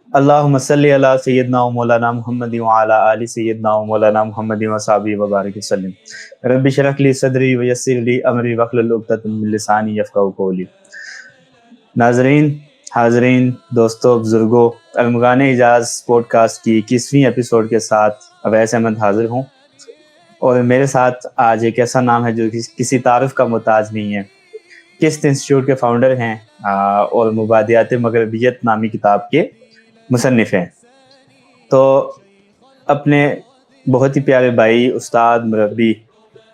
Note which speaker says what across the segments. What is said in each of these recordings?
Speaker 1: اللہم صلی علی سیدنا و مولانا محمد و علی آل سیدنا و مولانا محمد و صحابہ وبارک وسلم۔ رب اشرح لی صدری ویسر لی امری واحلل عقدۃ من لسانی یفقہوا قولی۔ ناظرین، حاضرین، دوستو، بزرگوں، ارمغان اعجاز پوڈ کاسٹ کی 21ویں ایپیسوڈ کے ساتھ اویس احمد حاضر ہوں، اور میرے ساتھ آج ایک ایسا نام ہے جو کسی تعارف کا محتاج نہیں ہے۔ قسط انسٹیٹیوٹ کے فاؤنڈر ہیں اور مبادیات مغربیت نامی کتاب کے مصنف ہیں۔ تو اپنے بہت ہی پیارے بھائی، استاد، مربی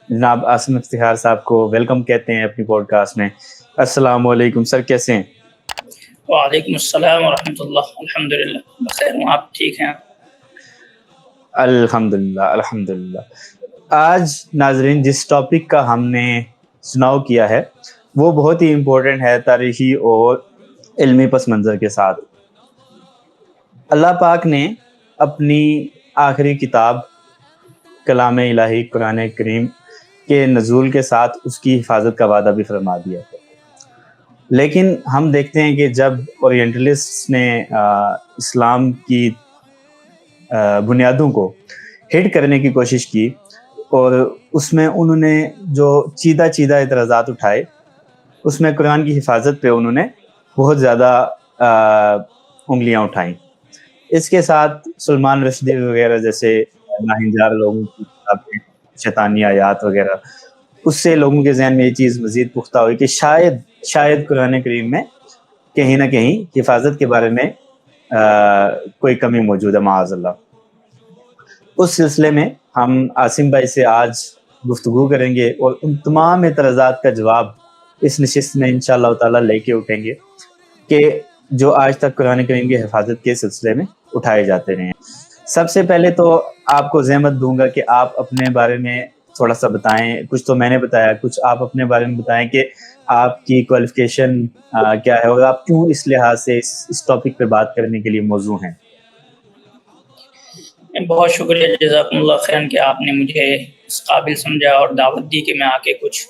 Speaker 1: جناب عاصم افتخار صاحب کو ویلکم کہتے ہیں اپنی پوڈ کاسٹ میں۔ السلام علیکم سر، کیسے ہیں؟
Speaker 2: وعلیکم السلام ورحمۃ اللہ۔ الحمدللہ بخیر ہوں، آپ ٹھیک ہیں؟
Speaker 1: الحمدللہ الحمدللہ۔ آج ناظرین جس ٹاپک کا ہم نے چناؤ کیا ہے وہ بہت ہی امپورٹنٹ ہے، تاریخی اور علمی پس منظر کے ساتھ۔ اللہ پاک نے اپنی آخری کتاب کلام الہی قرآن کریم کے نزول کے ساتھ اس کی حفاظت کا وعدہ بھی فرما دیا ہے، لیکن ہم دیکھتے ہیں کہ جب اورینٹلسٹ نے اسلام کی بنیادوں کو ہٹ کرنے کی کوشش کی اور اس میں انہوں نے جو چیدہ اعتراضات اٹھائے، اس میں قرآن کی حفاظت پہ انہوں نے بہت زیادہ انگلیاں اٹھائیں۔ اس کے ساتھ سلمان رشدی وغیرہ جیسے ناہنجار لوگوں کی کتابیں، شیطانی آیات وغیرہ، اس سے لوگوں کے ذہن میں یہ چیز مزید پختہ ہوئی کہ شاید قرآن کریم میں کہیں نہ کہیں حفاظت کے بارے میں کوئی کمی موجود ہے، معاذ اللہ۔ اس سلسلے میں ہم عاصم بھائی سے آج گفتگو کریں گے اور ان تمام اعتراضات کا جواب اس نشست میں انشاءاللہ تعالیٰ لے کے اٹھیں گے کہ جو آج تک قرآن کریم کی حفاظت کے سلسلے میں اٹھائے جاتے رہے ہیں۔ سب سے پہلے تو آپ کو زحمت دوں گا کہ آپ اپنے بارے میں تھوڑا سا بتائیں۔ کچھ تو میں نے بتایا، کچھ آپ اپنے بارے میں بتائیں کہ آپ کی کوالیفیکیشن کیا ہے اور آپ کیوں اس لحاظ سے اس ٹاپک پہ بات کرنے کے لیے موضوع ہیں۔
Speaker 2: بہت شکریہ، جزاکم اللہ خیرن کہ آپ نے مجھے اس قابل سمجھا اور دعوت دی کہ میں آ کے کچھ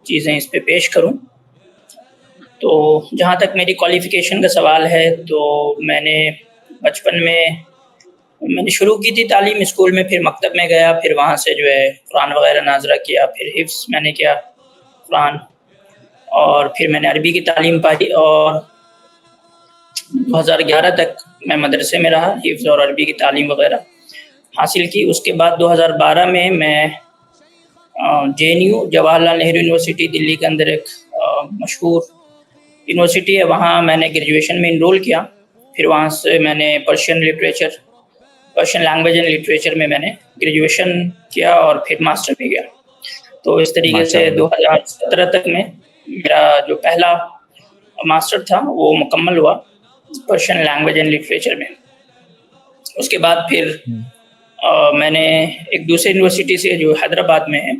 Speaker 2: چیزیں اس پہ پیش کروں۔ تو جہاں تک میری کوالیفیکیشن کا سوال ہے، تو میں نے بچپن میں نے شروع کی تھی تعلیم اسکول میں، پھر مکتب میں گیا، پھر وہاں سے جو ہے قرآن وغیرہ ناظرہ کیا، پھر حفظ میں نے کیا قرآن، اور پھر میں نے عربی کی تعلیم پائی، اور 2011 تک میں مدرسے میں رہا، حفظ اور عربی کی تعلیم وغیرہ حاصل کی۔ اس کے بعد 2012 میں J N you Jawahar Lal Nehru university دلی کے اندر ایک مشہور یونیورسٹی ہے، وہاں میں نے گریجویشن میں انرول کیا۔ پھر وہاں سے میں نے پرشین لینگویج اینڈ لٹریچر میں نے گریجویشن کیا اور پھر ماسٹر بھی کیا۔ تو اس طریقے سے 2017 تک میں میرا جو پہلا ماسٹر تھا وہ مکمل ہوا پرشین لینگویج اینڈ لٹریچر میں۔ اس کے بعد پھر میں نے ایک دوسرے یونیورسٹی سے جو حیدرآباد میں ہے،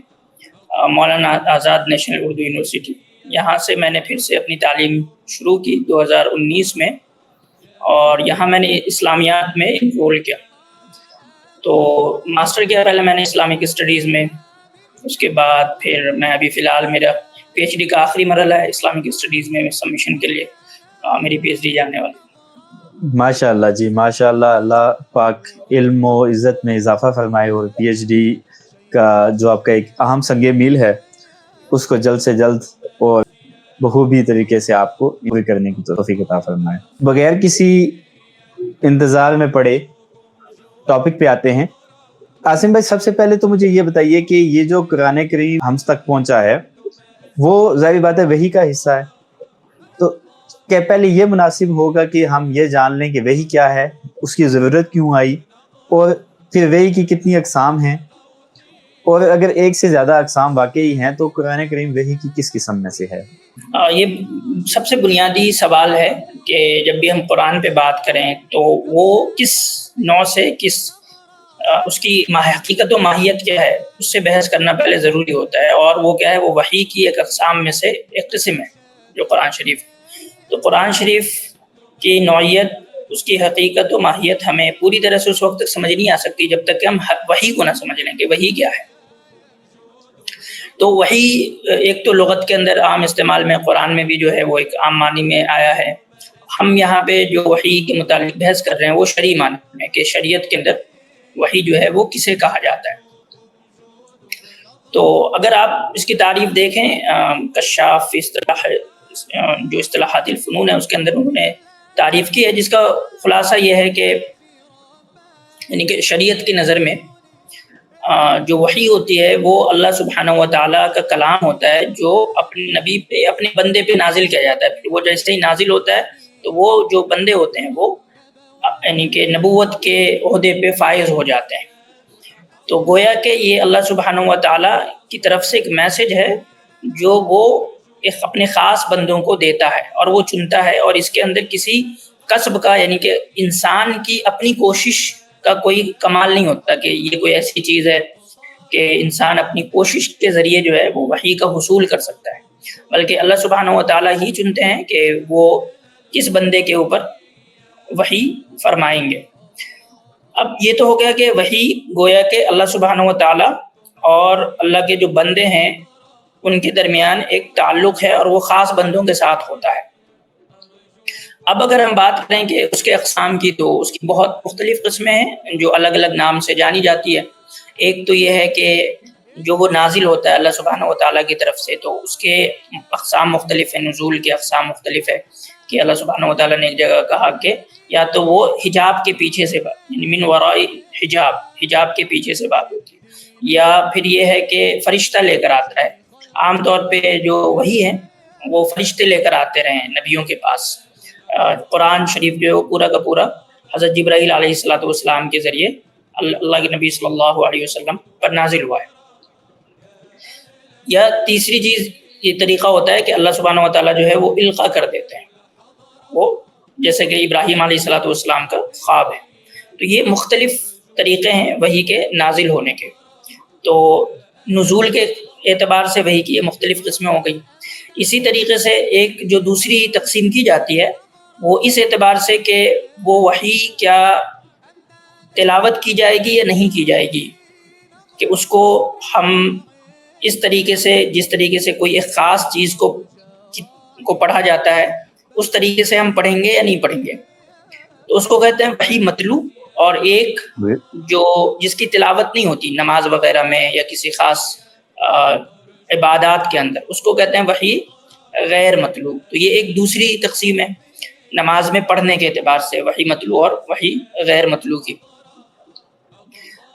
Speaker 2: مولانا آزاد نیشنل اردو یونیورسٹی، یہاں سے میں نے پھر سے اپنی تعلیم شروع کی 2019 میں، اور یہاں میں نے اسلامیات میں انرول کیا۔ تو ماسٹر کیا پہلے میں نے اسلامک اسٹڈیز میں، اس کے بعد پھر میں ابھی فی الحال میرا پی ایچ ڈی کا آخری مرحلہ ہے اسلامک اسٹڈیز میں، سبمیشن کے لیے میری پی ایچ ڈی جانے والی۔
Speaker 1: ماشاء اللہ جی، ماشاء اللہ، اللہ پاک علم و عزت میں اضافہ فرمائے، اور پی ایچ ڈی کا جو آپ کا ایک اہم سنگ میل ہے اس کو جلد سے جلد اور بخوبی طریقے سے آپ کو پوری کرنے کی توفیق عطا فرمائے۔ بغیر کسی انتظار میں پڑے ٹاپک پہ آتے ہیں۔ عاصم بھائی، سب سے پہلے تو مجھے یہ بتائیے کہ یہ جو قرآن کریم ہم تک پہنچا ہے وہ ظاہر بات ہے وحی کا حصہ ہے، تو کہ پہلے یہ مناسب ہوگا کہ ہم یہ جان لیں کہ وحی کیا ہے، اس کی ضرورت کیوں آئی، اور پھر وحی کی کتنی اقسام ہیں، اور اگر ایک سے زیادہ اقسام واقعی ہیں تو قرآن کریم وحی کی کس قسم میں سے ہے؟
Speaker 2: یہ سب سے بنیادی سوال ہے کہ جب بھی ہم قرآن پہ بات کریں تو وہ کس نوع سے، اس کی حقیقت و ماہیت کیا ہے، اس سے بحث کرنا پہلے ضروری ہوتا ہے، اور وہ کیا ہے، وہ وحی کی ایک اقسام میں سے ایک قسم ہے جو قرآن شریف ہے۔ تو قرآن شریف کی نوعیت، اس کی حقیقت و ماہیت ہمیں پوری طرح سے اس وقت تک سمجھ نہیں آ سکتی جب تک کہ ہم وحی کو نہ سمجھ لیں کہ وحی کیا ہے۔ تو وحی ایک تو لغت کے اندر عام استعمال میں، قرآن میں بھی جو ہے وہ ایک عام معنی میں آیا ہے، ہم یہاں پہ جو وحی کے متعلق بحث کر رہے ہیں وہ شرعی معنی میں کہ شریعت کے اندر وحی جو ہے وہ کسے کہا جاتا ہے. تو اگر آپ اس کی تعریف دیکھیں کشاف جو اصطلاحات الفنون ہے اس کے اندر انہوں نے تعریف کی ہے، جس کا خلاصہ یہ ہے کہ یعنی کہ شریعت کی نظر میں جو وحی ہوتی ہے وہ اللہ سبحانہ و تعالیٰ کا کلام ہوتا ہے جو اپنے نبی پہ اپنے بندے پہ نازل کیا جاتا ہے. پھر وہ جیسے ہی نازل ہوتا ہے تو وہ جو بندے ہوتے ہیں وہ یعنی کہ نبوت کے عہدے پہ فائز ہو جاتے ہیں. تو گویا کہ یہ اللہ سبحانہ و تعالیٰ کی طرف سے ایک میسج ہے جو وہ اپنے خاص بندوں کو دیتا ہے اور وہ چنتا ہے، اور اس کے اندر کسی کسب کا یعنی کہ انسان کی اپنی کوشش کا کوئی کمال نہیں ہوتا کہ یہ کوئی ایسی چیز ہے کہ انسان اپنی کوشش کے ذریعے جو ہے وہ وحی کا حصول کر سکتا ہے، بلکہ اللہ سبحانہ و تعالیٰ ہی چنتے ہیں کہ وہ کس بندے کے اوپر وحی فرمائیں گے. اب یہ تو ہو گیا کہ وحی گویا کہ اللہ سبحانہ و تعالیٰ اور اللہ کے جو بندے ہیں ان کے درمیان ایک تعلق ہے اور وہ خاص بندوں کے ساتھ ہوتا ہے. اب اگر ہم بات کریں کہ اس کے اقسام کی تو اس کی بہت مختلف قسمیں ہیں جو الگ الگ نام سے جانی جاتی ہے. ایک تو یہ ہے کہ جو وہ نازل ہوتا ہے اللہ سبحانہ و تعالیٰ کی طرف سے تو اس کے اقسام مختلف ہیں، نزول کے اقسام مختلف ہے کہ اللہ سبحانہ و تعالیٰ نے ایک جگہ کہا کہ یا تو وہ حجاب کے پیچھے سے بات یعنی من ورائی حجاب کے پیچھے سے بات ہوتی ہے، یا پھر یہ ہے کہ فرشتہ لے کر آتا ہے. عام طور پہ جو وہی ہے وہ فرشتے لے کر آتے رہے ہیں نبیوں کے پاس. قرآن شریف جو ہے وہ پورا کا پورا حضرت جبرائیل علیہ الصلوۃ والسلام کے ذریعے اللہ کے نبی صلی اللہ علیہ وسلم پر نازل ہوا ہے. یا تیسری چیز یہ طریقہ ہوتا ہے کہ اللہ سبحانہ و تعالیٰ جو ہے وہ القاء کر دیتے ہیں، وہ جیسے کہ ابراہیم علیہ الصلوۃ والسلام کا خواب ہے. تو یہ مختلف طریقے ہیں وحی کے نازل ہونے کے. تو نزول کے اعتبار سے وحی کی یہ مختلف قسمیں ہو گئی. اسی طریقے سے ایک جو دوسری تقسیم کی جاتی ہے وہ اس اعتبار سے کہ وہ وحی کیا تلاوت کی جائے گی یا نہیں کی جائے گی، کہ اس کو ہم اس طریقے سے جس طریقے سے کوئی ایک خاص چیز کو پڑھا جاتا ہے اس طریقے سے ہم پڑھیں گے یا نہیں پڑھیں گے. تو اس کو کہتے ہیں وحی متلو. اور ایک جو جس کی تلاوت نہیں ہوتی نماز وغیرہ میں یا کسی خاص عبادات کے اندر، اس کو کہتے ہیں وحی غیر متلو. تو یہ ایک دوسری تقسیم ہے نماز میں پڑھنے کے اعتبار سے وحی متلو اور وحی غیر متلو کی.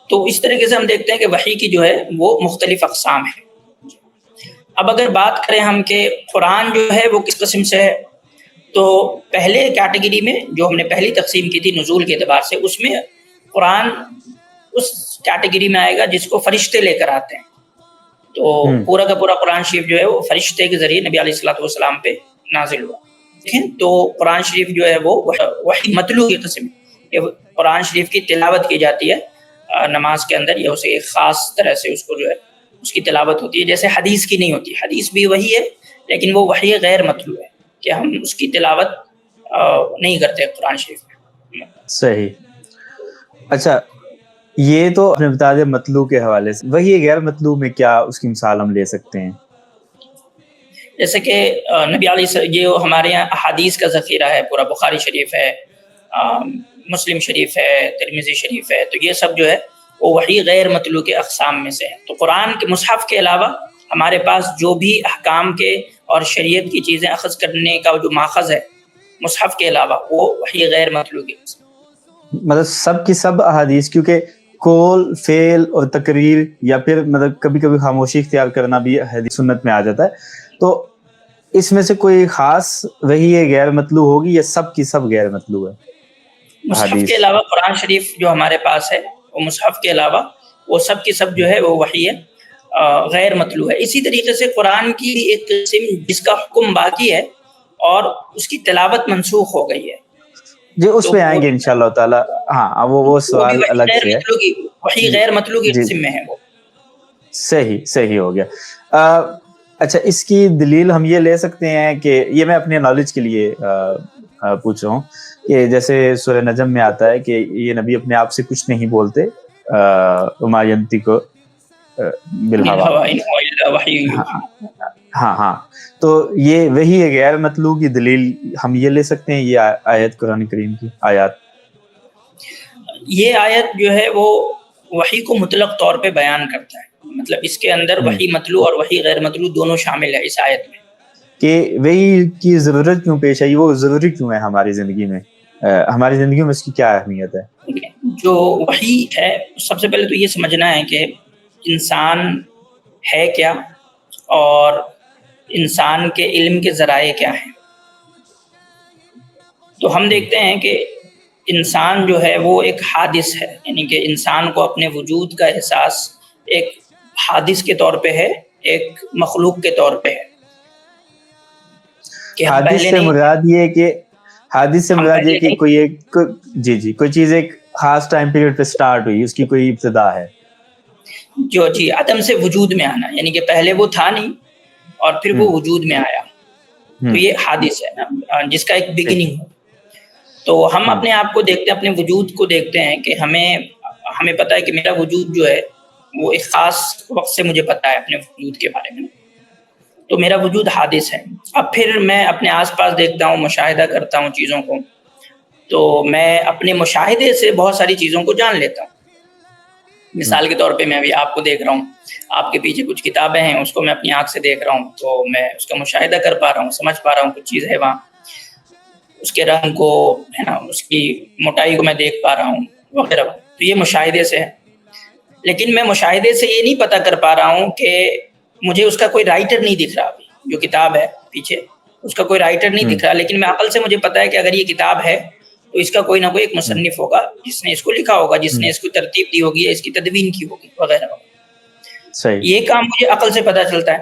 Speaker 2: تو اس طریقے سے ہم دیکھتے ہیں کہ وحی کی جو ہے وہ مختلف اقسام ہیں. اب اگر بات کریں ہم کہ قرآن جو ہے وہ کس قسم سے ہے، تو پہلے کیٹیگری میں جو ہم نے پہلی تقسیم کی تھی نزول کے اعتبار سے، اس میں قرآن اس کیٹیگری میں آئے گا جس کو فرشتے لے کر آتے ہیں. تو پورا کا پورا قرآن شریف جو ہے وہ فرشتے کے ذریعے نبی علیہ الصلوۃ والسلام پہ نازل ہوا. تو قرآن شریف جو ہے وہ وحی متلو کی قسم ہے. قرآن شریف کی تلاوت کی جاتی ہے نماز کے اندر، یا اسے ایک خاص طرح سے اس کو جو ہے اس کی تلاوت ہوتی ہے، جیسے حدیث کی نہیں ہوتی. حدیث بھی وہی ہے لیکن وہ وحی غیر متلو ہے کہ ہم اس کی تلاوت نہیں کرتے قرآن شریف میں.
Speaker 1: صحیح. اچھا، یہ تو آپ نے بتا دیا مطلوع کے حوالے سے. وہی غیر مطلوع میں کیا اس کی مثال ہم لے سکتے ہیں؟
Speaker 2: جیسے کہ نبی علیہ یہ ہمارے یہاں احادیث کا ذخیرہ ہے، پورا بخاری شریف ہے، مسلم شریف ہے، ترمذی شریف ہے. تو یہ سب جو ہے وہ وحی غیر مطلوع کے اقسام میں سے ہے. تو قرآن کے مصحف کے علاوہ ہمارے پاس جو بھی احکام کے اور شریعت کی چیزیں اخذ کرنے کا جو ماخذ ہے مصحف کے علاوہ وہ وحی غیر مطلوع کی قسم.
Speaker 1: مطلب سب کی سب احادیث، کیونکہ قول، فعل اور تقریر یا پھر مطلب کبھی کبھی خاموشی اختیار کرنا بھی حدیث سنت میں آ جاتا ہے. تو اس میں سے کوئی خاص وحی غیر مطلوع ہوگی یا سب کی سب غیر مطلوع ہے؟
Speaker 2: مصحف کے علاوہ قرآن شریف جو ہمارے پاس ہے وہ مصحف کے علاوہ وہ سب کی سب جو ہے وہ وحی ہے غیر مطلوع ہے. اسی طریقے سے قرآن کی ایک قسم جس کا حکم باقی ہے اور اس کی تلاوت منسوخ ہو گئی ہے.
Speaker 1: جی اس پہ آئیں گے انشاءاللہ تعالی. ہاں وہ سوال الگ سے ہے.
Speaker 2: وحی غیر مطلوع کی قسم میں ہے وہ.
Speaker 1: صحیح ہو گیا. اچھا، اس کی دلیل ہم یہ لے سکتے ہیں کہ یہ میں اپنے نالج کے لیے پوچھ رہا ہوں کہ جیسے سورہ نجم میں آتا ہے کہ یہ نبی اپنے آپ سے کچھ نہیں بولتے، وما ینطق بالہویٰ. ہاں ہاں، تو یہ وہی ہے غیر مطلوب کی دلیل ہم یہ لے سکتے ہیں، یہ آیت قرآن کریم کی آیات.
Speaker 2: یہ آیت جو ہے وہ وحی کو مطلق طور پہ بیان کرتا ہے، مطلب اس کے اندر وحی مطلوع اور وحی غیر مطلوع دونوں شامل ہے اس آیت میں. کہ
Speaker 1: وہی کی ضرورت کیوں پیش آئی، وہ ضروری کیوں ہے ہماری زندگی میں، ہماری زندگی میں اس کی کیا اہمیت ہے؟
Speaker 2: جو وحی ہے سب سے پہلے تو یہ سمجھنا ہے کہ انسان ہے کیا اور انسان کے علم کے ذرائع کیا ہیں. تو ہم دیکھتے ہیں کہ انسان جو ہے وہ ایک حادث ہے، یعنی کہ انسان کو اپنے وجود کا احساس ایک حادث کے طور پہ ہے، ایک مخلوق کے طور پہ ہے.
Speaker 1: حادث سے مراد یہ کہ کوئی ایک جی کوئی چیز ایک خاص ٹائم پیریڈ پہ سٹارٹ ہوئی، اس کی کوئی ابتدا ہے.
Speaker 2: جی عدم سے وجود میں آنا، یعنی کہ پہلے وہ تھا نہیں اور پھر وہ وجود میں آیا، تو یہ حادث ہے نا، جس کا ایک بگننگ ہو. تو ہم اپنے آپ کو دیکھتے ہیں، اپنے وجود کو دیکھتے ہیں کہ ہمیں پتہ ہے کہ میرا وجود جو ہے وہ ایک خاص وقت سے مجھے پتہ ہے اپنے وجود کے بارے میں، تو میرا وجود حادث ہے. اب پھر میں اپنے آس پاس دیکھتا ہوں، مشاہدہ کرتا ہوں چیزوں کو، تو میں اپنے مشاہدے سے بہت ساری چیزوں کو جان لیتا ہوں. مثال کے طور پہ میں ابھی آپ کو دیکھ رہا ہوں، آپ کے پیچھے کچھ کتابیں ہیں، اس کو میں اپنی آنکھ سے دیکھ رہا ہوں، تو میں اس کا مشاہدہ کر پا رہا ہوں، سمجھ پا رہا ہوں کچھ چیز ہے وہاں، اس کے رنگ کو ہے نا، اس کی موٹائی کو میں دیکھ پا رہا ہوں وغیرہ. تو یہ مشاہدے سے ہے. لیکن میں مشاہدے سے یہ نہیں پتہ کر پا رہا ہوں کہ مجھے اس کا کوئی رائٹر نہیں دکھ رہا. ابھی جو کتاب ہے پیچھے اس کا کوئی رائٹر نہیں دکھ رہا، لیکن میں عقل سے مجھے پتا ہے کہ اگر یہ کتاب ہے تو اس کا کوئی نہ کوئی ایک مصنف ہوگا جس نے اس کو لکھا ہوگا، جس نے اس کو ترتیب دی ہوگی، اس کی تدوین کی ہوگی وغیرہ. یہ کام مجھے عقل سے پتہ چلتا ہے.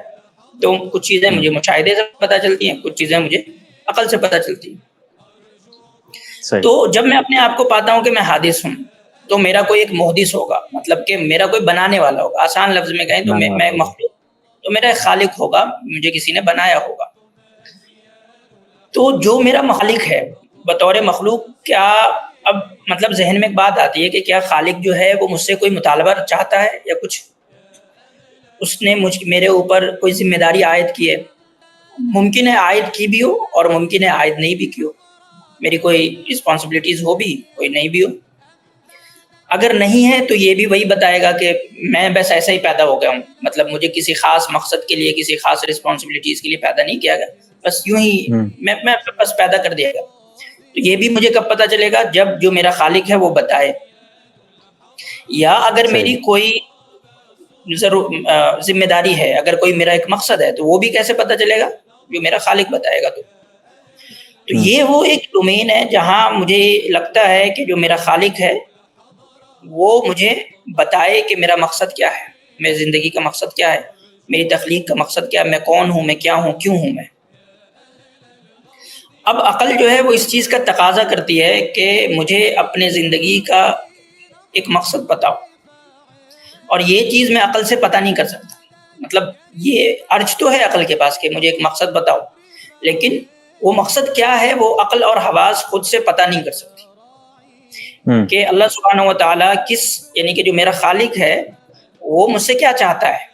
Speaker 2: تو کچھ چیزیں مجھے مشاہدے سے پتہ چلتی ہیں، کچھ چیزیں مجھے عقل سے پتہ چلتی ہیں. تو جب میں اپنے آپ کو پاتا ہوں کہ میں حادث ہوں، تو میرا کوئی ایک محدث ہوگا، مطلب کہ میرا کوئی بنانے والا ہوگا. آسان لفظ میں کہیں تو میں مخلوق، تو میرا ایک خالق ہوگا، مجھے کسی نے بنایا ہوگا. تو جو میرا مالک ہے بطور مخلوق، کیا اب مطلب ذہن میں ایک بات آتی ہے کہ کیا خالق جو ہے وہ مجھ سے کوئی مطالبہ چاہتا ہے یا کچھ اس نے میرے اوپر کوئی ذمہ داری عائد کی ہے؟ ممکن ہے عائد کی بھی ہو اور ممکن ہے عائد نہیں بھی کی ہو، میری کوئی رسپانسبلٹیز ہو بھی، کوئی نہیں بھی ہو. اگر نہیں ہے تو یہ بھی وہی بتائے گا کہ میں بس ایسا ہی پیدا ہو گیا ہوں، مطلب مجھے کسی خاص مقصد کے لیے، کسی خاص رسپانسبلٹیز کے لیے پیدا نہیں کیا گیا، بس یوں ہی میں بس پیدا کر دیا گیا. تو یہ بھی مجھے کب پتہ چلے گا؟ جب جو میرا خالق ہے وہ بتائے. یا اگر میری کوئی ذمہ داری ہے، اگر کوئی میرا ایک مقصد ہے، تو وہ بھی کیسے پتہ چلے گا؟ جو میرا خالق بتائے گا. تو یہ وہ ایک ڈومین ہے جہاں مجھے لگتا ہے کہ جو میرا خالق ہے وہ مجھے بتائے کہ میرا مقصد کیا ہے، میری زندگی کا مقصد کیا ہے، میری تخلیق کا مقصد کیا ہے، میں کون ہوں، میں کیا ہوں، کیوں ہوں میں. اب عقل جو ہے وہ اس چیز کا تقاضا کرتی ہے کہ مجھے اپنے زندگی کا ایک مقصد بتاؤ، اور یہ چیز میں عقل سے پتہ نہیں کر سکتا. مطلب یہ عرض تو ہے عقل کے پاس کہ مجھے ایک مقصد بتاؤ، لیکن وہ مقصد کیا ہے وہ عقل اور حواس خود سے پتہ نہیں کر سکتی. کہ اللہ سبحانہ و تعالیٰ یعنی کہ جو میرا خالق ہے وہ مجھ سے کیا چاہتا ہے،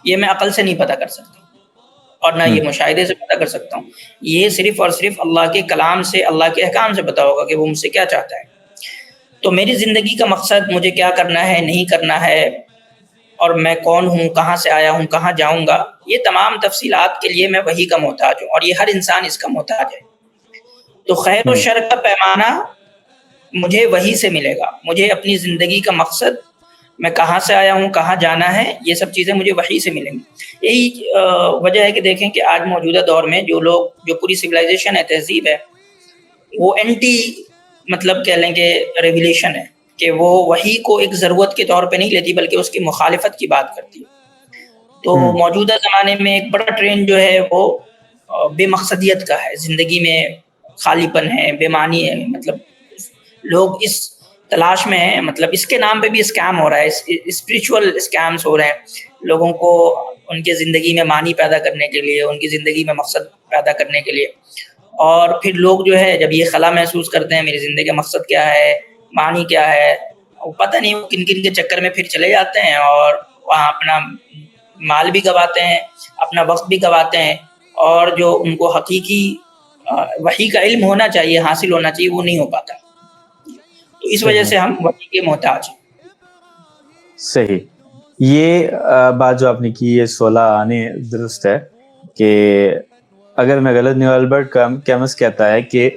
Speaker 2: یہ میں عقل سے نہیں پتہ کر سکتا، اور نہ یہ مشاہدے سے پتہ کر سکتا ہوں. یہ صرف اور صرف اللہ کے کلام سے، اللہ کے احکام سے پتہ ہوگا کہ وہ مجھ سے کیا چاہتا ہے. تو میری زندگی کا مقصد، مجھے کیا کرنا ہے، نہیں کرنا ہے، اور میں کون ہوں، کہاں سے آیا ہوں، کہاں جاؤں گا، یہ تمام تفصیلات کے لیے میں وحی کا محتاج ہوں، اور یہ ہر انسان اس کا محتاج ہے. تو خیر و شر کا پیمانہ مجھے وحی سے ملے گا. مجھے اپنی زندگی کا مقصد، میں کہاں سے آیا ہوں، کہاں جانا ہے، یہ سب چیزیں مجھے وحی سے ملیں گی. یہی وجہ ہے کہ دیکھیں کہ آج موجودہ دور میں جو پوری سویلائزیشن ہے، تہذیب ہے، وہ اینٹی مطلب کہہ لیں کہ ریولیشن ہے، کہ وہ وحی کو ایک ضرورت کے طور پہ نہیں لیتی بلکہ اس کی مخالفت کی بات کرتی ہے. تو موجودہ زمانے میں ایک بڑا ٹرینڈ جو ہے وہ بے مقصدیت کا ہے، زندگی میں خالی پن ہے، بے معنی ہے. مطلب لوگ اس تلاش میں ہیں، مطلب اس کے نام پہ بھی اسکیم ہو رہا ہے، اسپریچول اسکیمز ہو رہے ہیں لوگوں کو ان کے زندگی میں معنی پیدا کرنے کے لیے، ان کی زندگی میں مقصد پیدا کرنے کے لیے. اور پھر لوگ جو ہے جب یہ خلا محسوس کرتے ہیں میری زندگی کا مقصد کیا ہے، معنی کیا ہے، وہ پتہ نہیں وہ کن کن کے چکر میں پھر چلے جاتے ہیں اور وہاں اپنا مال بھی گواتے ہیں, اپنا وقت بھی گواتے ہیں, اور جو ان کو حقیقی وحی کا علم ہونا چاہیے, حاصل ہونا چاہیے, وہ نہیں ہو پاتا. تو اس وجہ سے ہم وحی کے محتاج ہیں.
Speaker 1: صحیح. یہ بات جو آپ نے کی یہ 16 آنے درست ہے کہ اگر میں غلط نہیں ہوں البرٹ کیمس کہتا ہے کہ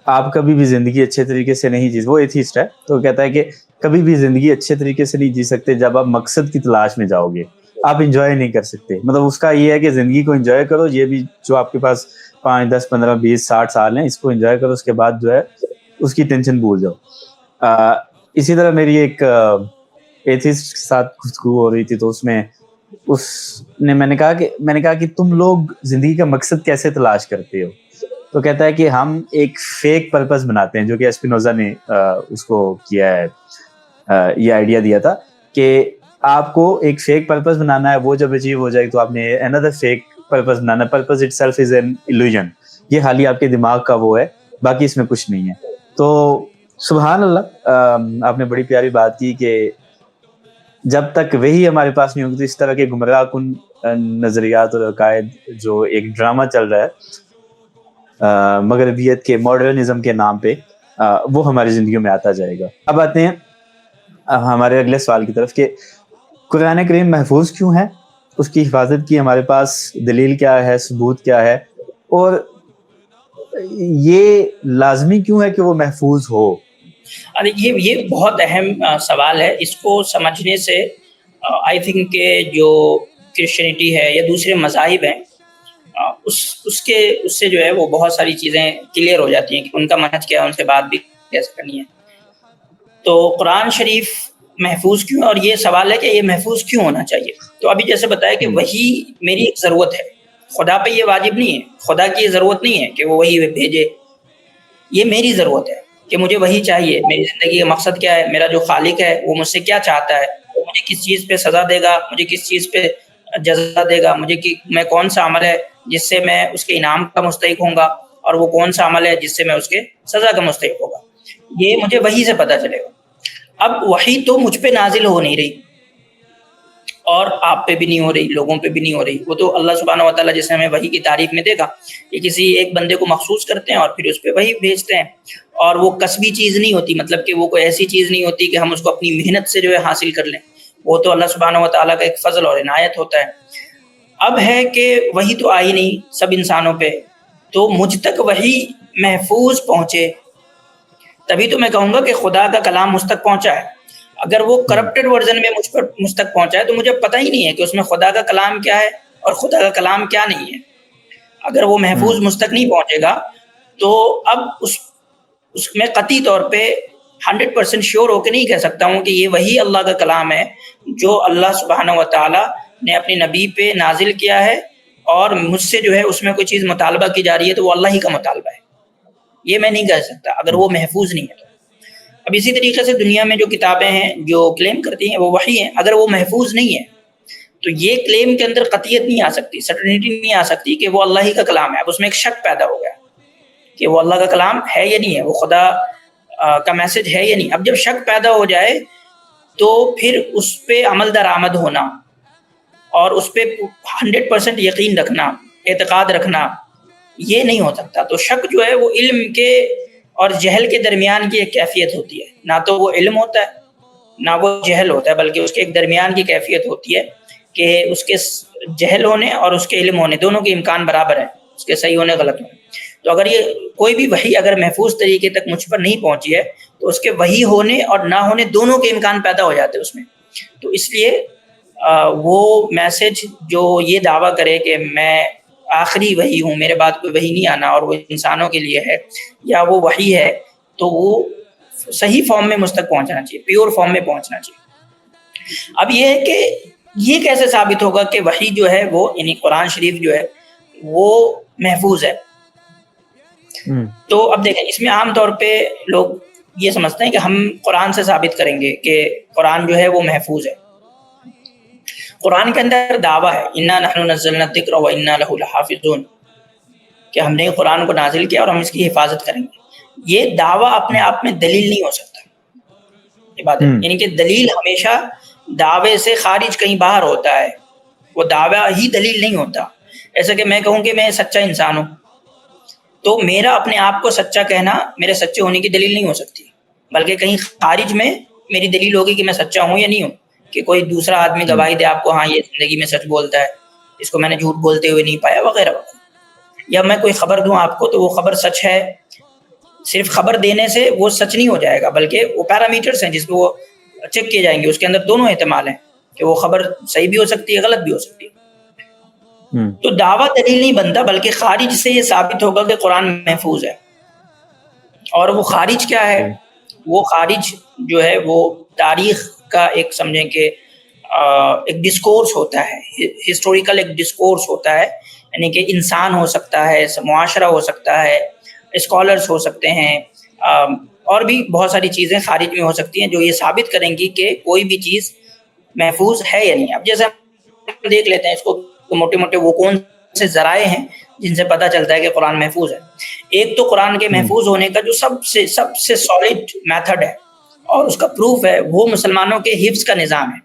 Speaker 1: آپ کبھی بھی زندگی اچھے طریقے سے نہیں جی, وہ ایتھیسٹ ہے, تو کہتا ہے کہ کبھی بھی زندگی اچھے طریقے سے نہیں جی سکتے جب آپ مقصد کی تلاش میں جاؤ گے, آپ انجوائے نہیں کر سکتے. مطلب اس کا یہ ہے کہ زندگی کو انجوائے کرو, یہ بھی جو آپ کے پاس 5 10 15 20 60 سال ہیں اس کو انجوائے کرو, اس کے بعد جو ہے اس کی ٹینشن بھول جاؤ. اسی طرح میری ایک ایتھیسٹ کے ساتھ گفتگو ہو رہی تھی, تو اس نے میں نے کہا کہ تم لوگ زندگی کا مقصد کیسے تلاش کرتے ہو؟ تو کہتا ہے کہ ہم ایک فیک پرپس بناتے ہیں, جو کہ اسپینوزا نے اس کو کیا ہے, یہ آئیڈیا دیا تھا کہ آپ کو ایک فیک پرپس بنانا ہے, وہ جب اچیو ہو جائے تو آپ نے another فیک پرپس بنانا ہے. Purpose it self is an illusion, یہ خالی آپ کے دماغ کا وہ ہے, باقی اس میں کچھ نہیں ہے. تو سبحان اللہ, آپ نے بڑی پیاری بات کی کہ جب تک وہی ہمارے پاس نہیں ہوگی تو اس طرح کے گمراہ کن نظریات اور عقائد جو ایک ڈرامہ چل رہا ہے مغربیت کے ماڈرنزم کے نام پہ, وہ ہماری زندگیوں میں آتا جائے گا. اب آتے ہیں ہمارے اگلے سوال کی طرف کہ قرآن کریم محفوظ کیوں ہے, اس کی حفاظت کی ہمارے پاس دلیل کیا ہے, ثبوت کیا ہے, اور یہ لازمی کیوں ہے کہ وہ محفوظ ہو؟
Speaker 2: یہ بہت اہم سوال ہے. اس کو سمجھنے سے آئی تھنک کہ جو کرسچینٹی ہے یا دوسرے مذاہب ہیں اس سے جو ہے وہ بہت ساری چیزیں کلیئر ہو جاتی ہیں کہ ان کا منہج کیا ہے, ان سے بات بھی کیسے کرنی ہے. تو قرآن شریف محفوظ کیوں ہے, اور یہ سوال ہے کہ یہ محفوظ کیوں ہونا چاہیے. تو ابھی جیسے بتایا کہ وہی میری ایک ضرورت ہے, خدا پہ یہ واجب نہیں ہے, خدا کی یہ ضرورت نہیں ہے کہ وہ وہی بھیجے, یہ میری ضرورت ہے کہ مجھے وہی چاہیے. میری زندگی کا مقصد کیا ہے, میرا جو خالق ہے وہ مجھ سے کیا چاہتا ہے, وہ مجھے کس چیز پہ سزا دے گا, مجھے کس چیز پہ جزا دے گا, میں کون سا عمل ہے جس سے میں اس کے انعام کا مستحق ہوں گا, اور وہ کون سا عمل ہے جس سے میں اس کے سزا کا مستحق ہوگا, یہ مجھے وحی سے پتہ چلے گا. اب وحی تو مجھ پہ نازل ہو نہیں رہی, اور آپ پہ بھی نہیں ہو رہی, لوگوں پہ بھی نہیں ہو رہی. وہ تو اللہ سبحانہ و تعالیٰ جیسے ہمیں وحی کی تعریف میں دے گا کہ کسی ایک بندے کو مخصوص کرتے ہیں اور پھر اس پہ وحی بھیجتے ہیں, اور وہ کسبی چیز نہیں ہوتی, مطلب کہ وہ کوئی ایسی چیز نہیں ہوتی کہ ہم اس کو اپنی محنت سے جو ہے حاصل کر لیں. وہ تو اللہ سبحانہ و تعالیٰ کا ایک فضل اور عنایت ہوتا ہے. اب ہے کہ وحی تو آئی نہیں سب انسانوں پہ, تو مجھ تک وحی محفوظ پہنچے تبھی تو میں کہوں گا کہ خدا کا کلام مجھ تک پہنچا ہے. اگر وہ کرپٹڈ ورژن میں مجھ تک پہنچا ہے تو مجھے پتہ ہی نہیں ہے کہ اس میں خدا کا کلام کیا ہے اور خدا کا کلام کیا نہیں ہے. اگر وہ محفوظ مجھ تک نہیں پہنچے گا تو اب اس میں قطعی طور پہ 100% شیور ہو کے نہیں کہہ سکتا ہوں کہ یہ وہی اللہ کا کلام ہے جو اللہ سبحانہ و تعالیٰ نے اپنے نبی پہ نازل کیا ہے, اور مجھ سے جو ہے اس میں کوئی چیز مطالبہ کی جا رہی ہے تو وہ اللہ ہی کا مطالبہ ہے. یہ میں نہیں کہہ سکتا اگر وہ محفوظ نہیں ہے. اب اسی طریقے سے دنیا میں جو کتابیں ہیں جو کلیم کرتی ہیں وہ وحی ہیں, اگر وہ محفوظ نہیں ہے تو یہ کلیم کے اندر قطعیت نہیں آ سکتی, سرٹنٹی نہیں آ سکتی کہ وہ اللہ ہی کا کلام ہے. اب اس میں ایک شک پیدا ہو گیا کہ وہ اللہ کا کلام ہے یا نہیں ہے, وہ خدا کا میسج ہے یا نہیں. اب جب شک پیدا ہو جائے تو پھر اس پہ عمل درآمد ہونا اور اس پہ 100% یقین رکھنا, اعتقاد رکھنا, یہ نہیں ہو سکتا. تو شک جو ہے وہ علم کے اور جہل کے درمیان کی ایک کیفیت ہوتی ہے. نہ تو وہ علم ہوتا ہے نہ وہ جہل ہوتا ہے, بلکہ اس کے ایک درمیان کی کیفیت ہوتی ہے کہ اس کے جہل ہونے اور اس کے علم ہونے دونوں کے امکان برابر ہیں, اس کے صحیح ہونے غلط ہونے. تو اگر یہ کوئی بھی وحی اگر محفوظ طریقے تک مجھ پر نہیں پہنچی ہے تو اس کے وحی ہونے اور نہ ہونے دونوں کے امکان پیدا ہو جاتے ہیں اس میں. تو اس لیے وہ میسج جو یہ دعویٰ کرے کہ میں آخری وحی ہوں, میرے بعد کوئی وحی نہیں آنا اور وہ انسانوں کے لیے ہے, یا وہ وحی ہے, تو وہ صحیح فارم میں مجھ تک پہنچنا چاہیے, پیور فارم میں پہنچنا چاہیے. اب یہ ہے کہ یہ کیسے ثابت ہوگا کہ وحی جو ہے وہ یعنی قرآن شریف جو ہے وہ محفوظ ہے. تو اب دیکھیں اس میں عام طور پہ لوگ یہ سمجھتے ہیں کہ ہم قرآن سے ثابت کریں گے کہ قرآن جو ہے وہ محفوظ ہے. قرآن کے اندر دعویٰ ہے انا نحن نزلنا الذکر و انا لہ لحافظون, کہ ہم نے قرآن کو نازل کیا اور ہم اس کی حفاظت کریں گے. یہ دعویٰ اپنے آپ میں دلیل نہیں ہو سکتا. یہ بات ہے, یعنی کہ دلیل ہمیشہ دعوے سے خارج کہیں باہر ہوتا ہے. وہ دعویٰ ہی دلیل نہیں ہوتا. ایسا کہ میں کہوں کہ میں سچا انسان ہوں تو میرا اپنے آپ کو سچا کہنا میرے سچے ہونے کی دلیل نہیں ہو سکتی، بلکہ کہیں خارج میں میری دلیل ہوگی کہ میں سچا ہوں یا نہیں ہوں. کہ کوئی دوسرا آدمی گواہی دے آپ کو، ہاں یہ زندگی میں سچ بولتا ہے، اس کو میں نے جھوٹ بولتے ہوئے نہیں پایا وغیرہ وغیرہ. یا میں کوئی خبر دوں آپ کو تو وہ خبر سچ ہے، صرف خبر دینے سے وہ سچ نہیں ہو جائے گا، بلکہ وہ پیرامیٹرز ہیں جس پہ وہ چیک کیے جائیں گے. اس کے اندر دونوں احتمال ہیں کہ وہ خبر صحیح بھی ہو سکتی ہے، غلط بھی ہو سکتی ہے. تو دعویٰ دلیل نہیں بنتا، بلکہ خارج سے یہ ثابت ہوگا کہ قرآن محفوظ ہے. اور وہ خارج کیا ہے؟ وہ خارج جو ہے وہ تاریخ کا ایک سمجھیں کہ ایک ڈسکورس ہوتا ہے، ہسٹوریکل ایک ڈسکورس ہوتا ہے. یعنی کہ انسان ہو سکتا ہے، معاشرہ ہو سکتا ہے، اسکالرس ہو سکتے ہیں، اور بھی بہت ساری چیزیں خارج میں ہو سکتی ہیں جو یہ ثابت کریں گی کہ کوئی بھی چیز محفوظ ہے یا نہیں. اب جیسے ہم دیکھ لیتے ہیں اس کو موٹے موٹے وہ کون سے ذرائع ہیں جن سے پتہ چلتا ہے کہ قرآن محفوظ ہے. ایک تو قرآن کے محفوظ ہونے کا جو سب سے سالڈ میتھڈ ہے اور اس کا پروف ہے وہ مسلمانوں کے حفظ کا نظام ہے.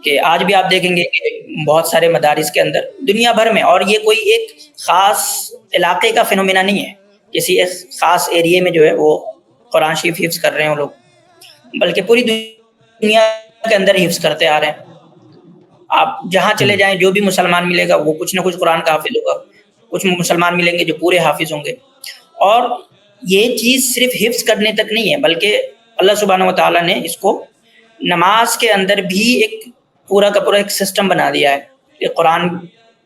Speaker 2: کہ آج بھی آپ دیکھیں گے کہ بہت سارے مدارس کے اندر دنیا بھر میں، اور یہ کوئی ایک خاص علاقے کا فینومینا نہیں ہے، کسی ایک خاص ایریے میں جو ہے وہ قرآن شریف حفظ کر رہے ہیں وہ لوگ، بلکہ پوری دنیا کے اندر حفظ کرتے آ رہے ہیں. آپ جہاں چلے جائیں جو بھی مسلمان ملے گا وہ کچھ نہ کچھ قرآن کا حافظ ہوگا، کچھ مسلمان ملیں گے جو پورے حافظ ہوں گے. اور یہ چیز صرف حفظ کرنے تک نہیں ہے، بلکہ اللہ سبحانہ و تعالیٰ نے اس کو نماز کے اندر بھی ایک پورا کا پورا ایک سسٹم بنا دیا ہے کہ قرآن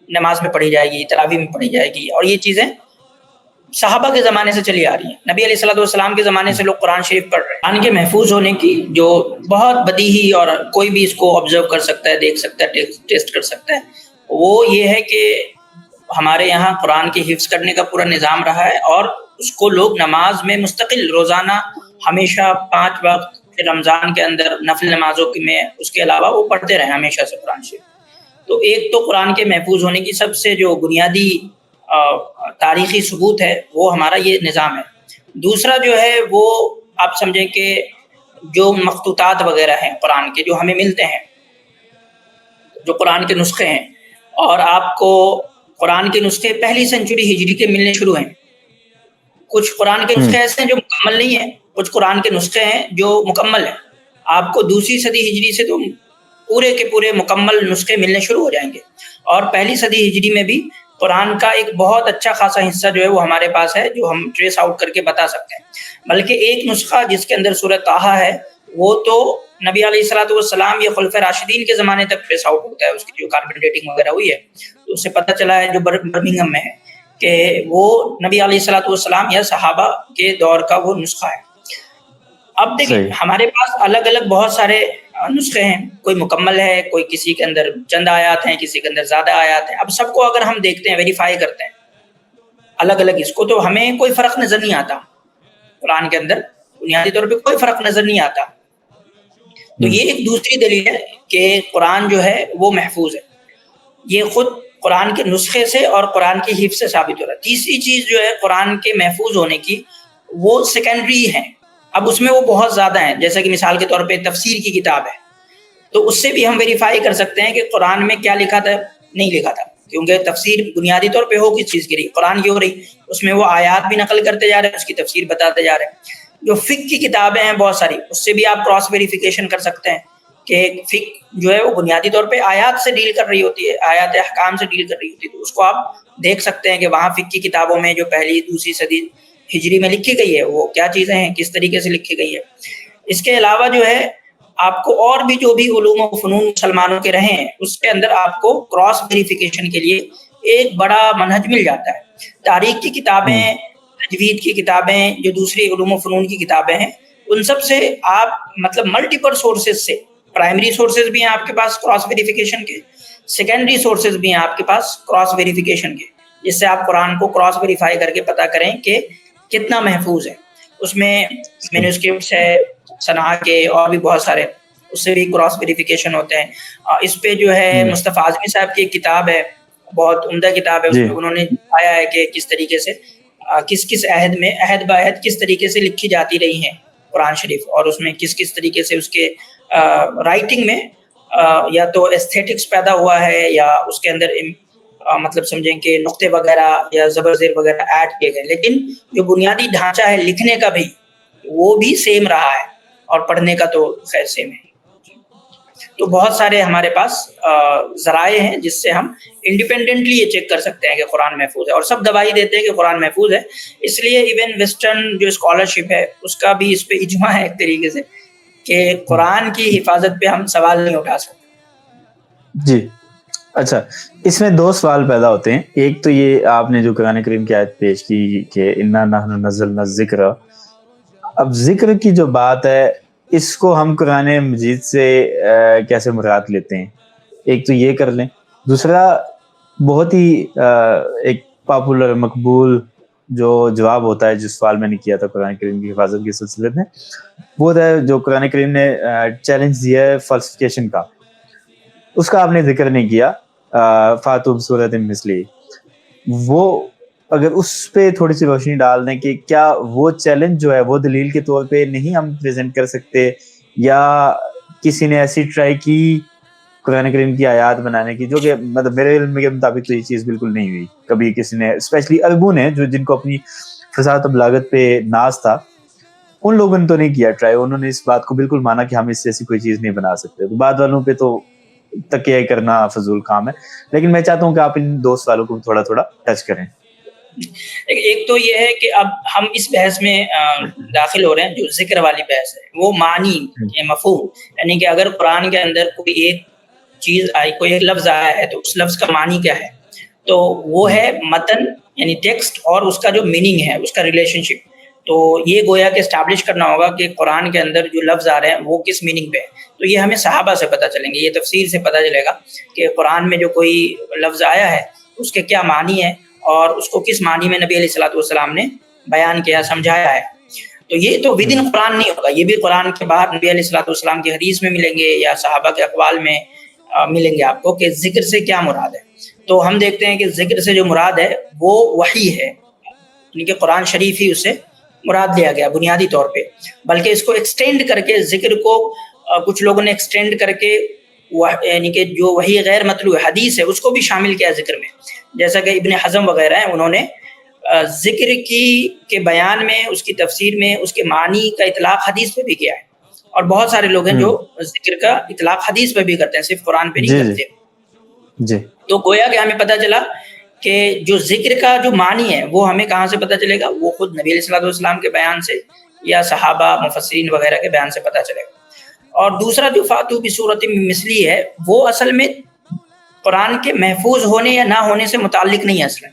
Speaker 2: نماز میں پڑھی جائے گی، تراویح میں پڑھی جائے گی. اور یہ چیزیں صحابہ کے زمانے سے چلی آ رہی ہیں. نبی علیہ الصلوۃ والسلام کے زمانے سے لوگ قرآن شریف پڑھ رہے ہیں. قرآن کے محفوظ ہونے کی جو بہت بدیہی اور کوئی بھی اس کو آبزرو کر سکتا ہے، دیکھ سکتا ہے، ٹیسٹ کر سکتا ہے، وہ یہ ہے کہ ہمارے یہاں قرآن کی حفظ کرنے کا پورا نظام رہا ہے، اور اس کو لوگ نماز میں مستقل روزانہ ہمیشہ 5 وقت، پھر رمضان کے اندر نفل نمازوں میں اس کے علاوہ وہ پڑھتے رہے ہمیشہ سے قرآن شریف. تو ایک تو قرآن کے محفوظ ہونے کی سب سے جو بنیادی تاریخی ثبوت ہے وہ ہمارا یہ نظام ہے. دوسرا جو ہے وہ آپ سمجھیں کہ جو مخطوطات وغیرہ ہیں قرآن کے جو ہمیں ملتے ہیں، جو قرآن کے نسخے ہیں، اور آپ کو قرآن کے نسخے 1 سنچری ہجری کے ملنے شروع ہیں. کچھ قرآن کے نسخے ایسے ہیں جو مکمل نہیں ہیں، کچھ قرآن کے نسخے ہیں جو مکمل ہیں. آپ کو 2 صدی ہجری سے تو پورے کے پورے مکمل نسخے ملنے شروع ہو جائیں گے. اور 1 صدی ہجری میں بھی قرآن کا ایک بہت اچھا خاصا حصہ جو ہے وہ ہمارے پاس ہے، جو ہم ٹریس آؤٹ کر کے بتا سکتے ہیں. بلکہ ایک نسخہ جس کے اندر سورہ طٰہٰ ہے وہ تو نبی علیہ الصلوۃ والسلام یا خلفۂ راشدین کے زمانے تک ٹریس آؤٹ ہوتا ہے، اس کی جو کاربن ڈیٹنگ وغیرہ ہوئی ہے تو اس سے پتہ چلا ہے جو برمنگھم میں ہے کہ وہ نبی علیہ الصلوۃ والسلام یا صحابہ کے دور کا وہ نسخہ ہے. اب دیکھیں ہمارے پاس الگ الگ بہت سارے نسخے ہیں، کوئی مکمل ہے، کوئی کسی کے اندر چند آیات ہیں، کسی کے اندر زیادہ آیات ہیں. اب سب کو اگر ہم دیکھتے ہیں، ویریفائی کرتے ہیں الگ الگ اس کو، تو ہمیں کوئی فرق نظر نہیں آتا. قرآن کے اندر بنیادی طور پہ کوئی فرق نظر نہیں آتا. تو یہ ایک دوسری دلیل ہے کہ قرآن جو ہے وہ محفوظ ہے. یہ خود قرآن کے نسخے سے اور قرآن کی حفظ سے ثابت ہو رہا ہے. تیسری چیز جو ہے قرآن کے محفوظ ہونے کی وہ سیکنڈری ہے. اب اس میں وہ بہت زیادہ ہیں، جیسا کہ مثال کے طور پہ تفسیر کی کتاب ہے، تو اس سے بھی ہم ویریفائی کر سکتے ہیں کہ قرآن میں کیا لکھا تھا، نہیں لکھا تھا. کیونکہ تفسیر بنیادی طور پہ ہو کس چیز کی رہی، قرآن کی ہو رہی، اس میں وہ آیات بھی نقل کرتے جا رہے ہیں، اس کی تفسیر بتاتے جا رہے ہیں. جو فقہ کی کتابیں ہیں بہت ساری، اس سے بھی آپ کراس ویریفیکیشن کر سکتے ہیں کہ فقہ جو ہے وہ بنیادی طور پہ آیات سے ڈیل کر رہی ہوتی ہے، آیات احکام سے ڈیل کر رہی ہوتی ہے. تو اس کو آپ دیکھ سکتے ہیں کہ وہاں فقہ کی کتابوں میں جو 1 صدی ہجری میں لکھی گئی ہے وہ کیا چیزیں ہیں، کس طریقے سے لکھی گئی ہے. اس کے علاوہ جو ہے آپ کو اور بھی جو بھی علوم و فنون مسلمانوں کے رہے ہیں اس کے اندر آپ کو کراس ویریفیکیشن کے لیے ایک بڑا منہج مل جاتا ہے. تاریخ کی کتابیں، تجوید کی کتابیں، جو دوسری علوم و فنون کی کتابیں ہیں، ان سب سے آپ مطلب ملٹیپل سورسز سے، پرائمری سورسز بھی ہیں آپ کے پاس کراس ویریفیکیشن کے، سیکنڈری سورسز بھی ہیں آپ کے پاس کراس ویریفیکیشن کے، جس سے آپ قرآن کو کراس ویریفائی کر کے پتہ کریں کہ کتنا محفوظ ہے. اس میں مینوسکرپٹس ہے صنعاء کے اور بھی بہت سارے، اس سے بھی کراس ویریفیکیشن ہوتے ہیں. اس پہ جو ہے مصطفیٰ اعظمی صاحب کی ایک کتاب ہے، بہت عمدہ کتاب ہے. اس میں انہوں نے دکھایا ہے کہ کس طریقے سے کس کس عہد میں عہد بعہد کس طریقے سے لکھی جاتی رہی ہیں قرآن شریف، اور اس میں کس کس طریقے سے اس کے رائٹنگ میں یا تو ایستھیٹکس پیدا ہوا ہے یا اس کے اندر مطلب سمجھیں کہ نقطے وغیرہ یا زبر زیر وغیرہ ایڈ کیے گئے، لیکن جو بنیادی ڈھانچہ ہے لکھنے کا بھی وہ بھی سیم رہا ہے، اور پڑھنے کا تو خیر سیم ہے. تو بہت سارے ہمارے پاس ذرائع ہیں جس سے ہم انڈیپینڈنٹلی یہ چیک کر سکتے ہیں کہ قرآن محفوظ ہے، اور سب دبائی دیتے ہیں کہ قرآن محفوظ ہے. اس لیے ایون ویسٹرن جو اسکالرشپ ہے اس کا بھی اس پہ اجماع ہے ایک طریقے سے کہ قرآن کی حفاظت پہ ہم سوال نہیں اٹھا سکتے.
Speaker 1: جی اچھا، اس میں دو سوال پیدا ہوتے ہیں. ایک تو یہ آپ نے جو قرآن کریم کی آیت پیش کی کہ انا نحن نزلنا الذکر، اب ذکر کی جو بات ہے اس کو ہم قرآن مجید سے کیسے مراد لیتے ہیں، ایک تو یہ کر لیں. دوسرا بہت ہی ایک پاپولر مقبول جو جواب ہوتا ہے جس سوال میں نے کیا تھا قرآن کریم کی حفاظت کے سلسلے میں، وہ ہے جو قرآن کریم نے چیلنج دیا ہے فالسفیکیشن کا، اس کا آپ نے ذکر نہیں کیا. فاتو بسورۃ مثلہ، وہ اگر اس پہ تھوڑی سی روشنی ڈال دیں کہ کیا وہ چیلنج جو ہے وہ دلیل کے طور پہ نہیں ہم پریزنٹ کر سکتے، یا کسی نے ایسی ٹرائی کی قرآن کریم کی آیات بنانے کی جو کہ مطلب میرے علم کے مطابق تو یہ چیز بالکل نہیں ہوئی کبھی کسی نے، اسپیشلی عربوں نے جو جن کو اپنی فصاحت و بلاغت پہ ناز تھا، ان لوگوں نے تو نہیں کیا ٹرائی. انہوں نے اس بات کو بالکل مانا کہ ہم اس سے ایسی کوئی چیز نہیں بنا سکتے. تو بعد والوں پہ تو تکیہ کرنا فضول کام ہے. لیکن میں چاہتا ہوں کہ آپ ان دو سوالوں کو تھوڑا تھوڑا ٹچ کریں.
Speaker 2: ایک تو یہ ہے کہ اب ہم اس بحث میں داخل ہو رہے ہیں جو ذکر والی بحث ہے، وہ معنی مفہوم، یعنی کہ اگر قرآن کے اندر کوئی ایک چیز آئی، کوئی ایک لفظ آیا ہے تو اس لفظ کا معنی کیا ہے، تو وہ ہے متن یعنی ٹیکسٹ اور اس کا جو میننگ ہے، اس کا ریلیشن شپ. تو یہ گویا کہ اسٹیبلش کرنا ہوگا کہ قرآن کے اندر جو لفظ آ رہے ہیں وہ کس میننگ پہ ہے. تو یہ ہمیں صحابہ سے پتہ چلیں گے، یہ تفسیر سے پتہ چلے گا کہ قرآن میں جو کوئی لفظ آیا ہے اس کے کیا معنی ہے اور اس کو کس معنی میں نبی علیہ الصلوۃ والسلام نے بیان کیا، سمجھایا ہے. تو یہ تو ود ان قرآن نہیں ہوگا، یہ بھی قرآن کے بعد نبی علیہ الصلوۃ والسلام کی حدیث میں ملیں گے یا صحابہ کے اقوال میں ملیں گے آپ کو کہ ذکر سے کیا مراد ہے. تو ہم دیکھتے ہیں کہ ذکر سے جو مراد ہے وہ وحی ہے، یعنی کہ قرآن شریف ہی اسے مراد لیا گیا بنیادی طور پہ. بلکہ اس کو ایکسٹینڈ کر کے ذکر کو کچھ لوگوں نے ایکسٹینڈ کر کے یعنی کہ جو وحی غیر مطلوع حدیث ہے اس کو بھی شامل کیا ذکر میں، جیسا کہ ابن حزم وغیرہ ہیں، انہوں نے ذکر کے بیان میں، اس کی تفسیر میں اس کے معنی کا اطلاق حدیث پہ بھی کیا ہے. اور بہت سارے لوگ ہیں جو ذکر کا اطلاق حدیث پہ بھی کرتے ہیں، صرف قرآن پہ نہیں کرتے.
Speaker 1: جی
Speaker 2: تو گویا کہ ہمیں پتہ چلا کہ جو ذکر کا جو معنی ہے وہ ہمیں کہاں سے پتہ چلے گا، وہ خود نبی علیہ الصلوۃ والسلام کے بیان سے یا صحابہ مفسرین وغیرہ کے بیان سے پتہ چلے گا. اور دوسرا جو فاتو بصورت مثلی ہے وہ اصل میں قرآن کے محفوظ ہونے یا نہ ہونے سے متعلق نہیں ہے.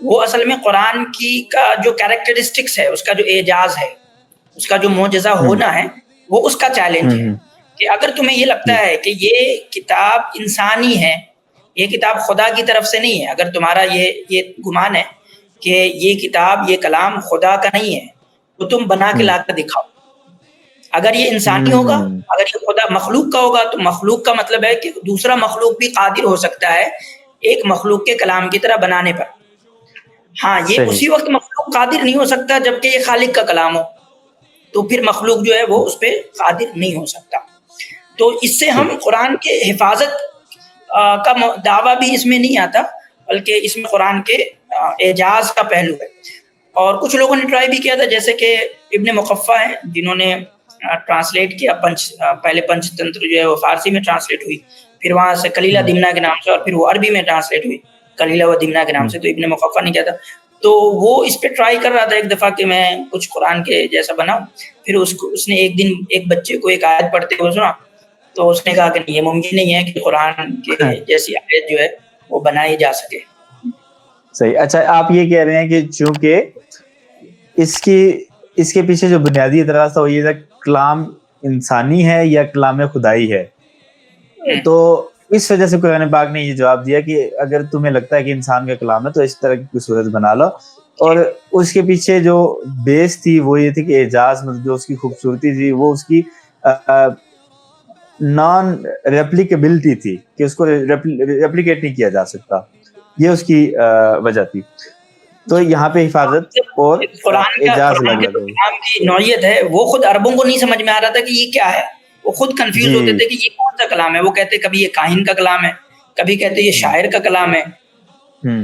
Speaker 2: وہ اصل میں قرآن کی کا جو کیریکٹرسٹکس ہے، اس کا جو اعجاز ہے، اس کا جو معجزہ ہونا ہے، وہ اس کا چیلنج ہے. کہ اگر تمہیں یہ لگتا ہے کہ یہ کتاب انسانی ہے، یہ کتاب خدا کی طرف سے نہیں ہے، اگر تمہارا یہ گمان ہے کہ یہ کتاب، یہ کلام خدا کا نہیں ہے، تو تم بنا کے لا کر دکھاؤ. اگر یہ انسانی ہوگا، اگر یہ خدا مخلوق کا ہوگا، تو مخلوق کا مطلب ہے کہ دوسرا مخلوق بھی قادر ہو سکتا ہے ایک مخلوق کے کلام کی طرح بنانے پر. ہاں، یہ اسی وقت مخلوق قادر نہیں ہو سکتا جبکہ یہ خالق کا کلام ہو، تو پھر مخلوق جو ہے وہ اس پہ قادر نہیں ہو سکتا. تو اس سے ہم قرآن کے حفاظت کا دعویٰ بھی اس میں نہیں آتا، بلکہ اس میں قرآن کے اعجاز کا پہلو ہے. اور کچھ لوگوں نے ٹرائی بھی کیا تھا، جیسے کہ ابن مقفع ہیں جنہوں نے ٹرانسلیٹ کیا پہلے پنچ تنتر جو ہے وہ فارسی میں ٹرانسلیٹ ہوئی، پھر وہاں سے کلیلہ دمنہ کے نام سے، اور پھر وہ عربی میں ٹرانسلیٹ ہوئی کلیلہ و دمنہ کے نام سے. تو ابن مقفع نے کیا تھا، تو وہ اس پہ ٹرائی کر رہا تھا ایک دفعہ کہ میں کچھ قرآن کے جیسا بناؤں. پھر اس نے ایک دن ایک بچے کو ایک آیت پڑھتے ہوئے سنا، تو اس نے کہا کہ یہ ممکن نہیں ہے کہ قرآن کے جیسی آیت جو ہے وہ بنائی جا سکے.
Speaker 1: صحیح. اچھا، آپ یہ کہہ رہے ہیں کہ چونکہ اس کے پیچھے جو بنیادی اعتراض تھا وہ یہ تھا کلام انسانی ہے یا کلام خدائی ہے، تو اس وجہ سے قرآن پاک نے یہ جواب دیا کہ اگر تمہیں لگتا ہے کہ انسان کا کلام ہے تو اس طرح کی صورت بنا لو. اور اس کے پیچھے جو بیس تھی وہ یہ تھی کہ اعجاز، مطلب جو اس کی خوبصورتی تھی وہ اس کی نان ریپلیکیبلٹی تھی کہ اس کو ریپلیکیٹ نہیں کیا جا سکتا، یہ اس کی وجہ تھی. تو یہاں پہ حفاظت اور اعجاز
Speaker 2: کلام کی نوعیت ہے، وہ خود عربوں کو نہیں سمجھ میں آ رہا تھا کہ یہ کیا ہے، وہ خود کنفیوز ہوتے تھے کہ یہ کون سا کلام ہے. وہ کہتے کبھی یہ کاہن کا کلام ہے, کبھی کہتے یہ شاعر کا کلام ہے,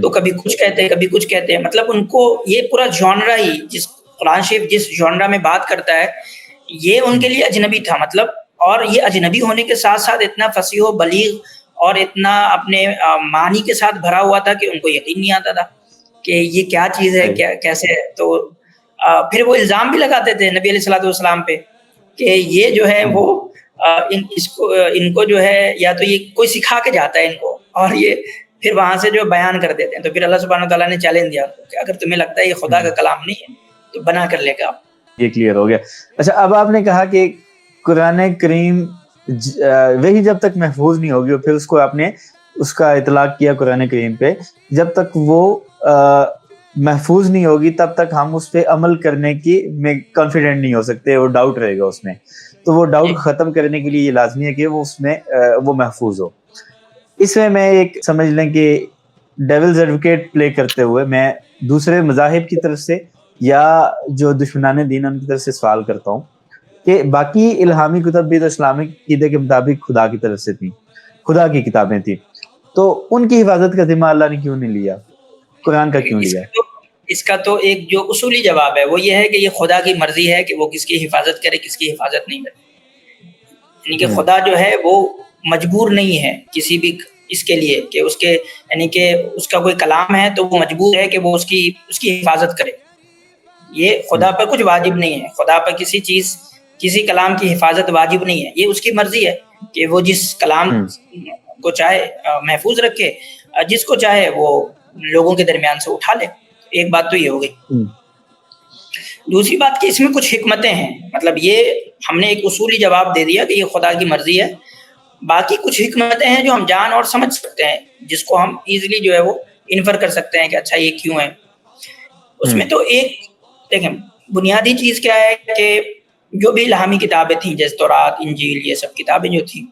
Speaker 2: تو کبھی کچھ کہتے ہیں کبھی کچھ کہتے ہیں. مطلب ان کو یہ پورا جانرا ہی, جس قرآن شریف جس جانرا میں بات کرتا ہے, یہ ان کے لیے اجنبی تھا. مطلب اور یہ اجنبی ہونے کے ساتھ ساتھ اتنا فصیح و بلیغ اور اتنا اپنے معنی کے ساتھ بھرا ہوا تھا کہ ان کو یقین نہیں آتا تھا کہ یہ کیا چیز ہے, کیا کیسے ہے. تو پھر وہ الزام بھی لگاتے تھے نبی علیہ الصلوۃ والسلام پہ کہ یہ جو ہے وہ ان کو جو ہے یا تو یہ کوئی سکھا کے جاتا ہے ان کو, اور یہ پھر وہاں سے جو بیان کر دیتے ہیں. تو پھر اللہ سبحانہ و تعالیٰ نے چیلنج دیا کہ اگر تمہیں لگتا ہے یہ خدا کا کلام نہیں ہے تو بنا کر لے گا.
Speaker 1: یہ کلیئر ہو گیا. اچھا, اب آپ نے کہا کہ قرآن کریم وہی جب تک محفوظ نہیں ہوگی, اور پھر اس کو آپ نے اس کا اطلاق کیا قرآن کریم پہ, جب تک وہ محفوظ نہیں ہوگی تب تک ہم اس پہ عمل کرنے کی میں کانفیڈنٹ نہیں ہو سکتے, وہ ڈاؤٹ رہے گا اس میں. تو وہ ڈاؤٹ ختم کرنے کے لیے یہ لازمی ہے کہ وہ اس میں وہ محفوظ ہو. اس میں ایک سمجھ لیں کہ ڈیولز ایڈوکیٹ پلے کرتے ہوئے میں دوسرے مذاہب کی طرف سے یا جو دشمنان دین ان کی طرف سے سوال کرتا ہوں کہ باقی الہامی کتب بھی تو اسلامی عقیدے کے مطابق خدا کی طرف سے تھیں, خدا کی کتابیں تھیں, تو ان کی حفاظت کا ذمہ اللہ نے کیوں نہیں لیا, قرآن کا کیوں لیا؟
Speaker 2: اس کا تو ایک جو اصولی جواب ہے وہ یہ ہے کہ یہ خدا کی مرضی ہے کہ وہ کس کی حفاظت کرے کس کی حفاظت نہیں کرے. یعنی کہ خدا جو ہے وہ مجبور نہیں ہے کسی بھی اس کے لیے کہ اس کے یعنی کہ اس کا کوئی کلام ہے تو وہ مجبور ہے کہ وہ اس کی حفاظت کرے. یہ خدا پر کچھ واجب نہیں ہے, خدا پر کسی کلام کی حفاظت واجب نہیں ہے. یہ اس کی مرضی ہے کہ وہ جس کلام کو چاہے محفوظ رکھے, جس کو چاہے وہ لوگوں کے درمیان سے اٹھا لے. ایک بات تو یہ ہو گئی. دوسری بات کہ اس میں کچھ حکمتیں ہیں. مطلب یہ ہم نے ایک اصولی جواب دے دیا کہ یہ خدا کی مرضی ہے, باقی کچھ حکمتیں ہیں جو ہم جان اور سمجھ سکتے ہیں, جس کو ہم ایزیلی جو ہے وہ انفر کر سکتے ہیں کہ اچھا یہ کیوں ہے. اس میں تو ایک دیکھیں بنیادی چیز کیا ہے کہ جو بھی الہامی کتابیں تھیں جیسے تورات, انجیل, یہ سب کتابیں جو تھیں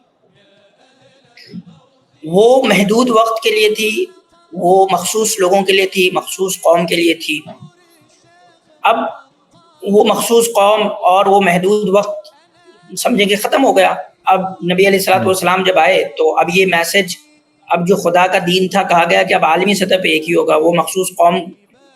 Speaker 2: وہ محدود وقت کے لیے تھی, وہ مخصوص لوگوں کے لیے تھی, مخصوص قوم کے لیے تھی. اب وہ مخصوص قوم اور وہ محدود وقت سمجھیں کہ ختم ہو گیا. اب نبی علیہ الصلوۃ والسلام جب آئے تو اب یہ میسج, اب جو خدا کا دین تھا, کہا گیا کہ اب عالمی سطح پہ ایک ہی ہوگا. وہ مخصوص قوم,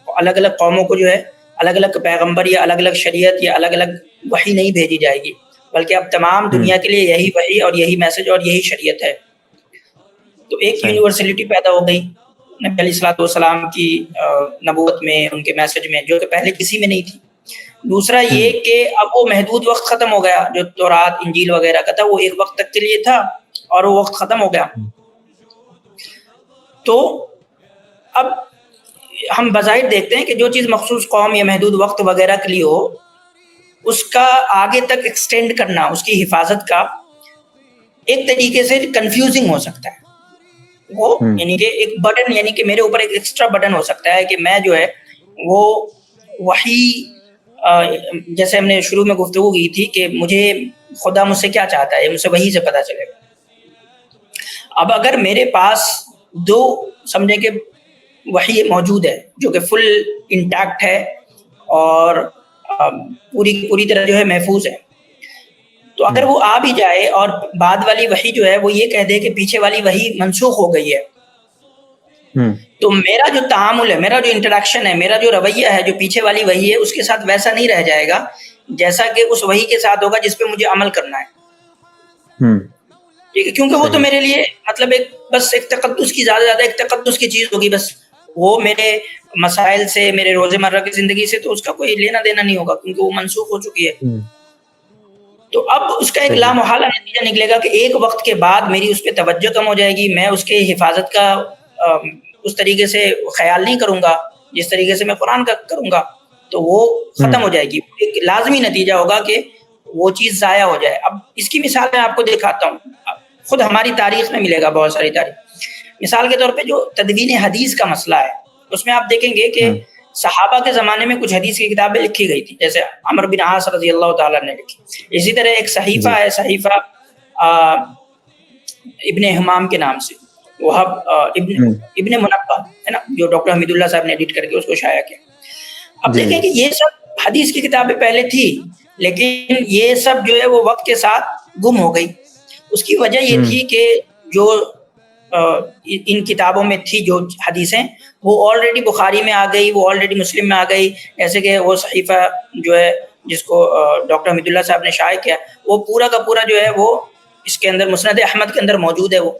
Speaker 2: الگ الگ قوموں کو جو ہے الگ الگ پیغمبر یا الگ الگ شریعت یا الگ الگ وحی نہیں بھیجی جائے گی, بلکہ اب تمام دنیا کے لیے یہی وحی اور یہی میسج اور یہی شریعت ہے. تو ایک یونیورسلٹی پیدا ہو گئی نبی علیہ الصلوۃ والسلام کی نبوت میں, ان کے میسج میں, جو کہ پہلے کسی میں نہیں تھی. دوسرا یہ کہ اب وہ محدود وقت ختم ہو گیا, جو تورات, انجیل وغیرہ کا تھا وہ ایک وقت تک کے لیے تھا اور وہ وقت ختم ہو گیا. تو اب ہم بظاہر دیکھتے ہیں کہ جو چیز مخصوص قوم یا محدود وقت وغیرہ کے لیے ہو, اس کا آگے تک ایکسٹینڈ کرنا, اس کی حفاظت کا ایک طریقے سے کنفیوزنگ ہو سکتا ہے. وہ یعنی کہ ایک بٹن, یعنی کہ میرے اوپر ایک ایکسٹرا بٹن ہو سکتا ہے کہ میں جو ہے وہ وحی, جیسے ہم نے شروع میں گفتگو کی تھی کہ مجھے خدا مجھ سے کیا چاہتا ہے مجھ سے وحی سے پتہ چلے گا. اب اگر میرے پاس دو سمجھیں کہ وحی موجود ہے جو کہ فل انٹیکٹ ہے اور پوری طرح جو ہے محفوظ ہے, تو اگر وہ آ بھی جائے اور بعد والی وحی جو ہے وہ یہ کہہ دے کہ پیچھے والی وحی منسوخ ہو گئی ہے, تو میرا جو تعامل ہے, میرا جو انٹریکشن ہے, میرا جو رویہ ہے جو پیچھے والی وحی ہے اس کے ساتھ ویسا نہیں رہ جائے گا جیسا کہ اس وحی کے ساتھ ہوگا جس پہ مجھے عمل کرنا ہے. کیونکہ وہ تو میرے لیے مطلب بس ایک تقدس کی زیادہ ایک تقدس کی چیز ہوگی, بس وہ میرے مسائل سے, میرے روزمرہ کی زندگی سے تو اس کا کوئی لینا دینا نہیں ہوگا کیونکہ وہ منسوخ ہو چکی ہے. تو اب اس کا ایک لامحالہ نتیجہ نکلے گا کہ ایک وقت کے بعد میری اس پہ توجہ کم ہو جائے گی, میں اس کے حفاظت کا اس طریقے سے خیال نہیں کروں گا جس طریقے سے میں قرآن کا کروں گا, تو وہ ختم ہو جائے گی. ایک لازمی نتیجہ ہوگا کہ وہ چیز ضائع ہو جائے. اب اس کی مثال میں آپ کو دکھاتا ہوں, خود ہماری تاریخ میں ملے گا بہت ساری تاریخ. مثال کے طور پہ جو تدوین حدیث کا مسئلہ ہے اس میں آپ دیکھیں گے کہ صحابہ کے زمانے میں کچھ حدیث کی کتابیں لکھی گئی تھی, جیسے عمرو بن عاص رضی اللہ تعالیٰ نے لکھی. اسی طرح ایک صحیفہ ہے, صحیفہ ابن حمام کے نام سے, وہاب ابن منبہ ہے نا, جو ڈاکٹر حمید اللہ صاحب نے ایڈٹ کر کے اس کو شائع کیا. اب دیکھیں کہ یہ سب حدیث کی کتابیں پہلے تھی, لیکن یہ سب جو ہے وہ وقت کے ساتھ گم ہو گئی. اس کی وجہ یہ تھی کہ جو ان کتابوں میں تھی جو حدیثیں وہ آلریڈی بخاری میں آ گئی, وہ آلریڈی مسلم میں آ گئی. جیسے کہ وہ صحیفہ جو ہے جس کو ڈاکٹر حمید اللہ صاحب نے شائع کیا, وہ پورا کا پورا جو ہے وہ اس کے اندر مسند احمد کے اندر موجود ہے وہ.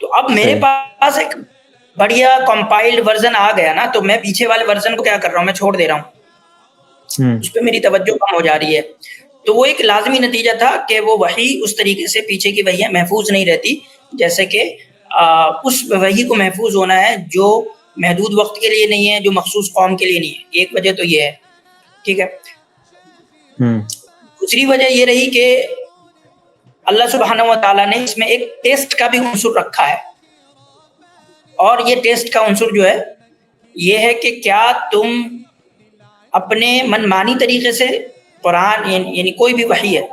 Speaker 2: تو اب میرے پاس ایک بڑھیا کمپائلڈ ورژن آ گیا نا, تو میں پیچھے والے ورژن کو کیا کر رہا ہوں, میں چھوڑ دے رہا ہوں, اس پہ میری توجہ کم ہو جا رہی ہے. تو وہ ایک لازمی نتیجہ تھا کہ وہ وحی اس طریقے سے پیچھے کی وحیاں محفوظ نہیں رہتی جیسے کہ اس وحی کو محفوظ ہونا ہے جو محدود وقت کے لیے نہیں ہے, جو مخصوص قوم کے لیے نہیں ہے. ایک وجہ تو یہ ہے, ٹھیک ہے. دوسری وجہ یہ رہی کہ اللہ سبحانہ و تعالیٰ نے اس میں ایک ٹیسٹ کا بھی عنصر رکھا ہے, اور یہ ٹیسٹ کا عنصر جو ہے یہ ہے کہ کیا تم اپنے منمانی طریقے سے قرآن یعنی کوئی بھی وحی ہے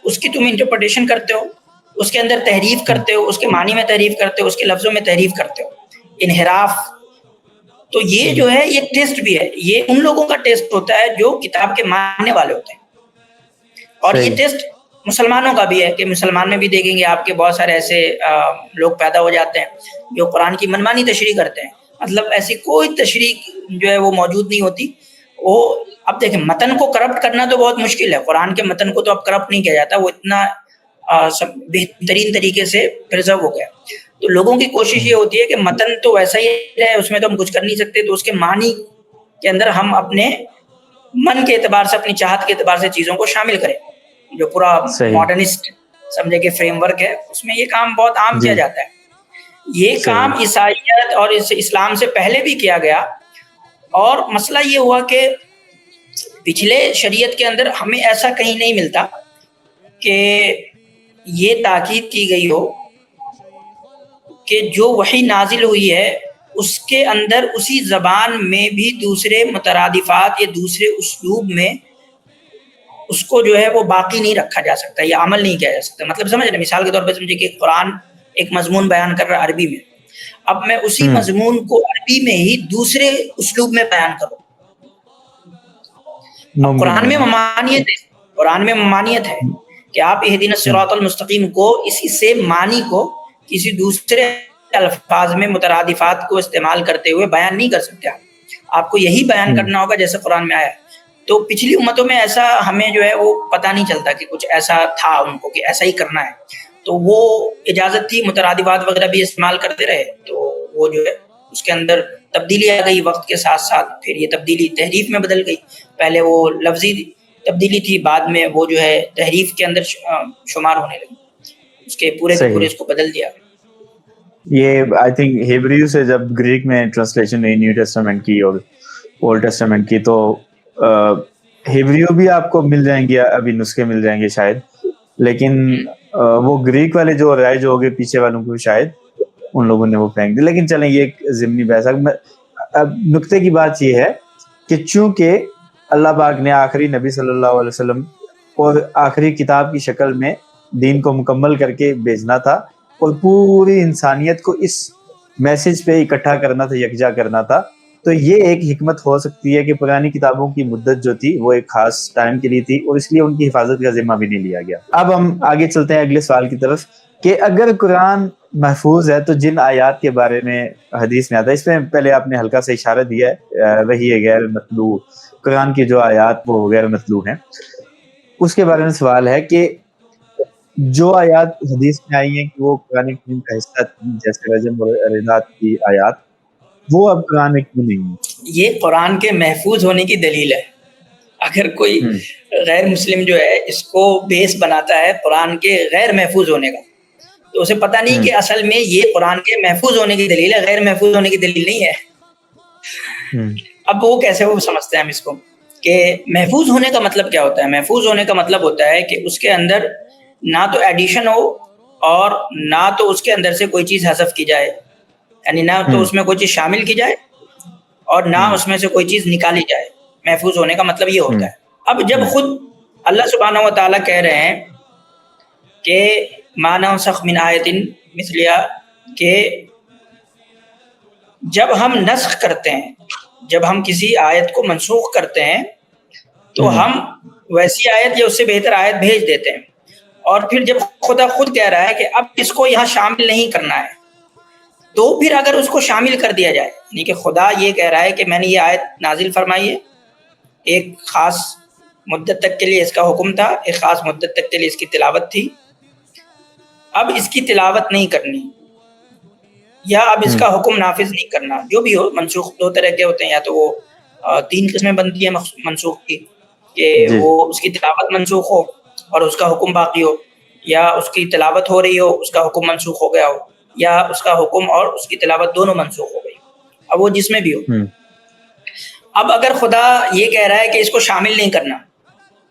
Speaker 2: اس کی تم انٹرپریٹیشن کرتے ہو, اس کے اندر تحریف کرتے ہو, اس کے معنی میں تحریف کرتے ہو, اس کے لفظوں میں تحریف کرتے ہو, انحراف. تو یہ جو ہے یہ ٹیسٹ بھی ہے, یہ ان لوگوں کا ٹیسٹ ہوتا ہے جو کتاب کے ماننے والے ہوتے ہیں. اور یہ ٹیسٹ مسلمانوں کا بھی ہے کہ مسلمان میں بھی دیکھیں گے آپ کے بہت سارے ایسے لوگ پیدا ہو جاتے ہیں جو قرآن کی منمانی تشریح کرتے ہیں. مطلب ایسی کوئی تشریح جو ہے وہ موجود نہیں ہوتی. وہ اب دیکھیں متن کو کرپٹ کرنا تو بہت مشکل ہے, قرآن کے متن کو تو اب کرپٹ نہیں کیا جاتا, وہ اتنا بہترین طریقے سے پرزرو ہو گیا. تو لوگوں کی کوشش یہ ہوتی ہے کہ متن تو ویسا ہی ہے, اس میں تو ہم کچھ کر نہیں سکتے, تو اس کے معنی کے اندر ہم اپنے من کے اعتبار سے, اپنی چاہت کے اعتبار سے چیزوں کو شامل کریں. جو پورا ماڈرنسٹ سمجھے کہ فریم ورک ہے اس میں یہ کام بہت عام کیا جاتا ہے. یہ کام عیسائیت اور اسلام سے پہلے بھی کیا گیا, اور مسئلہ یہ ہوا کہ پچھلے شریعت کے اندر ہمیں ایسا کہیں نہیں ملتا کہ یہ تاکید کی گئی ہو کہ جو وحی نازل ہوئی ہے اس کے اندر اسی زبان میں بھی دوسرے مترادفات یا دوسرے اسلوب میں اس کو جو ہے وہ باقی نہیں رکھا جا سکتا یا عمل نہیں کیا جا سکتا. مطلب سمجھ رہے, مثال کے طور پہ سمجھے کہ قرآن ایک مضمون بیان کر رہا ہے عربی میں, اب میں اسی مضمون کو عربی میں ہی دوسرے اسلوب میں بیان کروں. قرآن میں ممانعت ہے, قرآن میں ممانعت ہے کہ آپ اہدنا الصراط المستقیم کو اسی سے معنی کو کسی دوسرے الفاظ میں مترادفات کو استعمال کرتے ہوئے بیان نہیں کر سکتے. آپ کو یہی بیان کرنا ہوگا جیسے قرآن میں آیا. تو پچھلی امتوں میں ایسا ہمیں جو ہے وہ پتہ نہیں چلتا کہ کچھ ایسا تھا ان کو کہ ایسا ہی کرنا ہے, تو وہ اجازت تھی, مترادفات وغیرہ بھی استعمال کرتے رہے, تو وہ جو ہے اس کے اندر تبدیلی آ گئی وقت کے ساتھ ساتھ. پھر یہ تبدیلی تحریف میں بدل گئی. پہلے وہ لفظی تبدیلی تھی, بعد میں وہ جو ہے تحریف کے اندر شمار ہونے لگی, اس کے پورے کے پورے اس کو بدل دیا.
Speaker 1: یہ آئی تھنک ہیبریو سے جب گریک میں ٹرانسلیشن ہوئی نیو ٹیسٹامنٹ کی اور اولڈ ٹیسٹامنٹ کی, تو ہیبریو بھی آپ کو مل جائیں گے, ابھی نسخے مل جائیں گے شاید, لیکن وہ گریک والے جو رائج ہو گئے پیچھے والوں کو شاید ان لوگوں نے وہ پھینک دی. لیکن چلیں یہ ایک ضمنی بحث. اب نقطے کی بات یہ ہے کہ چونکہ اللہ پاک نے آخری نبی صلی اللہ علیہ وسلم اور آخری کتاب کی شکل میں دین کو مکمل کر کے بھیجنا تھا اور پوری انسانیت کو اس میسج پہ اکٹھا کرنا تھا, یکجا کرنا تھا, تو یہ ایک حکمت ہو سکتی ہے کہ پرانی کتابوں کی مدت جو تھی وہ ایک خاص ٹائم کے لیے تھی اور اس لیے ان کی حفاظت کا ذمہ بھی نہیں لیا گیا. اب ہم آگے چلتے ہیں اگلے سوال کی طرف کہ اگر قرآن محفوظ ہے تو جن آیات کے بارے میں حدیث میں آتا ہے, اس میں پہلے آپ نے ہلکا سا اشارہ دیا ہے, وہی ہے غیر مطلوع, قرآن کی جو آیات وہ غیر مطلوع ہیں, اس کے بارے میں سوال ہے کہ جو آیات حدیث میں آئی ہیں کہ وہ قرآن کریم کا حصہ تھی جیسے رجم اور ارادات کی آیات, وہ اب قرآن میں کیوں نہیں ہے؟
Speaker 2: یہ قرآن کے محفوظ ہونے کی دلیل ہے. اگر کوئی غیر مسلم جو ہے اس کو بیس بناتا ہے قرآن کے غیر محفوظ ہونے کا, تو اسے پتہ نہیں کہ اصل میں یہ قرآن کے محفوظ ہونے کی دلیل ہے, غیر محفوظ ہونے کی دلیل نہیں ہے. اب وہ کیسے وہ سمجھتے ہیں ہم اس کو کہ محفوظ ہونے کا مطلب کیا ہوتا ہے؟ محفوظ ہونے کا مطلب ہوتا ہے کہ اس کے اندر نہ تو ایڈیشن ہو اور نہ تو اس کے اندر سے کوئی چیز حذف کی جائے, یعنی نہ تو اس میں کوئی چیز شامل کی جائے اور نہ اس میں سے کوئی چیز نکالی جائے. محفوظ ہونے کا مطلب یہ ہوتا ہے. اب جب خود اللہ سبحانہ و تعالیٰ کہہ رہے ہیں کہ ما ننسخ من آیۃ مثلیہا, کہ جب ہم نسخ کرتے ہیں, جب ہم کسی آیت کو منسوخ کرتے ہیں تو ہم ویسی آیت یا اس سے بہتر آیت بھیج دیتے ہیں, اور پھر جب خدا خود کہہ رہا ہے کہ اب اس کو یہاں شامل نہیں کرنا ہے، تو پھر اگر اس کو شامل کر دیا جائے، یعنی کہ خدا یہ کہہ رہا ہے کہ میں نے یہ آیت نازل فرمائی ہے، ایک خاص مدت تک کے لیے اس کا حکم تھا، ایک خاص مدت تک کے لیے اس کی تلاوت تھی، اب اس کی تلاوت نہیں کرنی یا اب اس کا حکم نافذ نہیں کرنا، جو بھی ہو، منسوخ دو طرح کے ہوتے ہیں، یا تو وہ 3 قسمیں بنتی ہیں منسوخ کی، کہ
Speaker 1: جی
Speaker 2: وہ اس کی تلاوت منسوخ ہو اور اس کا حکم باقی ہو، یا اس کی تلاوت ہو رہی ہو، اس کا حکم منسوخ ہو گیا ہو، یا اس کا حکم اور اس کی تلاوت دونوں منسوخ ہو گئی، اب وہ جس میں بھی ہو۔ اب اگر خدا یہ کہہ رہا ہے کہ اس کو شامل نہیں کرنا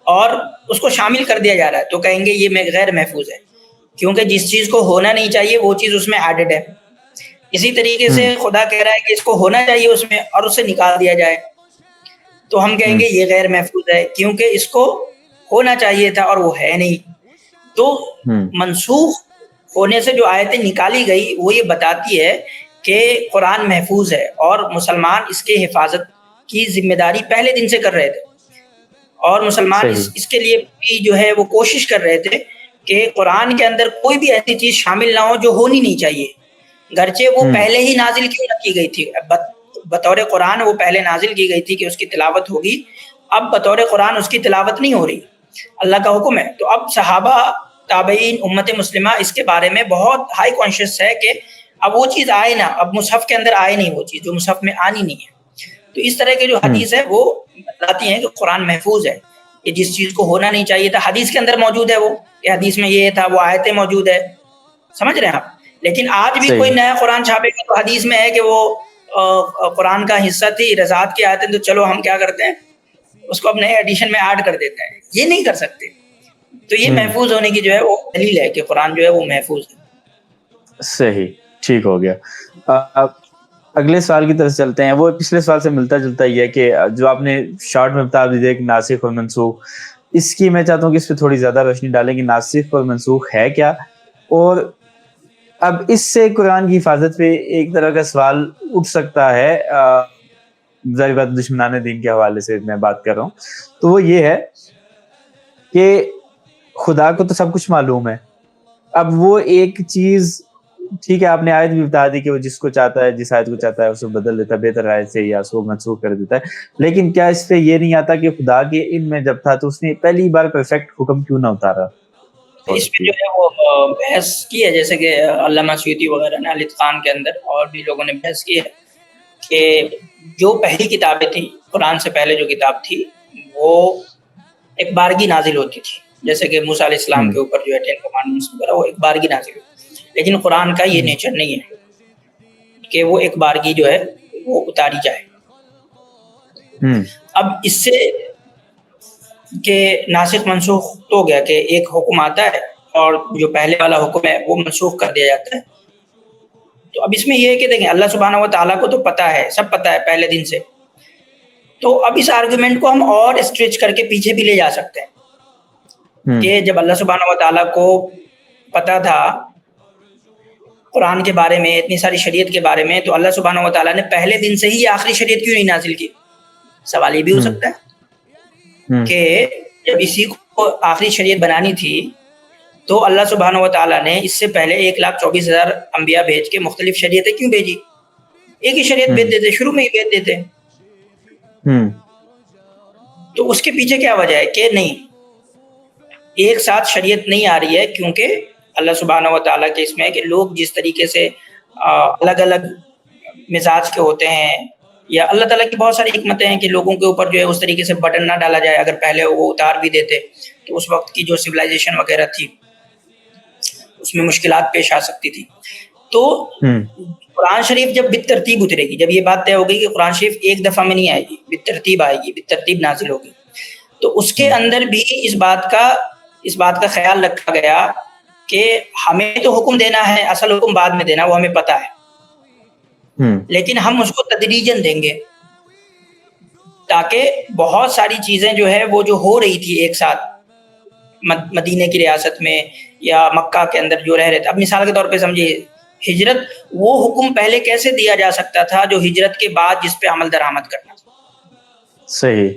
Speaker 2: اور اس کو شامل کر دیا جا رہا ہے، تو کہیں گے یہ غیر محفوظ ہے، کیونکہ جس چیز کو ہونا نہیں چاہیے وہ چیز اس میں ایڈڈ ہے۔ اسی طریقے سے خدا کہہ رہا ہے کہ اس کو ہونا چاہیے اس میں اور اسے نکال دیا جائے، تو ہم کہیں گے یہ غیر محفوظ ہے، کیونکہ اس کو ہونا چاہیے تھا اور وہ ہے نہیں۔ تو منسوخ ہونے سے جو آیتیں نکالی گئی وہ یہ بتاتی ہے کہ قرآن محفوظ ہے اور مسلمان اس کے حفاظت کی ذمہ داری پہلے دن سے کر رہے تھے، اور مسلمان اس کے لیے بھی جو ہے وہ کوشش کر رہے تھے کہ قرآن کے اندر کوئی بھی ایسی چیز شامل نہ ہو جو ہونی نہیں چاہیے، گرچہ وہ پہلے ہی نازل کیوں نہ کی گئی تھی، بطور قرآن وہ پہلے نازل کی گئی تھی کہ اس کی تلاوت ہوگی، اب بطور قرآن اس کی تلاوت نہیں ہو رہی، اللہ کا حکم ہے۔ تو اب صحابہ، تابعین، امت مسلمہ اس کے بارے میں بہت ہائی کانشیس ہے کہ اب وہ چیز آئے نہ، اب مصحف کے اندر آئے نہیں وہ چیز جو مصحف میں آنی نہیں ہے۔ تو اس طرح کے جو حدیث ہے وہ بتاتی ہیں کہ قرآن محفوظ ہے، کہ جس چیز کو ہونا نہیں چاہیے تھا حدیث کے اندر موجود ہے، وہ کہ حدیث میں یہ تھا، وہ آیتیں موجود ہے، سمجھ رہے ہیں آپ؟ لیکن آج بھی کوئی نیا قرآن چھاپے گا تو حدیث میں ہے کہ وہ قرآن کا حصہ تھی، رضاعت کی آیتیں، تو چلو ہم کیا کرتے ہیں اس کو اب نئے ایڈیشن میں ایڈ کر دیتے ہیں، یہ نہیں کر سکتے۔ تو یہ محفوظ ہونے کی جو ہے وہ دلیل ہے کہ قرآن جو ہے وہ محفوظ ہے۔
Speaker 1: صحیح، ٹھیک ہو گیا۔ اگلے سوال کی طرف چلتے ہیں، وہ پچھلے سوال سے ملتا جلتا ہی ہے کہ جو آپ نے شارٹ میں بتا دیے کہ ناسخ اور منسوخ، اس کی میں چاہتا ہوں کہ اس پہ تھوڑی زیادہ روشنی ڈالیں کہ ناسخ اور منسوخ ہے کیا، اور اب اس سے قرآن کی حفاظت پہ ایک طرح کا سوال اٹھ سکتا ہے، ظاہر بات دشمنان دین کے حوالے سے میں بات کر رہا ہوں، تو وہ یہ ہے کہ خدا کو تو سب کچھ معلوم ہے، اب وہ ایک چیز، ٹھیک ہے آپ نے آیت بھی بتا دی کہ وہ جس کو چاہتا ہے، جس آیت کو چاہتا ہے اس کو بدل دیتا ہے بہتر آیت سے یا اس کو منسوخ کر دیتا ہے، لیکن کیا اس پہ یہ نہیں آتا کہ خدا کے علم میں جب تھا تو اس نے پہلی بار پرفیکٹ حکم کیوں نہ اتارا؟
Speaker 2: اس پہ جو ہے وہ بحث کی ہے، جیسے کہ علامہ سیوطی وغیرہ نے الاتقان کے اندر، اور بھی لوگوں نے بحث کی ہے کہ جو پہلی کتابیں تھیں، قرآن سے پہلے جو کتاب تھی وہ ایک بارگی نازل ہوتی تھی، جیسے کہ موسیٰ علیہ السلام کے اوپر جو ہے 10 کمانڈمنٹس وغیرہ وہ ایک بارگی نازل ہوتی، لیکن قرآن کا یہ نیچر نہیں ہے کہ وہ ایک بارگی جو ہے وہ اتاری جائے۔ اب اس سے کہ ناسخ منسوخ تو ہو گیا کہ ایک حکم آتا ہے اور جو پہلے والا حکم ہے وہ منسوخ کر دیا جاتا ہے، تو اب اس میں یہ ہے کہ دیکھیں اللہ سبحانہ و تعالیٰ کو تو پتہ ہے، سب پتہ ہے پہلے دن سے، تو اب اس آرگومنٹ کو ہم اور اسٹریچ کر کے پیچھے بھی لے جا سکتے ہیں کہ جب اللہ سبحانہ و تعالیٰ کو پتہ تھا قرآن کے بارے میں، اتنی ساری شریعت کے بارے میں، تو اللہ سبحانہ و تعالیٰ نے پہلے دن سے ہی آخری شریعت کیوں نہیں نازل کی؟ سوال یہ بھی ہو سکتا ہے کہ جب اسی کو آخری شریعت بنانی تھی تو اللہ سبحانہ و تعالیٰ نے اس سے پہلے 1,24,000 انبیاء بھیج کے مختلف شریعتیں کیوں بھیجی؟ ایک ہی شریعت بھیج دیتے، شروع میں ہی بھیج دیتے۔ تو اس کے پیچھے کیا وجہ ہے کہ نہیں، ایک ساتھ شریعت نہیں آ رہی ہے، کیونکہ اللہ سبحانہ و تعالیٰ کے اس میں ہے کہ لوگ جس طریقے سے الگ الگ مزاج کے ہوتے ہیں، یا اللہ تعالیٰ کی بہت ساری حکمتیں ہیں کہ لوگوں کے اوپر جو ہے اس طریقے سے بٹن نہ ڈالا جائے، اگر پہلے وہ اتار بھی دیتے تو اس وقت کی جو سویلائزیشن وغیرہ تھی اس میں مشکلات پیش آ سکتی تھی۔ تو قرآن شریف جب بالترتیب اترے گی، جب یہ بات طے ہو گئی کہ قرآن شریف ایک دفعہ میں نہیں آئے گی، بالترتیب آئے گی، بالترتیب نازل ہوگی، تو اس کے اندر بھی اس بات کا خیال رکھا گیا کہ ہمیں تو حکم دینا ہے، اصل حکم بعد میں دینا، وہ ہمیں پتہ ہے، لیکن ہم اس کو تدریجاً دیں گے، تاکہ بہت ساری چیزیں جو ہے وہ جو ہو رہی تھی ایک ساتھ مدینے کی ریاست میں یا مکہ کے اندر جو رہ رہے تھے، اب مثال کے طور پہ سمجھیے ہجرت، وہ حکم پہلے کیسے دیا جا سکتا تھا جو ہجرت کے بعد جس پہ عمل درآمد کرنا تھا؟ صحیح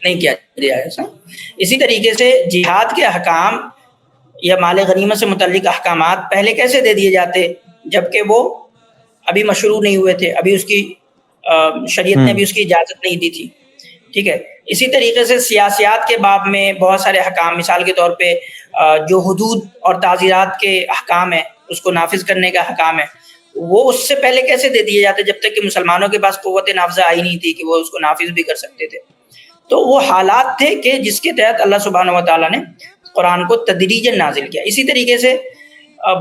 Speaker 2: نہیں کیا دیا ایسا۔ اسی طریقے سے جہاد کے احکام یا مال غنیمت سے متعلق احکامات پہلے کیسے دے دیے جاتے جبکہ وہ ابھی مشروع نہیں ہوئے تھے، ابھی اس کی شریعت نے بھی اس کی اجازت نہیں دی تھی. ٹھیک ہے. اسی طریقے سے سیاسیات کے باب میں بہت سارے احکام، مثال کے طور پہ جو حدود اور تعزیرات کے احکام ہیں اس کو نافذ کرنے کا حکام ہے، وہ اس سے پہلے کیسے دے دیے جاتے جب تک کہ مسلمانوں کے پاس قوت نافذہ آئی نہیں تھی کہ وہ اس کو نافذ بھی کر سکتے تھے. تو وہ حالات تھے کہ جس کے تحت اللہ سبحانہ و تعالیٰ نے قرآن کو تدریجاً نازل کیا. اسی طریقے سے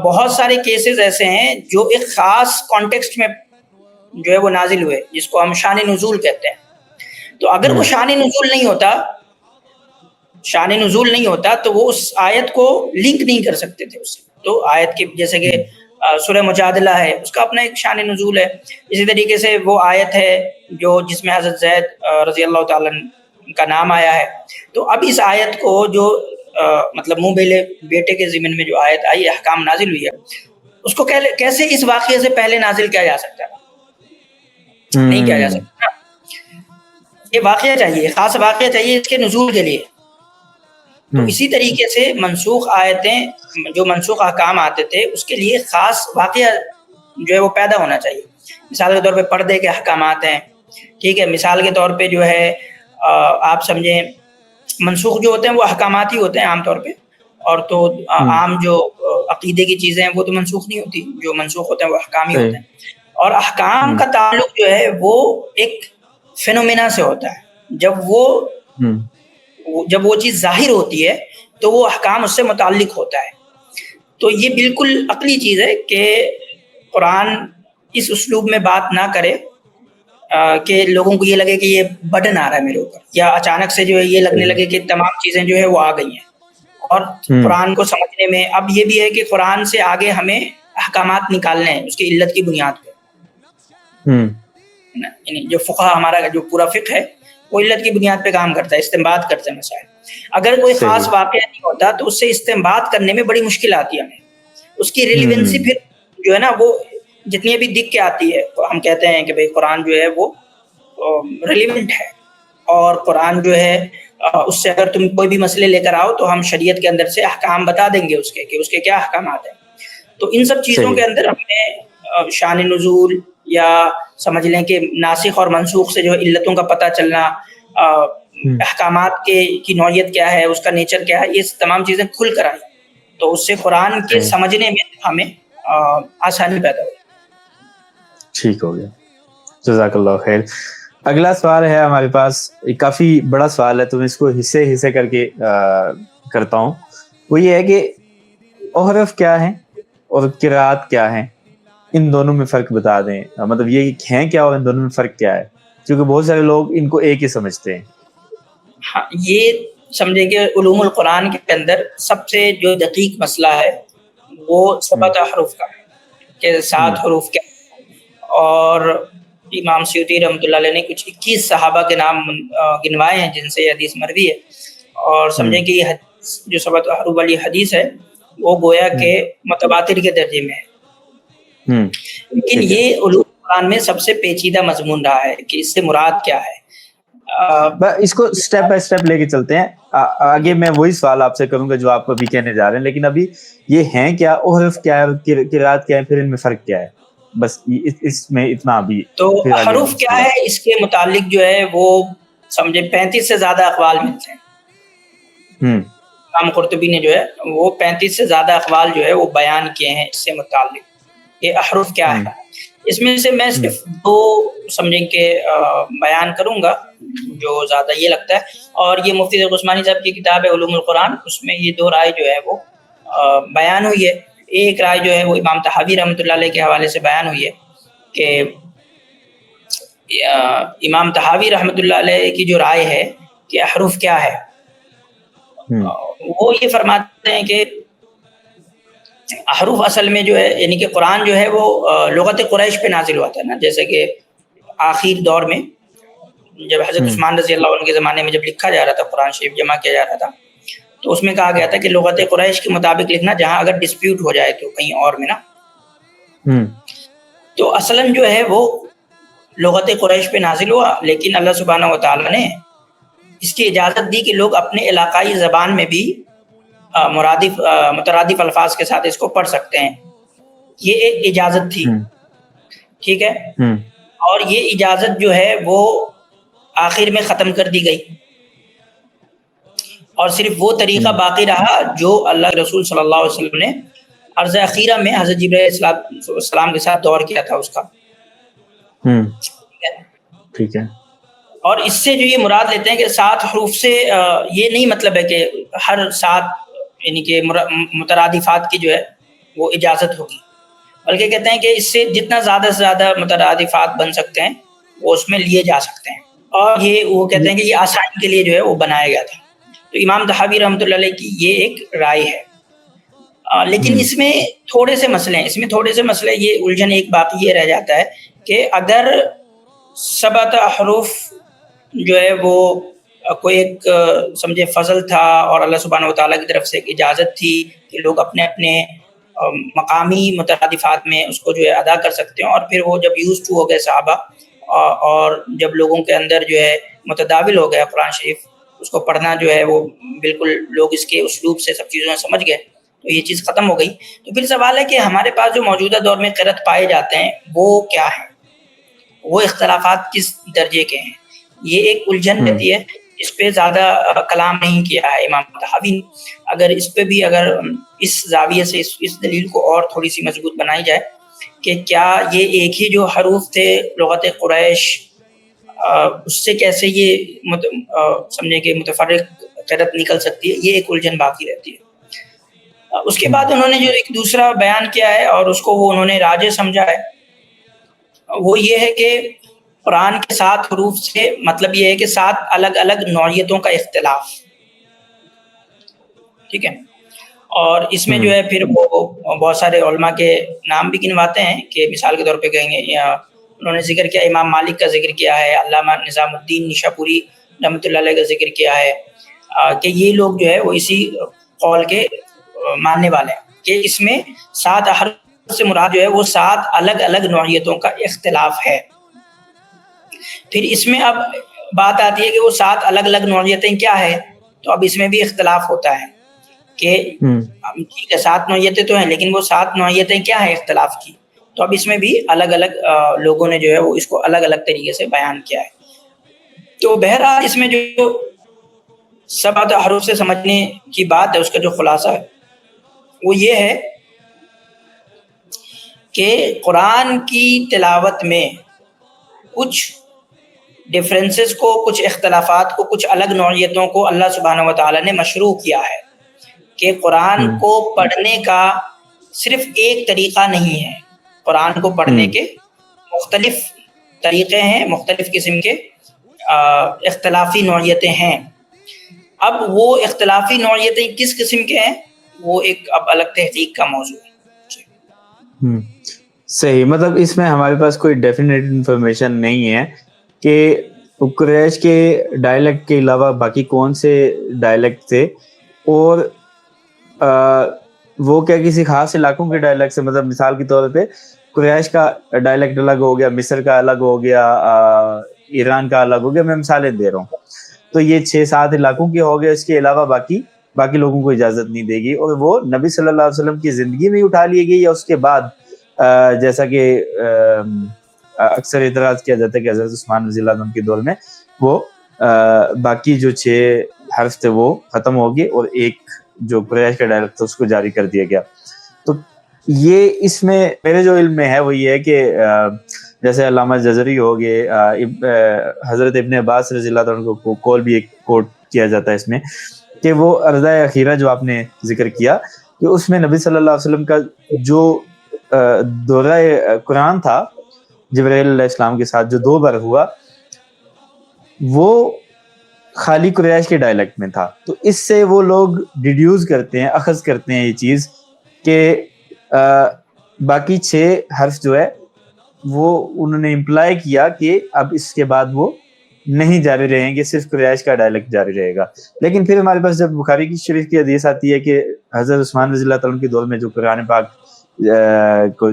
Speaker 2: بہت سارے کیسز ایسے ہیں جو ایک خاص کانٹیکسٹ میں جو ہے وہ نازل ہوئے، جس کو ہم شان نزول کہتے ہیں. تو اگر وہ شان نزول نہیں ہوتا تو وہ اس آیت کو لنک نہیں کر سکتے تھے اس سے. تو آیت کے جیسے کہ سورہ مجادلہ ہے، اس کا اپنا ایک شان نزول ہے. اسی طریقے سے وہ آیت ہے جو جس میں حضرت زید رضی اللہ تعالیٰ کا نام آیا ہے. تو اب اس آیت کو جو مطلب منہ بیلے بیٹے کے ضمن میں جو آیت آئی، احکام نازل ہوئی ہے، اس کو کیسے اس واقعے سے پہلے نازل کیا جا سکتا ہے؟ نہیں کیا جا سکتا. یہ واقعہ چاہیے، خاص واقعہ چاہیے اس کے نزول کے لیے. تو اسی طریقے سے منسوخ آیتیں، جو منسوخ احکام آتے تھے، اس کے لیے خاص واقعہ جو ہے وہ پیدا ہونا چاہیے. مثال کے طور پہ پردے کے احکامات ہیں. ٹھیک ہے. مثال کے طور پہ جو ہے آپ سمجھیں منسوخ جو ہوتے ہیں وہ احکامات ہی ہوتے ہیں عام طور پہ، اور تو عام جو عقیدے کی چیزیں ہیں وہ تو منسوخ نہیں ہوتی، جو منسوخ ہوتے ہیں وہ احکام ہی ہوتے ہیں. اور احکام کا تعلق جو ہے وہ ایک فینومینا سے ہوتا ہے. جب وہ چیز ظاہر ہوتی ہے تو وہ احکام اس سے متعلق ہوتا ہے. تو یہ بالکل عقلی چیز ہے کہ قرآن اس اسلوب میں بات نہ کرے کہ لوگوں کو یہ لگے کہ یہ برڈن آ رہا ہے میرے اوپر، یا اچانک سے جو ہے یہ لگنے لگے کہ تمام چیزیں جو ہے وہ آ گئی ہیں. اور قرآن کو سمجھنے میں اب یہ بھی ہے کہ قرآن سے آگے ہمیں احکامات نکالنے ہیں اس کی علت کی بنیاد پہ. یعنی جو فقہ ہمارا جو پورا فقہ ہے وہ علت کی بنیاد پہ کام کرتا ہے، استنباط کرتے ہیں مسائل. اگر کوئی خاص واقعہ نہیں ہوتا تو اس سے استنباط کرنے میں بڑی مشکل آتی ہے ہمیں. اس کی ریلیونسی پھر جو ہے نا وہ جتنی بھی دکھ کے آتی ہے، تو ہم کہتے ہیں کہ بھئی قرآن جو ہے وہ ریلیونٹ ہے، اور قرآن جو ہے اس سے اگر تم کوئی بھی مسئلے لے کر آؤ تو ہم شریعت کے اندر سے احکام بتا دیں گے اس کے کہ اس کے کیا احکامات ہیں. تو ان سب چیزوں کے اندر ہمیں شان نزول یا سمجھ لیں کہ ناسخ اور منسوخ سے جو علتوں کا پتہ چلنا، احکامات کی نوعیت کیا ہے، اس کا نیچر کیا ہے، یہ تمام چیزیں کھل کر آئی. تو اس سے قرآن کے سمجھنے میں ہمیں آسانی پیدا ہوئی.
Speaker 1: ٹھیک ہو گیا، جزاک اللہ خیر. اگلا سوال ہے ہمارے پاس، کافی بڑا سوال ہے تو میں اس کو حصے کر کے کرتا ہوں. وہ یہ ہے کہ احرف کیا ہے اور قراءت کیا ہے، ان دونوں میں فرق بتا دیں. مطلب یہ ہیں کیا اور ان دونوں میں فرق کیا ہے، کیونکہ بہت سارے لوگ ان کو ایک ہی سمجھتے ہیں.
Speaker 2: ہاں، یہ سمجھیں کہ علوم القرآن کے اندر سب سے جو دقیق مسئلہ ہے وہ 7 حروف کا ہے کہ 7 حروف کیا. اور امام سیوطی رحمۃ اللہ علیہ نے کچھ 21 صحابہ کے نام گنوائے ہیں جن سے یہ حدیث مروی ہے. اور سمجھیں کہ یہ حدیث جو 7 حروف والی حدیث ہے وہ گویا کہ متواتر کے درجے میں ہے. لیکن یہ علوم القرآن میں سب سے پیچیدہ مضمون رہا ہے کہ اس سے مراد کیا ہے.
Speaker 1: اس کو سٹیپ بائی سٹیپ لے کے چلتے ہیں. آگے میں وہی سوال آپ سے کروں گا جو آپ ابھی کہنے جا رہے ہیں، لیکن ابھی یہ ہیں کیا، احرف کیا ہے، قراءت کیا ہے، پھر ان میں فرق کیا ہے، بس اس میں اتنا ابھی.
Speaker 2: تو حروف کیا ہے، اس کے متعلق جو ہے وہ سمجھے 35 سے زیادہ اقوال ملتے ہیں. امام قرطبی نے جو ہے وہ 35 سے زیادہ اقوال جو ہے وہ بیان کیے ہیں اس سے متعلق یہ احرف کیا ہے. اس میں سے میں صرف 2 سمجھیں کہ بیان کروں گا جو زیادہ یہ لگتا ہے. اور یہ مفتی ذوق عثمانی صاحب کی کتاب ہے علوم القرآن، اس میں یہ 2 رائے جو ہے وہ بیان ہوئی ہے. ایک رائے جو ہے وہ امام طحاوی رحمۃ اللہ علیہ کے حوالے سے بیان ہوئی ہے کہ امام طحاوی رحمۃ اللہ علیہ کی جو رائے ہے کہ احرف کیا ہے، وہ یہ فرماتے ہیں کہ احرف اصل میں جو ہے یعنی کہ قرآن جو ہے وہ لغت قریش پہ نازل ہوا تھا نا. جیسے کہ آخر دور میں جب حضرت عثمان رضی اللہ عنہ کے زمانے میں جب لکھا جا رہا تھا، قرآن شریف جمع کیا جا رہا تھا، تو اس میں کہا گیا تھا کہ لغت قریش کے مطابق لکھنا، جہاں اگر ڈسپیوٹ ہو جائے تو کہیں اور میں نا. تو اصلاً جو ہے وہ لغت قریش پہ نازل ہوا، لیکن اللہ سبحانہ و تعالیٰ نے اس کی اجازت دی کہ لوگ اپنے علاقائی زبان میں بھی مترادف الفاظ کے ساتھ اس کو پڑھ سکتے ہیں. یہ ایک اجازت تھی. ٹھیک ہے. اور یہ اجازت جو ہے وہ آخر میں ختم کر دی گئی اور صرف وہ طریقہ باقی رہا جو اللہ کے رسول صلی اللہ علیہ وسلم نے عرض اخیرہ میں حضرت جبرائیل علیہ السلام کے ساتھ دور کیا تھا اس کا.
Speaker 1: ٹھیک ہے.
Speaker 2: اور اس سے جو یہ مراد لیتے ہیں کہ 7 حروف سے یہ نہیں مطلب ہے کہ ہر 7 یعنی کہ مترادفات کی جو ہے وہ اجازت ہوگی، بلکہ کہتے ہیں کہ اس سے جتنا زیادہ سے زیادہ مترادفات بن سکتے ہیں وہ اس میں لیے جا سکتے ہیں. اور یہ وہ کہتے ہیں کہ یہ آسانی کے لیے جو ہے وہ بنایا گیا تھا. تو امام طحاوی رحمۃ اللہ علیہ کی یہ ایک رائے ہے. لیکن اس میں تھوڑے سے مسئلے یہ الجھن ایک باقی یہ رہ جاتا ہے کہ اگر 7 احرف جو ہے وہ کوئی ایک سمجھے فضل تھا اور اللہ سبحانہ و تعالیٰ کی طرف سے ایک اجازت تھی کہ لوگ اپنے اپنے مقامی مترادفات میں اس کو جو ہے ادا کر سکتے ہیں، اور پھر وہ جب یوز ٹو ہو گئے صحابہ اور جب لوگوں کے اندر جو ہے متداول ہو گیا قرآن شریف، اس کو پڑھنا جو ہے وہ بالکل لوگ اس کے اسلوب سے سب چیزوں میں سمجھ گئے، تو یہ چیز ختم ہو گئی. تو پھر سوال ہے کہ ہمارے پاس جو موجودہ دور میں قرأت پائے جاتے ہیں وہ کیا ہیں، وہ اختلافات کس درجے کے ہیں. یہ ایک الجھن رہتی ہے، اس پہ زیادہ کلام نہیں کیا ہے امام طحاوی نے. اگر اس پہ بھی اگر اس زاویے سے اس دلیل کو اور تھوڑی سی مضبوط بنائی جائے کہ کیا یہ ایک ہی جو حروف تھے لغت قریش، اس سے کیسے یہ سمجھے کہ متفرق قرأت نکل سکتی ہے، یہ ایک الجھن باقی رہتی ہے. اس کے بعد انہوں نے جو ایک دوسرا بیان کیا ہے اور اس کو وہ انہوں نے راجح سمجھا ہے، وہ یہ ہے کہ قرآن کے 7 حروف سے مطلب یہ ہے کہ 7 الگ الگ نوعیتوں کا اختلاف. ٹھیک ہے. اور اس میں جو ہے پھر وہ بہت سارے علماء کے نام بھی گنواتے ہیں کہ مثال کے طور پہ کہیں گے انہوں نے ذکر کیا، امام مالک کا ذکر کیا ہے، علامہ نظام الدین نشاپوری رحمۃ اللہ علیہ کا ذکر کیا ہے کہ یہ لوگ جو ہے وہ اسی قول کے ماننے والے ہیں کہ اس میں 7 حروف سے مراد جو ہے وہ 7 الگ الگ نوعیتوں کا اختلاف ہے. پھر اس میں اب بات آتی ہے کہ وہ 7 الگ الگ نوعیتیں کیا ہے، تو اب اس میں بھی اختلاف ہوتا ہے کہ ٹھیک ہے 7 نوعیتیں تو ہیں لیکن وہ 7 نوعیتیں کیا ہیں اختلاف کی. تو اب اس میں بھی الگ الگ لوگوں نے جو ہے وہ اس کو الگ الگ طریقے سے بیان کیا ہے. تو بہرحال اس میں جو 7 حروف سے سمجھنے کی بات ہے اس کا جو خلاصہ ہے وہ یہ ہے کہ قرآن کی تلاوت میں کچھ ڈفرینسز کو، کچھ اختلافات کو، کچھ الگ نوعیتوں کو اللہ سبحانہ و تعالیٰ نے مشروع کیا ہے کہ قرآن کو پڑھنے کا صرف ایک طریقہ نہیں ہے. قرآن کو پڑھنے کے مختلف طریقے ہیں، مختلف قسم کے اختلافی نوعیتیں ہیں. اب وہ اختلافی نوعیتیں کس قسم کے ہیں وہ ایک اب الگ تحقیق کا موضوع ہے.
Speaker 1: صحیح. مطلب اس میں ہمارے پاس کوئی ڈیفینیٹ انفارمیشن نہیں ہے کہ قریش کے ڈائلیکٹ کے علاوہ باقی کون سے ڈائلیکٹ تھے، اور وہ کیا کسی خاص علاقوں کے ڈائلیکٹ سے، مطلب مثال کے طور پہ قریش کا ڈائلیکٹ الگ ہو گیا، مصر کا الگ ہو گیا، ایران کا الگ ہو گیا، میں مثالیں دے رہا ہوں. تو یہ 6-7 علاقوں کے ہو گئے، اس کے علاوہ باقی لوگوں کو اجازت نہیں دے گی، اور وہ نبی صلی اللہ علیہ وسلم کی زندگی میں اٹھا لی گئی یا اس کے بعد، جیسا کہ اکثر اعتراض کیا جاتا ہے کہ حضرت عثمان رضی اللہ عنہ کے دور میں وہ باقی جو 6 حرف تھے وہ ختم ہو گئے اور ایک جو قریش کا ڈائلیکٹ تھا اس کو جاری کر دیا گیا. تو یہ اس میں میرے جو علم میں ہے وہ یہ ہے کہ جیسے علامہ جزری ہو گئے، حضرت ابن عباس رضی اللہ عنہ کو قول بھی ایک کوٹ کیا جاتا ہے اس میں کہ وہ عرضہ اخیرہ جو آپ نے ذکر کیا کہ اس میں نبی صلی اللہ علیہ وسلم کا جو دورہ قرآن تھا جبرائیل علیہ السلام کے ساتھ جو 2 بار ہوا وہ خالی قریش کے ڈائلیکٹ میں تھا. تو اس سے وہ لوگ ڈیڈیوز کرتے ہیں، اخذ کرتے ہیں یہ چیز کہ باقی 6 حرف جو ہے وہ انہوں نے امپلائی کیا کہ اب اس کے بعد وہ نہیں جاری رہیں گے، صرف قریش کا ڈائلیکٹ جاری رہے گا. لیکن پھر ہمارے پاس جب بخاری کی شریف کی حدیث آتی ہے کہ حضرت عثمان رضی اللہ عنہ کے دور میں جو قرآن پاک کو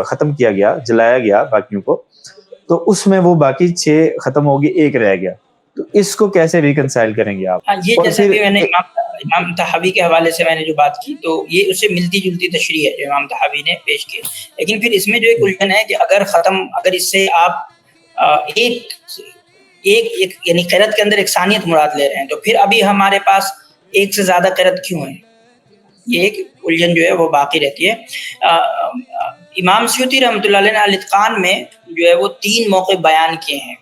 Speaker 1: ختم کیا گیا، جلایا گیا باقیوں کو، تو اس میں وہ باقی 6 ختم ہو گئے، ایک رہ گیا. تو اس کو کیسے ریکنسائل کریں گے آپ؟
Speaker 2: یہ جیسے بھی میں نے امام طحاوی کے حوالے سے میں نے جو بات کی تو یہ اس سے ملتی جلتی تشریح ہے جو امام طحاوی نے پیش کی. لیکن پھر اس میں جو ایک الجھن ہے کہ اگر اس سے آپ ایک یعنی قرت کے اندر ایک ثانیت مراد لے رہے ہیں تو پھر ابھی ہمارے پاس ایک سے زیادہ قرت کیوں ہے؟ یہ ایک الجھن جو ہے وہ باقی رہتی ہے. امام سیوطی رحمۃ اللہ علیہ نے الاتقان میں جو ہے وہ 3 موقع بیان کیے ہیں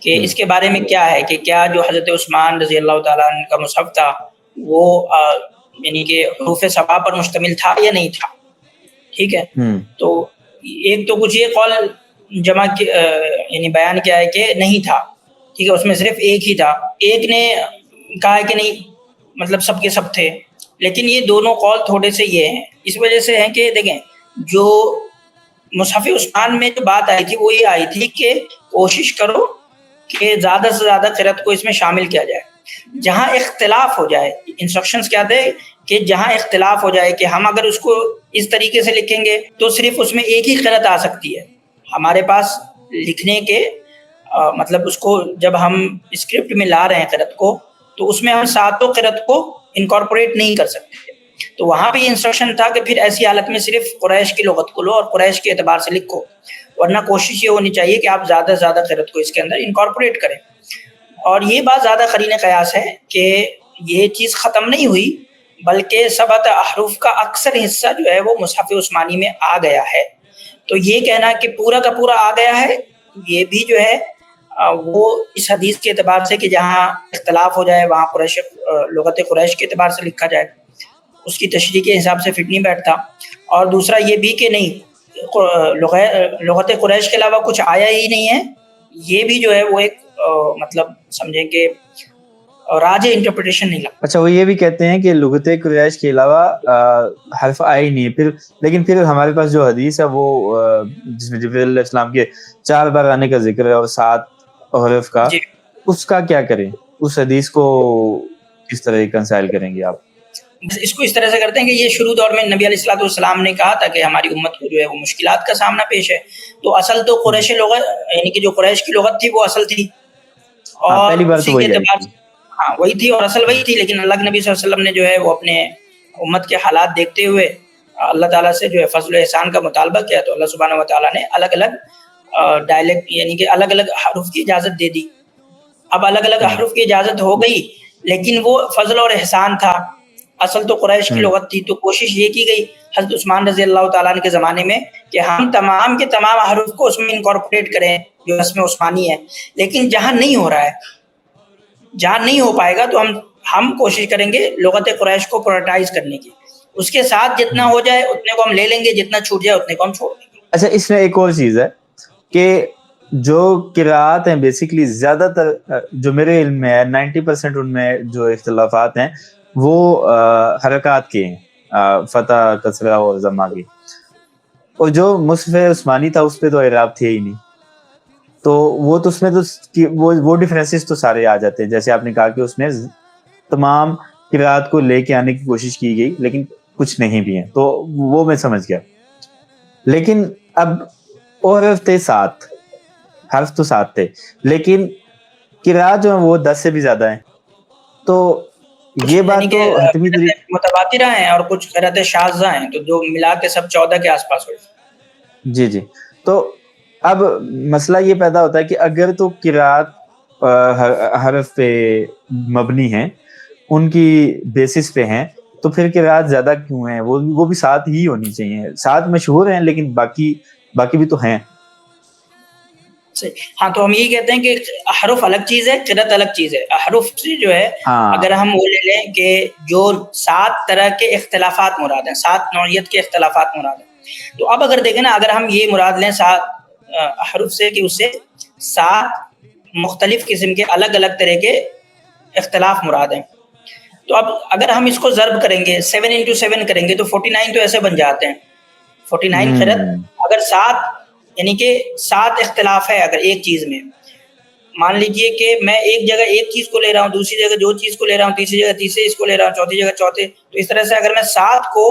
Speaker 2: کہ اس کے بارے میں کیا ہے کہ کیا جو حضرت عثمان رضی اللہ تعالیٰ عنہ کا مصحف تھا وہ یعنی کہ حروف صفا پر مشتمل تھا یا نہیں تھا. ٹھیک ہے. تو ایک تو کچھ یہ قول یعنی بیان کیا ہے کہ نہیں تھا. ٹھیک ہے. اس میں صرف ایک ہی تھا. ایک نے کہا ہے کہ نہیں مطلب سب کے سب تھے. لیکن یہ دونوں قول تھوڑے سے یہ ہیں اس وجہ سے ہیں کہ دیکھیں جو مصحف عثمان میں جو بات آئی تھی وہ یہ آئی تھی کہ کوشش کرو کہ زیادہ سے زیادہ قرأت کو اس میں شامل کیا جائے. جہاں اختلاف ہو جائے انسٹرکشنز کیا تھے کہ جہاں اختلاف ہو جائے کہ ہم اگر اس کو اس طریقے سے لکھیں گے تو صرف اس میں ایک ہی قرأت آ سکتی ہے. ہمارے پاس لکھنے کے مطلب اس کو جب ہم اسکرپٹ میں لا رہے ہیں قرأت کو تو اس میں ہم ساتوں قرأت کو انکارپوریٹ نہیں کر سکتے. تو وہاں پہ یہ انسٹرکشن تھا کہ پھر ایسی حالت میں صرف قریش کی لغت کو لو اور قریش کے اعتبار سے لکھو, ورنہ کوشش یہ ہونی چاہیے کہ آپ زیادہ سے زیادہ قرأت کو اس کے اندر انکارپوریٹ کریں. اور یہ بات زیادہ قرین قیاس ہے کہ یہ چیز ختم نہیں ہوئی بلکہ 7 احرف کا اکثر حصہ جو ہے وہ مصحف عثمانی میں آ گیا ہے. تو یہ کہنا کہ پورا کا پورا آ گیا ہے یہ بھی جو ہے وہ اس حدیث کے اعتبار سے کہ جہاں اختلاف ہو جائے وہاں قریش لغت قریش کے اعتبار سے لکھا جائے اس کی تشریح کے حساب سے فٹ نہیں بیٹھتا. اور دوسرا یہ بھی کہ نہیں لغت قریش کے علاوہ کچھ آیا ہی نہیں ہے, یہ بھی جو ہے وہ ایک مطلب سمجھیں کہ راج انٹرپریٹیشن نہیں لگتا.
Speaker 1: اچھا, وہ یہ بھی کہتے ہیں کہ لغت قریش کے علاوہ حرف آئے ہی نہیں ہے. لیکن پھر ہمارے پاس جو حدیث ہے وہ جس میں جبرائیل علیہ السلام کے 4 بار آنے کا ذکر ہے اور 7 حرف کا,
Speaker 2: جی.
Speaker 1: اس کا کیا کریں؟ اس حدیث کو کس طرح ریکنسائل کریں گے آپ؟
Speaker 2: اس کو اس طرح سے کرتے ہیں کہ یہ شروع دور میں نبی علیہ الصلوۃ والسلام نے کہا تھا کہ ہماری امت کو جو ہے وہ مشکلات کا سامنا پیش ہے. تو اصل تو قریش لغت یعنی کہ جو قریش کی لغت تھی وہ اصل تھی اور
Speaker 1: پہلی بار تو وہی آئی تھی.
Speaker 2: ہاں وہی تھی اور اصل وہی تھی. لیکن اللہ کے نبی صلی اللہ علیہ وسلم نے جو ہے وہ اپنے امت کے حالات دیکھتے ہوئے اللہ تعالیٰ سے جو ہے فضل و احسان کا مطالبہ کیا تو اللہ سبحانہ و تعالیٰ نے الگ الگ ڈائلیکٹ یعنی کہ الگ الگ حروف کی اجازت دے دی. اب الگ الگ حروف کی اجازت ہو گئی لیکن وہ فضل اور احسان تھا, اصل تو قریش کی لغت تھی. تو کوشش یہ کی گئی حضرت عثمان رضی اللہ تعالیٰ عنہ کے زمانے میں کہ ہم تمام کے تمام حروف کو اس میں انکارپوریٹ کریں جو رسم عثمانی ہے. لیکن جہاں نہیں ہو رہا ہے, جہاں نہیں ہو پائے گا تو ہم کوشش کریں گے لغت قریش کو پرائورٹائز کرنے کی. اس کے ساتھ جتنا ہو جائے اتنے کو ہم لے لیں گے, جتنا چھوٹ جائے اتنے کو ہم چھوڑ دیں گے.
Speaker 1: اچھا, اس میں ایک اور چیز ہے کہ جو قراءات ہیں بیسیکلی زیادہ تر جو میرے علم میں ہے 90% ان میں جو اختلافات ہیں وہ حرکات کے ہیں, فتح کسرہ اور ضمہ کی. اور جو مصحف عثمانی تھا اس پہ تو اعراب تھے ہی نہیں, تو وہ تو اس میں تو وہ ڈفرینسز تو سارے آ جاتے ہیں. جیسے آپ نے کہا کہ اس میں تمام قراءات کو لے کے آنے کی کوشش کی گئی لیکن کچھ نہیں بھی ہیں, تو وہ میں سمجھ گیا. لیکن اب اور حرف تھے 7, حرف تو 7 تھے لیکن قراءات جو ہیں وہ 10 سے بھی زیادہ ہیں. تو یہ بات تو حتمی طریقے
Speaker 2: متواترہ ہیں اور کچھ قراءتیں شاذہ ہیں, تو جو ملا کے سب 14 کے آس پاس ہوئی.
Speaker 1: جی جی. تو اب مسئلہ یہ پیدا ہوتا ہے کہ اگر تو قراءات حرف پہ مبنی ہیں, ان کی بیسس پہ ہیں, تو پھر قراءات زیادہ کیوں ہیں؟ وہ بھی 7 ہی ہونی چاہیے. 7 مشہور ہیں لیکن باقی بھی تو ہیں.
Speaker 2: ہاں, تو ہم یہی کہتے ہیں کہ حرف الگ چیز ہے, قرأت الگ چیز ہے. حرف سے جو ہے اگر ہم وہ لے لیں کہ جو 7 طرح کے اختلافات مراد ہیں, 7 نوعیت کے اختلافات مراد ہیں, تو اب اگر دیکھیں نا اگر ہم یہ مراد لیں 7 حرف سے کہ اس سے 7 مختلف قسم کے الگ الگ طرح کے اختلاف مراد ہیں, تو اب اگر ہم اس کو ضرب کریں گے 7 into 7 کریں گے تو 49 تو ایسے بن جاتے ہیں. 49 قرأت اگر 7 یعنی کہ 7 اختلاف ہے اگر ایک چیز میں, مان لیجئے کہ میں ایک جگہ ایک چیز کو لے رہا ہوں, دوسری جگہ جو چیز کو لے رہا ہوں, تیسری جگہ تیسرے اس کو لے رہا ہوں, چوتھی جگہ چوتھے, تو اس طرح سے اگر میں 7 کو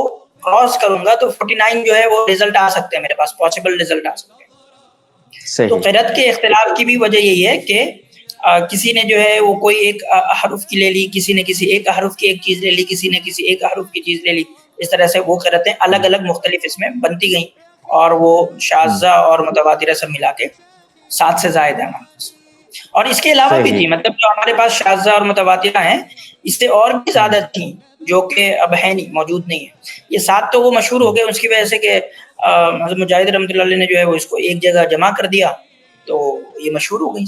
Speaker 2: کراس کروں گا تو 49 جو ہے وہ رزلٹ آ سکتے ہیں میرے پاس, پاسبل رزلٹ آ سکتے ہیں. تو قرأت کے اختلاف کی بھی وجہ یہی ہے کہ کسی نے جو ہے وہ کوئی ایک حرف کی لے لی, کسی نے کسی ایک حرف کی ایک چیز لے لی, کسی نے کسی ایک حرف کی چیز لے لی. اس طرح سے وہ قرأتیں الگ الگ مختلف اس میں بنتی گئیں, اور وہ شاذہ اور متواترہ سب ملا کے 7 سے زائد ہے. اور اس کے علاوہ بھی تھی, مطلب جو ہمارے پاس شاذہ اور متواترہ ہیں اس سے اور بھی زیادہ تھیں جو کہ اب ہے نہیں, موجود نہیں ہے. یہ 7 تو وہ مشہور ہو گئے اس کی وجہ سے کہ حضرت مجاہد رحمۃ اللہ علیہ نے جو ہے وہ اس کو ایک جگہ جمع کر دیا تو یہ مشہور ہو گئی.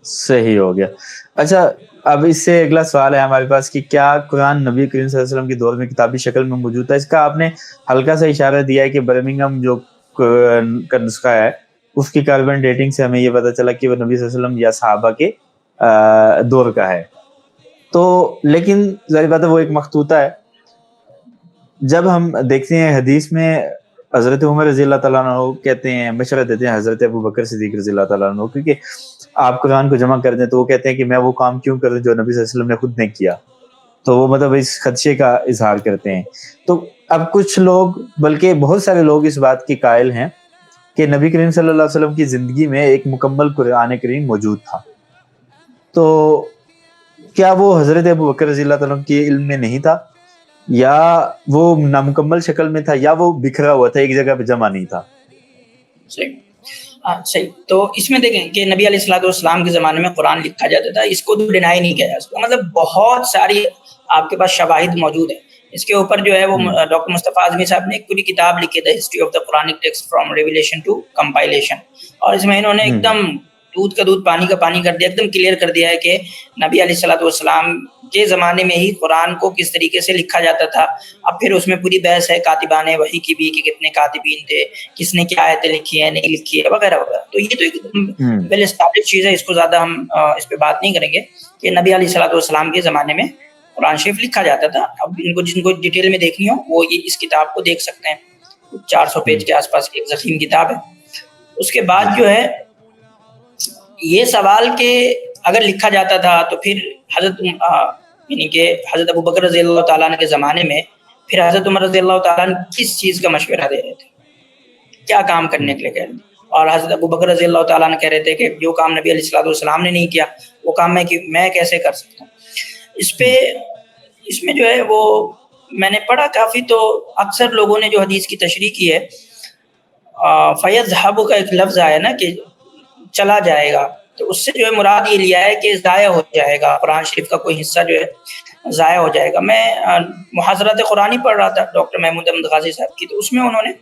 Speaker 1: صحیح ہو گیا. اچھا, اب اس سے اگلا سوال ہے ہمارے پاس کہ کیا قرآن نبی کریم صلی اللہ علیہ وسلم کے دور میں کتابی شکل میں موجود تھا؟ اس کا آپ نے ہلکا سا اشارہ دیا ہے کہ برمنگھم جو کا نسخہ ہے اس کی کاربن ڈیٹنگ سے ہمیں یہ پتہ چلا کہ وہ نبی صلی اللہ علیہ وسلم یا صحابہ کے دور کا ہے. تو لیکن ظاہر بات ہے وہ ایک مخطوطہ ہے. جب ہم دیکھتے ہیں حدیث میں حضرت عمر رضی اللہ تعالیٰ عنہ کہتے ہیں, مشورہ دیتے ہیں حضرت ابو بکر صدیق رضی اللہ تعالیٰ عنہ, کیونکہ آپ قرآن کو جمع کر دیں تو وہ کہتے ہیں کہ میں وہ کام کیوں کروں جو نبی صلی اللہ علیہ وسلم نے خود نے کیا. تو وہ مطلب اس خدشے کا اظہار کرتے ہیں. تو اب کچھ لوگ, بلکہ بہت سارے لوگ اس بات کے قائل ہیں کہ نبی کریم صلی اللہ علیہ وسلم کی زندگی میں ایک مکمل قرآن کریم موجود تھا. تو کیا وہ حضرت ابو بکر رضی اللہ تعالیٰ عنہ کے علم میں نہیں تھا, یا وہ نامکمل شکل میں تھا, یا وہ بکھرا ہوا تھا, ایک جگہ پہ جمع نہیں تھا؟
Speaker 2: صحیح. تو اس میں دیکھیں کہ نبی علیہ الصلوۃ والسلام کے زمانے میں قرآن لکھا جاتا تھا, اس کو تو ڈینائی نہیں کیا جا سکتا. مطلب بہت ساری آپ کے پاس شواہد موجود ہیں اس کے اوپر. جو ہے وہ ڈاکٹر مصطفیٰ اعظمی صاحب نے ایک پوری کتاب لکھی تھی, history of the Quranic text from revelation to compilation, اور اس میں انہوں نے ایک دم دودھ کا دودھ پانی کا پانی کر دیا, ایک دم کلیئر کر دیا ہے کہ نبی علیہ الصلوۃ والسلام کے زمانے میں ہی قرآن کو کس طریقے سے لکھا جاتا تھا. اب پھر اس میں پوری بحث ہے کاتبان وحی کی بھی, کہ کتنے کاتبین تھے, کس نے کیا آیتیں لکھی ہیں نہیں لکھی ہے, وغیرہ وغیرہ. تو یہ تو ایک ویل اسٹیبلش چیز ہے, اس کو زیادہ ہم اس پہ بات نہیں کریں گے کہ نبی علیہ الصلوۃ والسلام کے زمانے میں قرآن شریف لکھا جاتا تھا. اب جن کو ڈیٹیل میں دیکھنی ہو وہ یہ اس کتاب کو دیکھ سکتے ہیں, 400 پیج کے آس پاس ایک ضخیم کتاب ہے. اس کے بعد جو ہے یہ سوال کہ اگر لکھا جاتا تھا تو پھر حضرت یعنی کہ حضرت ابو بکر رضی اللہ تعالیٰ عنہ کے زمانے میں پھر حضرت عمر رضی اللہ تعالیٰ عنہ کس چیز کا مشورہ دے رہے تھے, کیا کام کرنے کے لیے کہہ رہے تھے. اور حضرت ابو بکر رضی اللہ تعالیٰ عنہ کہہ رہے تھے کہ جو کام نبی علیہ الصلوۃ والسلام نے نہیں کیا وہ کام میں کیسے کر سکتا ہوں. اس میں جو ہے وہ میں نے پڑھا کافی, تو اکثر لوگوں نے جو حدیث کی تشریح کی ہے, فیضھب کا ایک لفظ آیا نا کہ چلا جائے گا, تو اس سے جو ہے مراد یہ لیا ہے کہ ضائع ہو جائے گا, قرآن شریف کا کوئی حصہ جو ہے ضائع ہو جائے گا. میں محاضرات قرآنی پڑھ رہا تھا ڈاکٹر محمود احمد غازی صاحب کی, تو اس میں انہوں نے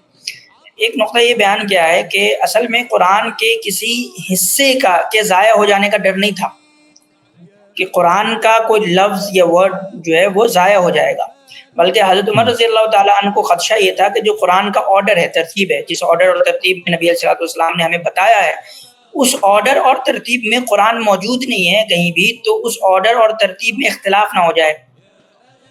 Speaker 2: ایک نقطہ یہ بیان کیا ہے کہ اصل میں قرآن کے کسی حصے کا کہ ضائع ہو جانے کا ڈر نہیں تھا, کہ قرآن کا کوئی لفظ یا ورڈ جو ہے وہ ضائع ہو جائے گا, بلکہ حضرت عمر رضی اللہ تعالیٰ عنہ کو خدشہ یہ تھا کہ جو قرآن کا آرڈر ہے, ترتیب ہے, جس آرڈر اور ترتیب میں نبی علیہ الصلوۃ والسلام نے ہمیں بتایا ہے, اس آرڈر اور ترتیب میں قرآن موجود نہیں ہے کہیں بھی, تو اس آرڈر اور ترتیب میں اختلاف نہ ہو جائے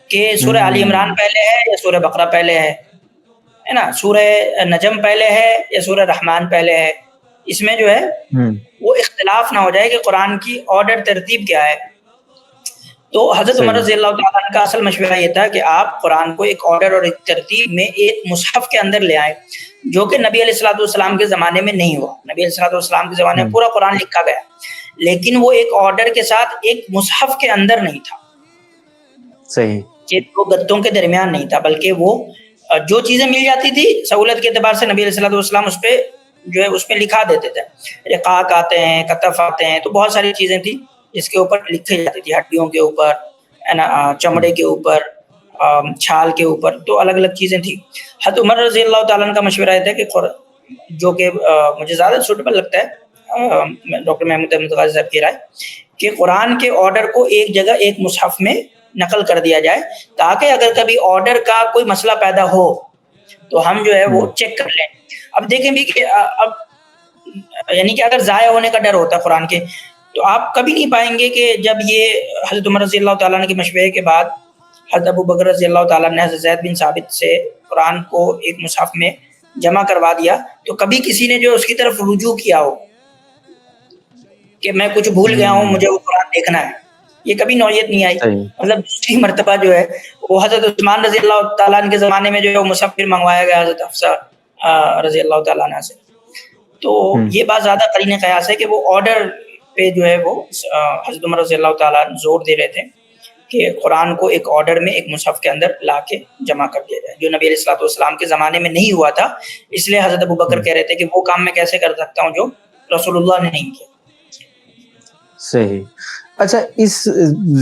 Speaker 2: کہ سورہ آل عمران پہلے ہے یا سورہ بقرہ پہلے ہے نا, سورہ نجم پہلے ہے یا سورہ رحمان پہلے ہے. اس میں جو ہے وہ اختلاف نہ ہو جائے کہ قرآن کی آرڈر ترتیب کیا ہے. تو حضرت عمر رضی اللہ تعالیٰ عنہ کا اصل مشورہ یہ تھا کہ آپ قرآن کو ایک آرڈر اور ایک ترتیب میں ایک مصحف کے اندر لے آئیں, جو کہ نبی علیہ الصلوۃ والسلام کے زمانے میں نہیں ہوا. نبی علیہ الصلوۃ والسلام کے زمانے میں پورا قرآن لکھا گیا, لیکن وہ ایک آرڈر کے ساتھ ایک مصحف کے اندر نہیں تھا,
Speaker 1: صحیح,
Speaker 2: کہ دو گدوں کے درمیان نہیں تھا, بلکہ وہ جو چیزیں مل جاتی تھی سہولت کے اعتبار سے نبی علیہ الصلوۃ والسلام اس پہ جو ہے اس پہ لکھا دیتے تھے. رقاق آتے ہیں, کتف آتے ہیں, تو بہت ساری چیزیں تھیں جس کے اوپر لکھی جاتی تھی, ہڈیوں کے اوپر, چمڑے کے اوپر, چھال کے اوپر, تو الگ الگ چیزیں تھیں. حضرت عمر رضی اللہ تعالیٰ عنہ کا مشورہ ہے کہ جو کہ مجھے زیادہ سوٹیبل لگتا ہے ڈاکٹر محمود احمد غازی صاحب کی رائے, کہ قرآن کے آرڈر کو ایک جگہ ایک مصحف میں نقل کر دیا جائے, تاکہ اگر کبھی آرڈر کا کوئی مسئلہ پیدا ہو تو ہم جو ہے وہ چیک کر لیں. اب دیکھیں بھی کہ اب یعنی کہ اگر ضائع ہونے کا ڈر ہوتا ہے قرآن کے, تو آپ کبھی نہیں پائیں گے کہ جب یہ حضرت عمر رضی اللہ تعالیٰ عنہ کے مشورے کے بعد حضرت ابو بکر رضی اللہ تعالیٰ نے حضرت زید بن ثابت سے قرآن کو ایک مصحف میں جمع کروا دیا, تو کبھی کسی نے جو اس کی طرف رجوع کیا ہو کہ میں کچھ بھول گیا ہوں, مجھے وہ قرآن دیکھنا ہے, یہ کبھی نوعیت نہیں آئی. مطلب دوسری مرتبہ جو ہے وہ حضرت عثمان رضی اللہ تعالیٰ عنہ کے زمانے میں جو ہے وہ مصحف پھر منگوایا گیا حضرت حفصہ رضی اللہ تعالیٰ عنہ سے. تو یہ بات زیادہ قرین قیاس ہے کہ وہ آرڈر پہ جو ہے وہ حضرت عمر رضی اللہ تعالیٰ زور دے رہے تھے کہ قرآن کو ایک آرڈر میں ایک مصحف کے اندر لا کے جمع کر دیا جائے، جو نبی علیہ الصلوۃ والسلام کے زمانے میں نہیں ہوا تھا. اس لیے حضرت ابو بکر کہہ رہے تھے کہ وہ کام میں کیسے کر سکتا ہوں جو رسول اللہ نے نہیں کیا.
Speaker 1: صحیح. اچھا، اس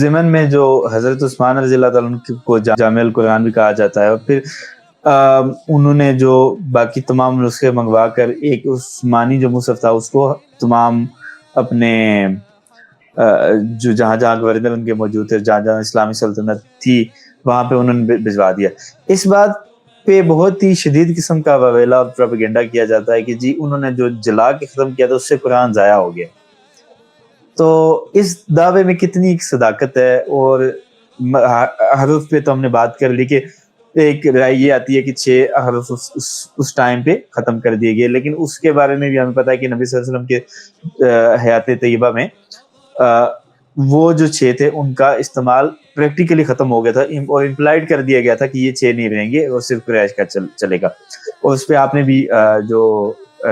Speaker 1: ضمن میں جو حضرت عثمان رضی اللہ تعالیٰ عنہ کو جامع القرآن بھی کہا جاتا ہے، اور پھر انہوں نے جو باقی تمام نسخے منگوا کر ایک عثمانی جو مصحف تھا اس کو تمام اپنے جو جہاں جہاں گورنر ان کے موجود تھے، جہاں جہاں اسلامی سلطنت تھی، وہاں پہ انہوں نے بھجوا دیا. اس بات پہ بہت ہی شدید قسم کا واویلا اور پروپیگنڈا کیا جاتا ہے کہ جی انہوں نے جو جلا کے ختم کیا تھا اس سے قرآن ضائع ہو گیا. تو اس دعوے میں کتنی صداقت ہے؟ اور حرف پہ تو ہم نے بات کر لی کہ ایک رائے یہ آتی ہے کہ 6 حرف اس ٹائم پہ ختم کر دیے گئے، لیکن اس کے بارے میں بھی ہمیں پتہ ہے کہ نبی صلی اللہ علیہ وسلم کے حیات طیبہ میں وہ جو 6 تھے ان کا استعمال پریکٹیکلی ختم ہو گیا تھا، اور امپلائڈ کر دیا گیا تھا کہ یہ 6 نہیں رہیں گے اور صرف قریش کا چلے گا. اور اس پہ آپ نے بھی جو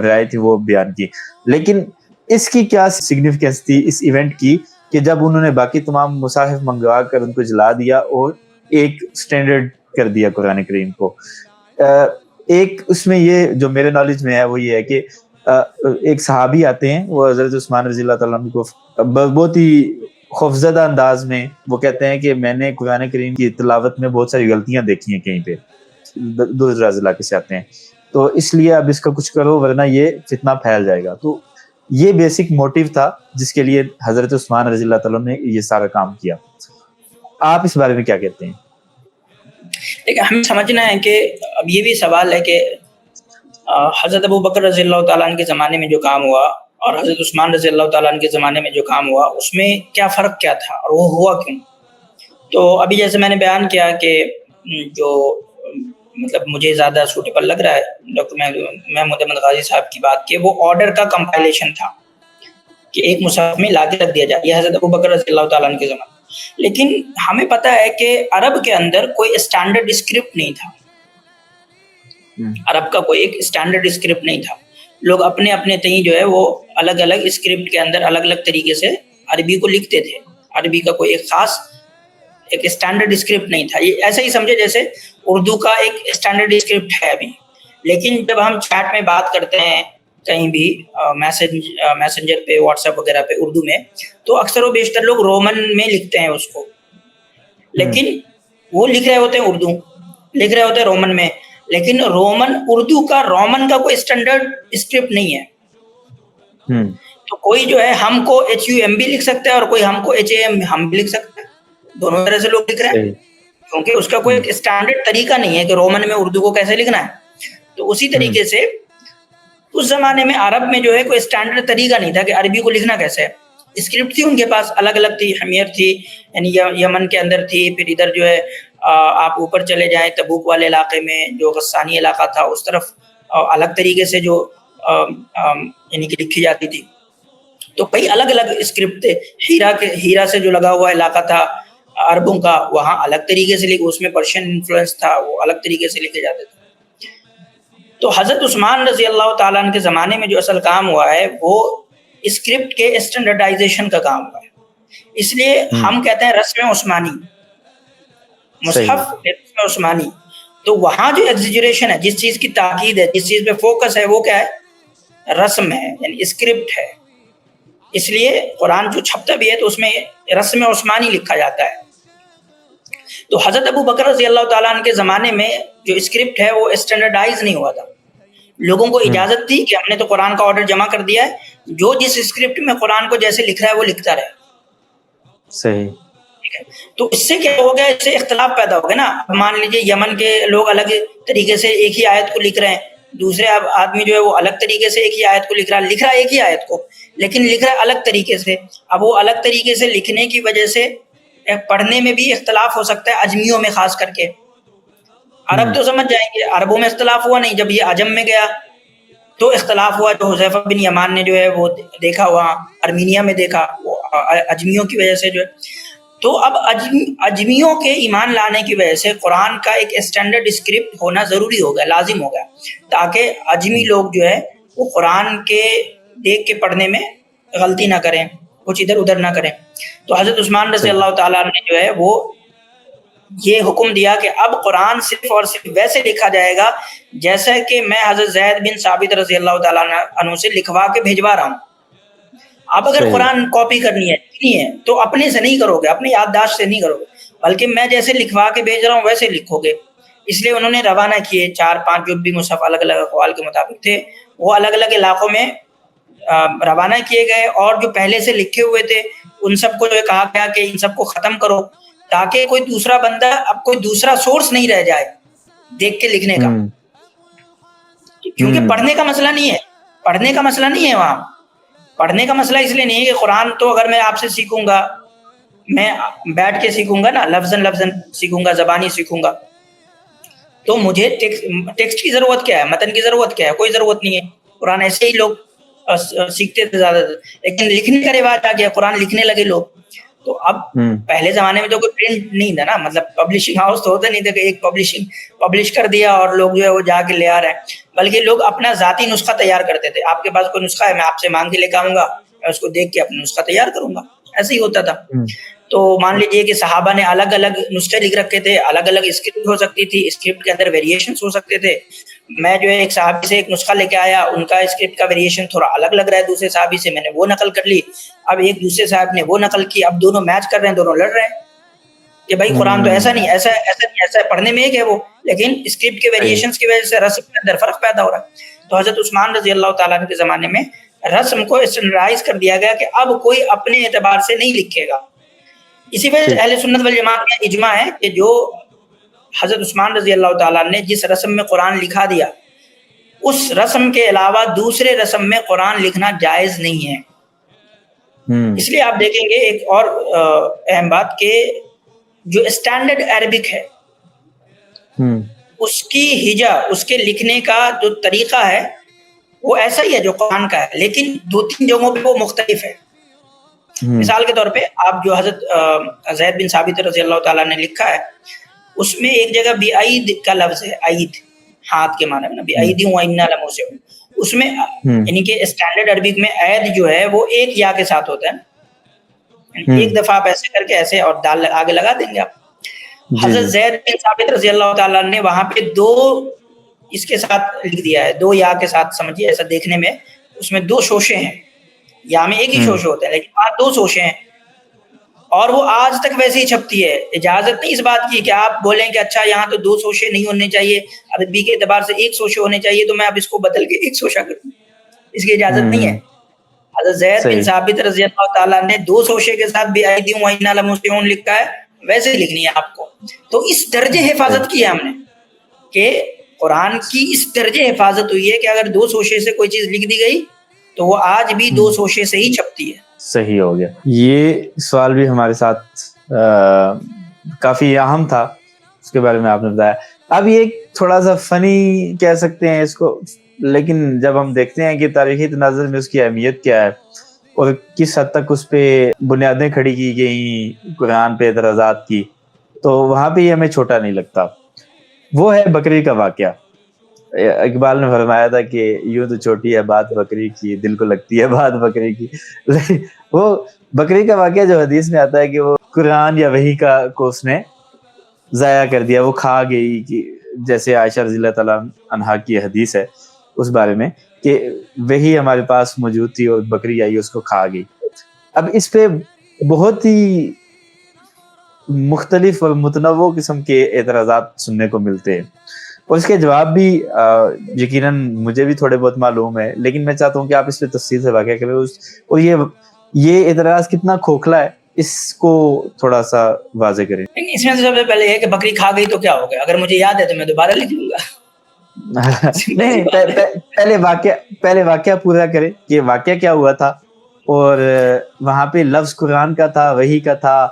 Speaker 1: رائے تھی وہ بیان کی. لیکن اس کی کیا سگنیفیکینس تھی اس ایونٹ کی کہ جب انہوں نے باقی تمام مصاحف منگوا کر ان کو جلا دیا اور ایک سٹینڈرڈ کر دیا قرآن کریم کو؟ ایک اس میں یہ جو میرے نالج میں ہے وہ یہ ہے کہ ایک صحابی آتے ہیں، وہ حضرت عثمان رضی اللہ تعالیٰ عنہ کو بہت ہی خوفزدہ انداز میں وہ کہتے ہیں کہ میں نے قرآن کریم کی تلاوت میں بہت ساری غلطیاں دیکھی ہیں، کہیں پہ دور دراز علاقے سے آتے ہیں، تو اس لیے اب اس کا کچھ کرو ورنہ یہ فتنہ پھیل جائے گا. تو یہ بیسک موٹیو تھا جس کے لیے حضرت عثمان رضی اللہ تعالیٰ نے یہ سارا کام کیا. آپ اس بارے میں کیا کہتے ہیں؟
Speaker 2: دیکھیں، ہمیں سمجھنا ہے کہ اب یہ بھی سوال ہے کہ حضرت ابو بکر رضی اللہ تعالیٰ عنہ کے زمانے میں جو کام ہوا اور حضرت عثمان رضی اللہ تعالیٰ عنہ کے زمانے میں جو کام ہوا اس میں کیا فرق کیا تھا اور وہ ہوا کیوں. تو ابھی جیسے میں نے بیان کیا کہ جو مطلب مجھے زیادہ سوٹیبل لگ رہا ہے ڈاکٹر محمود احمد غازی صاحب کی بات کہ وہ آرڈر کا کمپائلیشن تھا کہ ایک مصحف میں لا کے رکھ دیا جائے، یہ حضرت ابو بکر رضی اللہ تعالیٰ عنہ کے زمانے. لیکن ہمیں پتہ ہے کہ عرب کے اندر کوئی اسٹینڈرڈ اسکرپٹ نہیں تھا، عرب کا کوئی ایک اسٹینڈرڈ اسکرپٹ نہیں تھا. لوگ اپنے اپنے تئیں جو ہے وہ الگ الگ اسکرپٹ کے اندر الگ الگ طریقے سے عربی کو لکھتے تھے. عربی کا کوئی ایک خاص ایک اسٹینڈرڈ اسکرپٹ نہیں تھا. یہ ایسا ہی سمجھے جیسے اردو کا ایک اسٹینڈرڈ اسکرپٹ ہے ابھی، لیکن جب ہم چیٹ میں بات کرتے ہیں کہیں بھی میسنجر پہ، واٹس ایپ وغیرہ پہ اردو میں، تو اکثر و بیشتر لوگ رومن میں لکھتے ہیں اس کو، لیکن وہ لکھ رہے ہوتے ہیں اردو، لکھ رہے ہوتے ہیں رومن میں، لیکن رومن اردو کا رومن کا کوئی اسٹینڈرڈ اسکرپٹ نہیں ہے. تو کوئی جو ہے ہم کو HUM بھی لکھ سکتا ہے اور کوئی ہم کو HAM ہم بھی لکھ سکتا ہے، دونوں طرح سے لوگ لکھ رہے ہیں، کیونکہ اس کا کوئی ایک اسٹینڈرڈ طریقہ نہیں ہے کہ رومن میں اردو کو کیسے لکھنا ہے. تو اسی طریقے سے اس زمانے میں عرب میں جو ہے کوئی اسٹینڈرڈ طریقہ نہیں تھا کہ عربی کو لکھنا کیسے ہے. اسکرپٹ تھی ان کے پاس الگ الگ تھی، حمیر تھی یعنی یمن کے اندر تھی، پھر ادھر جو ہے آپ اوپر چلے جائیں تبوک والے علاقے میں جو غسانی علاقہ تھا اس طرف الگ طریقے سے جو یعنی کہ لکھی جاتی تھی. تو کئی الگ الگ اسکرپٹ تھے. ہیرا سے جو لگا ہوا علاقہ تھا عربوں کا، وہاں الگ طریقے سے لکھے، اس میں پرشین انفلوئنس تھا، وہ الگ طریقے سے لکھے جاتے تھے. تو حضرت عثمان رضی اللہ تعالیٰ عنہ کے زمانے میں جو اصل کام ہوا ہے وہ اسکرپٹ کے اسٹینڈرڈائزیشن کا کام ہوا ہے. اس لیے ہم کہتے ہیں رسم عثمانی، مصحف رسم عثمانی. تو وہاں جو ایگزیجریشن ہے، جس چیز کی تاکید ہے، جس چیز پہ فوکس ہے، وہ کیا ہے؟ رسم ہے، یعنی اسکرپٹ ہے. اس لیے قرآن جو چھپتا بھی ہے تو اس میں رسم عثمانی لکھا جاتا ہے. تو حضرت ابو بکر رضی اللہ تعالیٰ عنہ کے زمانے میں جو اسکرپٹ ہے وہ اسٹینڈرڈائز نہیں ہوا تھا. لوگوں کو اجازت تھی کہ ہم نے تو قرآن کا آرڈر جمع کر دیا ہے، جو جس اسکرپٹ میں قرآن کو جیسے لکھ رہا ہے وہ لکھتا رہے.
Speaker 1: صحیح.
Speaker 2: ٹھیک ہے. تو اس سے کیا ہو گیا؟ اس سے اختلاف پیدا ہو گیا نا. مان لیجیے یمن کے لوگ الگ طریقے سے ایک ہی آیت کو لکھ رہے ہیں، دوسرے آدمی جو ہے وہ الگ طریقے سے ایک ہی آیت کو لکھ رہا ہے ایک ہی آیت کو، لیکن لکھ رہا ہے الگ طریقے سے. اب وہ الگ طریقے سے لکھنے کی وجہ سے پڑھنے میں بھی اختلاف ہو سکتا ہے، عجمیوں میں خاص کر کے. عرب تو سمجھ جائیں گے، عربوں میں اختلاف ہوا نہیں. جب یہ عجم میں گیا تو اختلاف ہوا، جو حذیفہ بن یمان نے جو ہے وہ دیکھا، وہاں ارمینیا میں دیکھا، وہ عجمیوں کی وجہ سے جو ہے. تو اب عجمیوں کے ایمان لانے کی وجہ سے قرآن کا ایک اسٹینڈرڈ اسکرپٹ ہونا ضروری ہو گیا، لازم ہو گیا، تاکہ عجمی لوگ جو ہے وہ قرآن کے دیکھ کے پڑھنے میں غلطی نہ کریں. کچھ ادھر ادھر نہ کریں. تو حضرت عثمان رضی
Speaker 1: صحیح.
Speaker 2: اللہ تعالیٰ نے جو ہے وہ یہ حکم دیا کہ اب قرآن صرف اور صرف ویسے لکھا جائے گا جیسا کہ میں حضرت زید بن ثابت رضی اللہ تعالیٰ عنہ سے لکھوا کے بھیجوا رہا ہوں. اب اگر
Speaker 1: صحیح.
Speaker 2: قرآن کاپی کرنی ہے تو اپنے سے نہیں کرو گے, اپنی یادداشت سے نہیں کرو گے, بلکہ میں جیسے لکھوا کے بھیج رہا ہوں ویسے لکھو گے. اس لیے انہوں نے روانہ کیے 4-5 جو بھی مصحف الگ الگ اقوال کے مطابق تھے وہ الگ الگ علاقوں میں روانہ کیے گئے, اور جو پہلے سے لکھے ہوئے تھے ان سب کو جو کہا گیا کہ ان سب کو ختم کرو تاکہ کوئی دوسرا بندہ, اب کوئی دوسرا سورس نہیں رہ جائے دیکھ کے لکھنے کا, کیونکہ پڑھنے کا مسئلہ نہیں ہے, پڑھنے کا مسئلہ نہیں ہے وہاں. پڑھنے کا مسئلہ اس لیے نہیں ہے کہ قرآن تو اگر میں آپ سے سیکھوں گا, میں بیٹھ کے سیکھوں گا نا, لفظاً لفظاً سیکھوں گا, زبانی سیکھوں گا, تو مجھے ٹیکسٹ کی ضرورت کیا ہے, متن کی ضرورت کیا ہے, کوئی ضرورت نہیں ہے. قرآن ایسے ہی لوگ سیکھتے تھے زیادہ تر, لیکن لکھنے کا رواج آ گیا, قرآن لکھنے لگے لوگ. تو اب پہلے زمانے میں تو کوئی پرنٹ نہیں تھا نا, مطلب پبلشنگ ہاؤس تو ہوتا نہیں تھا کہ ایک پبلش کر دیا اور لوگ جو ہے وہ جا کے لے آ رہے ہیں, بلکہ لوگ اپنا ذاتی نسخہ تیار کرتے تھے. آپ کے پاس کوئی نسخہ ہے, میں آپ سے مانگ کے لے کے آؤں گا, میں اس کو دیکھ کے اپنا نسخہ تیار کروں گا, ایسے ہی ہوتا تھا. تو مان لیجیے کہ صحابہ نے الگ الگ نسخے لکھ رکھے تھے, الگ الگ اسکرپٹ ہو سکتی تھی, اسکرپٹ کے اندر ویریشنس ہو سکتے تھے. میں جو ہے ایک صحابی سے ایک نسخہ لے کے آیا, ان کا اسکرپٹ کا ویریشن تھوڑا الگ لگ رہا ہے دوسرے صحابی سے, میں نے وہ نقل کر لی. اب ایک دوسرے صاحب نے وہ نقل کی, اب دونوں میچ کر رہے ہیں, دونوں لڑ رہے ہیں کہ بھائی قرآن تو ایسا نہیں, ایسا نہیں, ایسا پڑھنے میں ایک ہے وہ, لیکن اسکرپٹ کے ویریشنس کی وجہ سے رسم کے اندر فرق پیدا ہو رہا ہے. تو حضرت عثمان رضی اللہ تعالیٰ عنہ کے زمانے میں رسم کو اسٹینڈرڈائز کر دیا گیا کہ اب کوئی اپنے اعتبار سے نہیں لکھے گا. اسی وجہ سے اہل سنت والجماعت کا اجماع ہے کہ جو حضرت عثمان رضی اللہ تعالیٰ نے جس رسم میں قرآن لکھا دیا, اس رسم کے علاوہ دوسرے رسم میں قرآن لکھنا جائز نہیں ہے. اس لیے آپ دیکھیں گے ایک اور اہم بات کہ جو اسٹینڈرڈ عربک ہے اس کی ہجا, اس کے لکھنے کا جو طریقہ ہے وہ ایسا ہی ہے جو قرآن کا ہے, لیکن 2-3 جگہوں پہ وہ مختلف ہے. مثال کے طور پہ آپ جو حضرت زید بن ثابت رضی اللہ تعالیٰ نے لکھا ہے اس میں ایک جگہ بعید کا لفظ ہے, عید ہاتھ کے معنی میں, بعید و انا لموسعون, اس میں یعنی کہ اسٹینڈرڈ عربک میں عید جو ہے وہ ایک یا کے ساتھ ہوتا ہے, ایک دفعہ آپ ایسے کر کے ایسے اور دال آگے لگا دیں گے آپ. حضرت زید بن ثابت رضی اللہ تعالیٰ نے وہاں پہ 2 اس کے ساتھ لکھ دیا ہے, 2 یا کے ساتھ, سمجھیے ایسا دیکھنے میں اس میں 2 شوشے ہیں, یا میں ایک ہی شوشے ہوتے ہیں لیکن وہاں 2 شوشے ہیں, اور وہ آج تک ویسے ہی چھپتی ہے. اجازت نہیں اس بات کی کہ آپ بولیں کہ اچھا یہاں تو 2 شوشے نہیں ہونے چاہیے, عربی کے اعتبار سے 1 شوشے ہونے چاہیے, تو میں اب اس کو بدل کے 1 شوشہ کر دوں, اس کی اجازت نہیں ہے. حضرت زید بن ثابت رضی اللہ تعالیٰ نے 2 شوشے کے ساتھ بعید و انا لموسعون لکھا ہے, ویسے لکھنی ہے آپ کو. تو اس درجے حفاظت کی ہے ہم نے کہ قرآن کی اس درجے حفاظت ہوئی ہے کہ اگر 2 شوشے سے کوئی چیز لکھ دی گئی تو وہ آج بھی 2 شوشے سے ہی چھپتی ہے.
Speaker 1: صحیح ہو گیا. یہ سوال بھی ہمارے ساتھ کافی اہم تھا, اس کے بارے میں آپ نے بتایا. اب یہ تھوڑا سا فنی کہہ سکتے ہیں اس کو, لیکن جب ہم دیکھتے ہیں کہ تاریخی تناظر میں اس کی اہمیت کیا ہے اور کس حد تک اس پہ بنیادیں کھڑی کی گئیں قرآن پہ اعتراضات کی, تو وہاں پہ یہ ہمیں چھوٹا نہیں لگتا. وہ ہے بکری کا واقعہ. اقبال نے فرمایا تھا کہ یوں تو چھوٹی ہے بات بکری کی, دل کو لگتی ہے بات بکری کی. وہ بکری کا واقعہ جو حدیث میں آتا ہے کہ وہ قرآن یا وحی کو اس نے ضائع کر دیا, وہ کھا گئی, کہ جیسے عائشہ رضی اللہ تعالیٰ عنہا کی حدیث ہے اس بارے میں کہ وہی ہمارے پاس موجود تھی اور بکری آئی اس کو کھا گئی. اب اس پہ بہت ہی مختلف اور متنوع قسم کے اعتراضات سننے کو ملتے ہیں, اور اس کے جواب بھی یقیناً مجھے بھی تھوڑے بہت معلوم ہے, لیکن میں چاہتا ہوں کہ آپ اس پہ تفصیل سے واقع کریں, اور یہ اعتراض کتنا کھوکھلا ہے اس کو تھوڑا سا واضح کریں.
Speaker 2: اس میں سب سے پہلے یہ کہ بکری کھا گئی تو کیا ہو گیا, اگر مجھے یاد ہے تو میں دوبارہ لکھ لوں گا.
Speaker 1: نہیں, پہلے واقعہ پورا کریں کہ واقعہ کیا ہوا تھا, اور وہاں پہ لفظ قرآن کا تھا, وحی کا تھا,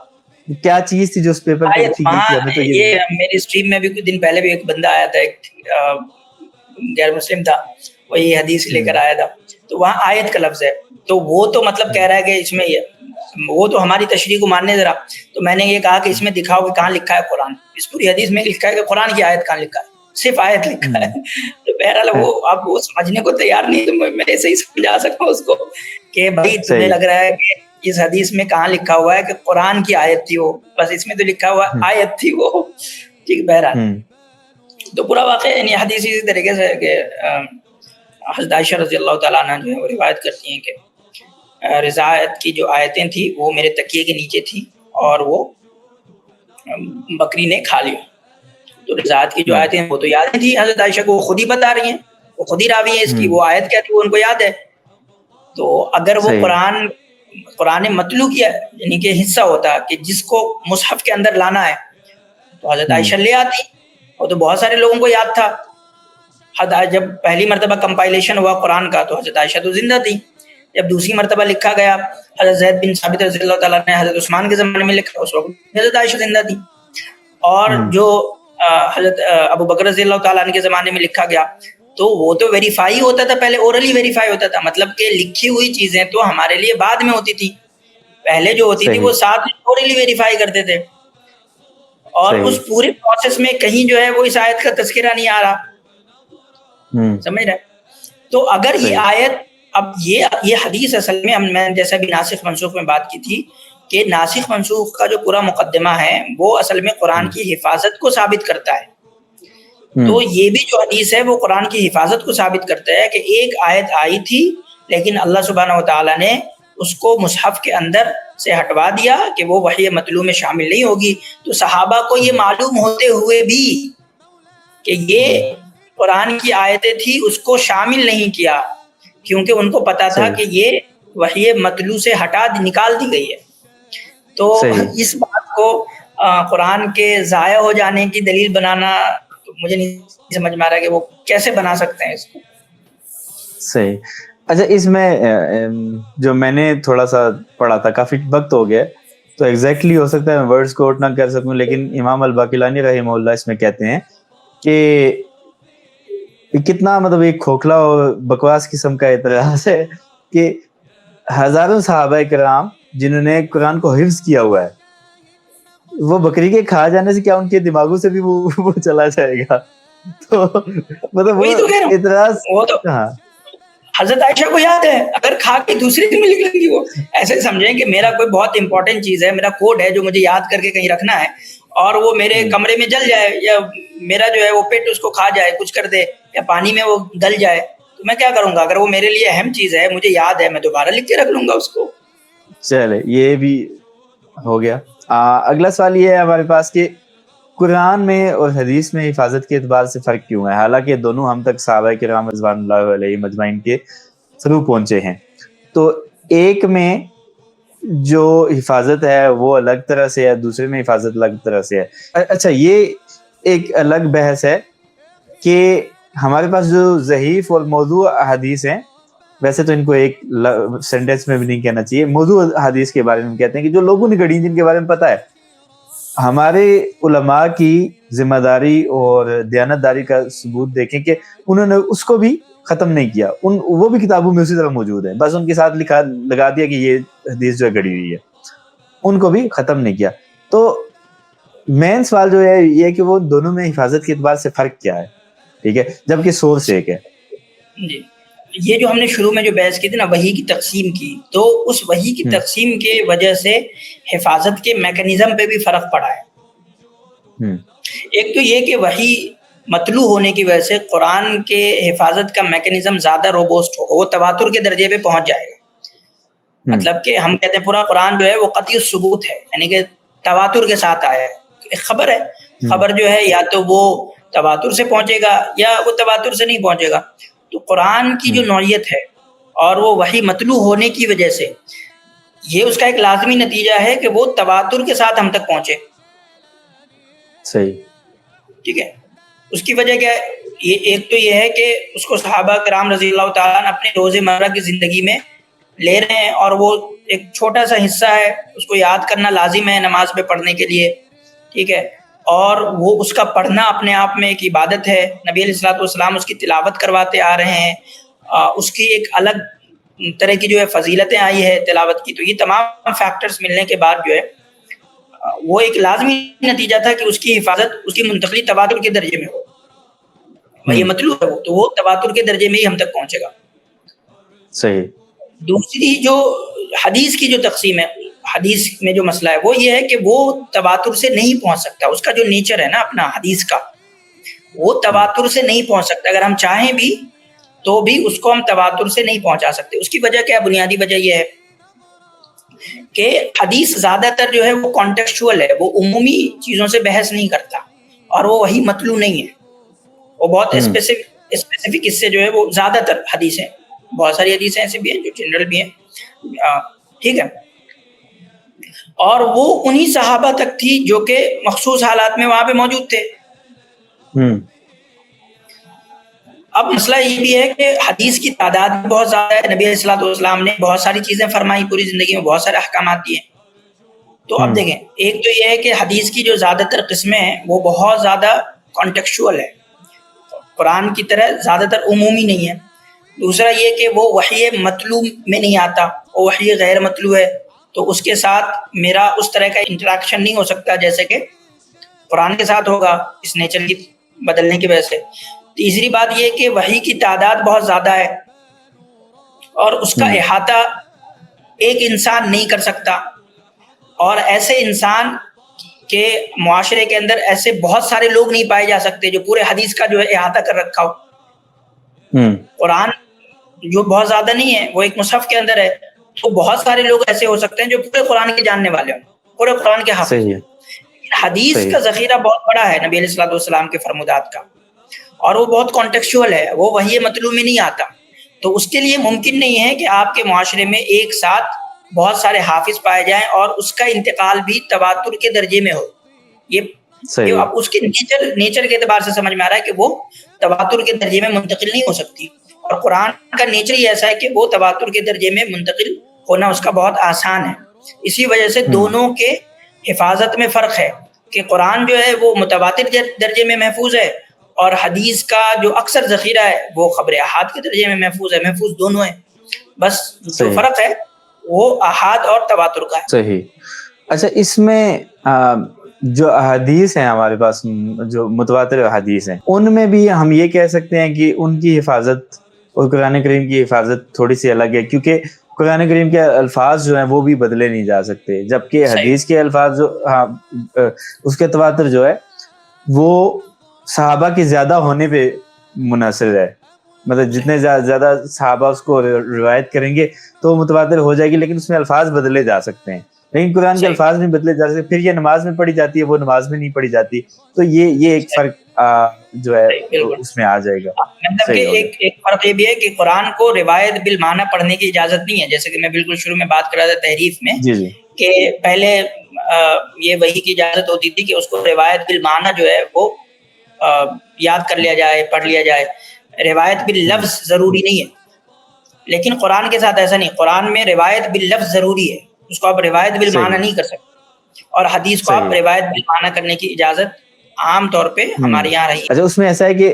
Speaker 1: کیا چیز تھی جو اس پیپر پہ لکھی گئی تھی. ہمیں تو
Speaker 2: یہ میری اسٹریم میں بھی کچھ دن پہلے بھی ایک بندہ آیا تھا, ایک غیر مسلم تھا, وہ یہ حدیث لے کر آیا تھا, تو وہاں آیت کا لفظ ہے, تو وہ تو مطلب کہہ رہا ہے کہ اس میں وہ تو ہماری تشریح کو ماننے ذرا. تو میں نے یہ کہا کہ اس میں دکھاؤ کہ کہاں لکھا ہے قرآن, اس پوری حدیث میں لکھا ہے کہ قرآن کی آیت کہاں لکھا ہے, صرف آیت لکھا ہے. تو بہرحال وہ اب وہ سمجھنے کو تیار نہیں, تو میں ایسے ہی سمجھا سکتا ہوں اس کو کہ بھائی تمہیں لگ رہا ہے کہ اس حدیث میں کہاں لکھا ہوا ہے کہ قرآن کی آیت تھی وہ، بس اس میں تو لکھا ہوا آیت تھی وہ. ٹھیک، بہرحال تو پورا واقعہ یعنی حدیث اسی طریقے سے کہ حضرت عائشہ رضی اللہ تعالیٰ عنہ جو ہے وہ روایت کرتی ہیں کہ رضاعت کی جو آیتیں تھیں وہ میرے تکیے کے نیچے تھی اور وہ بکری نے کھا لیا. تو رضاعت کی جو آیتیں وہ تو یاد تھی حضرت عائشہ کو، وہ خود ہی بتا رہی ہیں، وہ خود ہی راوی ہیں اس کی، وہ آیت کیا تھی وہ ان کو یاد ہے. تو اگر وہ قرآن مطلوع کیا یعنی کہ حصہ ہوتا کہ جس کو مصحف کے اندر لانا ہے تو حضرت عائشہ لے آتی، وہ تو بہت سارے لوگوں کو یاد تھا. جب پہلی مرتبہ کمپائلیشن ہوا قرآن کا تو حضرت عائشہ تو زندہ تھی. جب دوسری مرتبہ لکھا گیا حضرت زید بن ثابت رضی اللہ تعالیٰ نے حضرت عثمان کے زمانے میں لکھا، اس وقت حضرت عائشہ زندہ تھی. اور جو حضرت ابو بکر رضی اللہ تعالیٰ عنہ کے زمانے میں لکھا گیا تو وہ تو ویریفائی ہوتا تھا، پہلے اورلی ویریفائی ہوتا تھا، مطلب کہ لکھی ہوئی چیزیں تو ہمارے لیے بعد میں ہوتی تھی، پہلے جو ہوتی تھی وہ ساتھ اورلی ویریفائی کرتے تھے. اور اس پورے پروسیس میں کہیں جو ہے وہ اس آیت کا تذکرہ نہیں آ رہا، سمجھ رہے. تو اگر یہ آیت، اب یہ حدیث اصل میں جیسا بھی ناسخ منسوخ میں بات کی تھی کہ ناسخ منسوخ کا جو پورا مقدمہ ہے وہ اصل میں قرآن کی حفاظت کو ثابت کرتا ہے. تو یہ بھی جو حدیث ہے وہ قرآن کی حفاظت کو ثابت کرتا ہے کہ ایک آیت آئی تھی لیکن اللہ سبحانہ و تعالیٰ نے اس کو مصحف کے اندر سے ہٹوا دیا کہ وہ وحی مطلوع میں شامل نہیں ہوگی. تو صحابہ کو یہ معلوم ہوتے ہوئے بھی کہ یہ قرآن کی آیتیں تھی اس کو شامل نہیں کیا، کیونکہ ان کو پتا تھا کہ یہ وحی مطلوع سے نکال دی گئی ہے. تو اس بات کو قرآن کے ضائع ہو جانے کی دلیل بنانا مجھے نہیں سمجھ میں آ رہا کہ وہ کیسے بنا سکتے ہیں اس کو.
Speaker 1: صحیح. اچھا، اس میں جو میں نے تھوڑا سا پڑھا تھا، کافی وقت ہو گیا تو ایگزیکٹلی ہو سکتا ہے میں ورڈز کوٹ نہ کر سکوں، لیکن امام الباقلانی رحمہ اللہ اس میں کہتے ہیں کہ کتنا مطلب ایک کھوکھلا اور بکواس قسم کا اعتراض ہے کہ ہزاروں صحابہ کرام جنہوں نے قرآن کو حفظ کیا ہوا ہے وہ بکری کے کھا جانے سے کیا ان کے دماغوں سے بھی وہ چلا جائے گا؟ تو مطلب وہ اعتراض
Speaker 2: حضرت عائشہ کو یاد ہے، اگر کھا کے دوسرے دن میں لکھ لیں گی وہ. ایسے سمجھیں کہ میرا کوئی بہت امپورٹنٹ چیز ہے، میرا کوڈ ہے جو مجھے یاد کر کے کہیں رکھنا ہے اور وہ میرے کمرے میں جل جائے یا میرا جو ہے وہ پیٹ اس کو کھا جائے، کچھ کر دے یا پانی میں وہ گل جائے تو میں کیا کروں گا؟ اگر وہ میرے لیے اہم چیز ہے، مجھے یاد ہے، میں دوبارہ لکھ کے رکھ لوں گا اس کو.
Speaker 1: چلے یہ بھی ہو گیا. اگلا سوال یہ ہے ہمارے پاس کہ قرآن میں اور حدیث میں حفاظت کے اعتبار سے فرق کیوں ہے، حالانکہ دونوں ہم تک صحابہ کرام رضوان اللہ علیہم اجمعین کے تھرو پہنچے ہیں؟ تو ایک میں جو حفاظت ہے وہ الگ طرح سے ہے، دوسرے میں حفاظت الگ طرح سے ہے. اچھا، یہ ایک الگ بحث ہے کہ ہمارے پاس جو ضعیف اور موضوع حدیث ہیں، ویسے تو ان کو ایک سینٹینس میں بھی نہیں کہنا چاہیے، موضوع حدیث کے بارے میں کہتے ہیں کہ جو لوگوں نے گھڑی جن کے بارے میں پتہ ہے. ہمارے علماء کی ذمہ داری اور دیانتداری کا ثبوت دیکھیں کہ انہوں نے اس کو بھی ختم نہیں کیا، وہ بھی کتابوں میں اسی طرح موجود ہے، بس ان کے ساتھ لگا دیا کہ یہ حدیث جو ہے گھڑی ہوئی ہے، ان کو بھی ختم نہیں کیا. تو مین سوال جو ہے یہ کہ وہ دونوں میں حفاظت کے اعتبار سے فرق کیا ہے، ٹھیک ہے، جبکہ سورس ایک ہے.
Speaker 2: جی، یہ جو ہم نے شروع میں جو بحث کی تھی نا وحی کی تقسیم کی، تو اس وحی کی تقسیم کے وجہ سے حفاظت کے میکانزم پہ بھی فرق پڑا ہے. ایک تو یہ کہ وحی مطلوع ہونے کی وجہ سے قرآن کے حفاظت کا میکانزم زیادہ روبوسٹ ہوگا، وہ تواتر کے درجے پہ پہنچ جائے گا. مطلب کہ ہم کہتے ہیں پورا قرآن جو ہے وہ قطعی الثبوت ہے، یعنی کہ تواتر کے ساتھ آیا ہے. ایک خبر ہے، خبر جو ہے یا تو وہ تواتر سے پہنچے گا یا وہ تواتر سے نہیں پہنچے گا. تو قرآن کی جو نوعیت ہے اور وہ وحی مطلوع ہونے کی وجہ سے یہ اس کا ایک لازمی نتیجہ ہے کہ وہ تواتر کے ساتھ ہم تک پہنچے.
Speaker 1: صحیح،
Speaker 2: ٹھیک ہے. اس کی وجہ کیا ہے؟ یہ ایک تو یہ ہے کہ اس کو صحابہ کرام رضی اللہ تعالیٰ اپنے روزمرہ کی زندگی میں لے رہے ہیں اور وہ ایک چھوٹا سا حصہ ہے، اس کو یاد کرنا لازم ہے نماز میں پڑھنے کے لیے، ٹھیک ہے. اور وہ اس کا پڑھنا اپنے آپ میں ایک عبادت ہے. نبی علیہ الصلوۃ والسلام اس کی تلاوت کرواتے آ رہے ہیں، اس کی ایک الگ طرح کی جو ہے فضیلتیں آئی ہے تلاوت کی. تو یہ تمام فیکٹرز ملنے کے بعد جو ہے وہ ایک لازمی نتیجہ تھا کہ اس کی حفاظت، اس کی منتقلی تواتر کے درجے میں ہو. وہی مطلوب ہے تو وہ تواتر کے درجے میں ہی ہم تک پہنچے گا.
Speaker 1: صحیح.
Speaker 2: دوسری جو حدیث کی جو تقسیم ہے، حدیث میں جو مسئلہ ہے وہ یہ ہے کہ وہ تواتر سے نہیں پہنچ سکتا، اس کا جو نیچر ہے نا اپنا حدیث کا، وہ تواتر سے نہیں پہنچ سکتا. اگر ہم چاہیں بھی تو بھی اس کو ہم تواتر سے نہیں پہنچا سکتے. اس کی وجہ کیا؟ بنیادی وجہ یہ ہے کہ حدیث زیادہ تر جو ہے وہ کانٹیکسچوئل ہے، وہ عمومی چیزوں سے بحث نہیں کرتا، اور وہ وہی مطلوع نہیں ہے، وہ بہت اسپیسیفک اس سے جو ہے وہ زیادہ تر حدیثیں، بہت ساری حدیثیں ایسے بھی ہیں جو جنرل بھی ہیں، ٹھیک ہے. اور وہ انہی صحابہ تک تھی جو کہ مخصوص حالات میں وہاں پہ موجود تھے. اب مسئلہ یہ بھی ہے کہ حدیث کی تعداد بھی بہت زیادہ ہے. نبی علیہ الصلوۃ والسلام نے بہت ساری چیزیں فرمائی، پوری زندگی میں بہت سارے احکامات دیے. تو اب دیکھیں، ایک تو یہ ہے کہ حدیث کی جو زیادہ تر قسمیں ہیں وہ بہت زیادہ کانٹیکسچوئل ہے، قرآن کی طرح زیادہ تر عمومی نہیں ہے. دوسرا یہ کہ وہ وحی مطلوب میں نہیں آتا، وہ وحی غیر مطلوب ہے، تو اس کے ساتھ میرا اس طرح کا انٹریکشن نہیں ہو سکتا جیسے کہ قرآن کے ساتھ ہوگا، اس نیچر کی بدلنے کی وجہ سے. تیسری بات یہ کہ وحی کی تعداد بہت زیادہ ہے اور اس کا احاطہ ایک انسان نہیں کر سکتا، اور ایسے انسان کے معاشرے کے اندر ایسے بہت سارے لوگ نہیں پائے جا سکتے جو پورے حدیث کا جو ہے احاطہ کر رکھا ہو. قرآن جو بہت زیادہ نہیں ہے، وہ ایک مصحف کے اندر ہے، تو بہت سارے لوگ ایسے ہو سکتے ہیں جو پورے قرآن کے جاننے والے ہوں، پورے قرآن کے حافظ ہیں. حدیث کا ذخیرہ بہت بڑا ہے نبی علیہ الصلوۃ والسلام کے فرمودات کا، اور وہ بہت کانٹیکسچوئل ہے، وہ وحی مطلوب میں نہیں آتا. تو اس کے لیے ممکن نہیں ہے کہ آپ کے معاشرے میں ایک ساتھ بہت سارے حافظ پائے جائیں اور اس کا انتقال بھی تواتر کے درجے میں ہو. یہ اب اس کے نیچر کے اعتبار سے سمجھ میں آ رہا ہے کہ وہ تواتر کے درجے میں منتقل نہیں ہو سکتی، اور قرآن کا نیچر ہی ایسا ہے کہ وہ تواتر کے درجے میں منتقل ہونا اس کا بہت آسان ہے. اسی وجہ سے دونوں کے حفاظت میں فرق ہے کہ قرآن جو ہے وہ متواتر درجے میں محفوظ ہے، اور حدیث کا جو اکثر ذخیرہ ہے وہ خبر احاد کے درجے میں محفوظ ہے. محفوظ دونوں ہیں، بس جو فرق ہے وہ احاد اور تواتر کا ہے.
Speaker 1: صحیح. اچھا، اس میں جو احادیث ہیں ہمارے پاس، جو متواتر احادیث ہیں، ان میں بھی ہم یہ کہہ سکتے ہیں کہ ان کی حفاظت اور قرآن کریم کی حفاظت تھوڑی سی الگ ہے، کیونکہ قرآن کریم کے الفاظ جو ہیں وہ بھی بدلے نہیں جا سکتے، جبکہ حدیث کے الفاظ جو اس کے تواتر جو ہے وہ صحابہ کے زیادہ ہونے پہ منحصر ہے. مطلب جتنے زیادہ صحابہ اس کو روایت کریں گے تو وہ متواتر ہو جائے گی، لیکن اس میں الفاظ بدلے جا سکتے ہیں. لیکن قرآن کے الفاظ نہیں بدلے جا سکتے. پھر یہ نماز میں پڑھی جاتی ہے، وہ نماز میں نہیں پڑھی جاتی. تو یہ ایک فرق جو ہے اس میں آ جائے گا.
Speaker 2: مطلب کہ ایک فرق یہ بھی ہے کہ قرآن کو روایت بالمعنی پڑھنے کی اجازت نہیں ہے، جیسے کہ میں بالکل شروع میں بات کر رہا تھا تحریف میں، کہ پہلے یہ وحی کی اجازت ہوتی تھی کہ اس کو روایت بالمعنی جو ہے وہ یاد کر لیا جائے، پڑھ لیا جائے، روایت باللفظ ضروری نہیں ہے. لیکن قرآن کے ساتھ ایسا نہیں، قرآن میں روایت باللفظ ضروری ہے، اس کو آپ روایت بالمعنی نہیں کر سکتے، اور حدیث کو آپ روایت بالمعنی کرنے کی اجازت عام طور پہ ہمارے یہاں رہی.
Speaker 1: اچھا، اس میں ایسا ہے کہ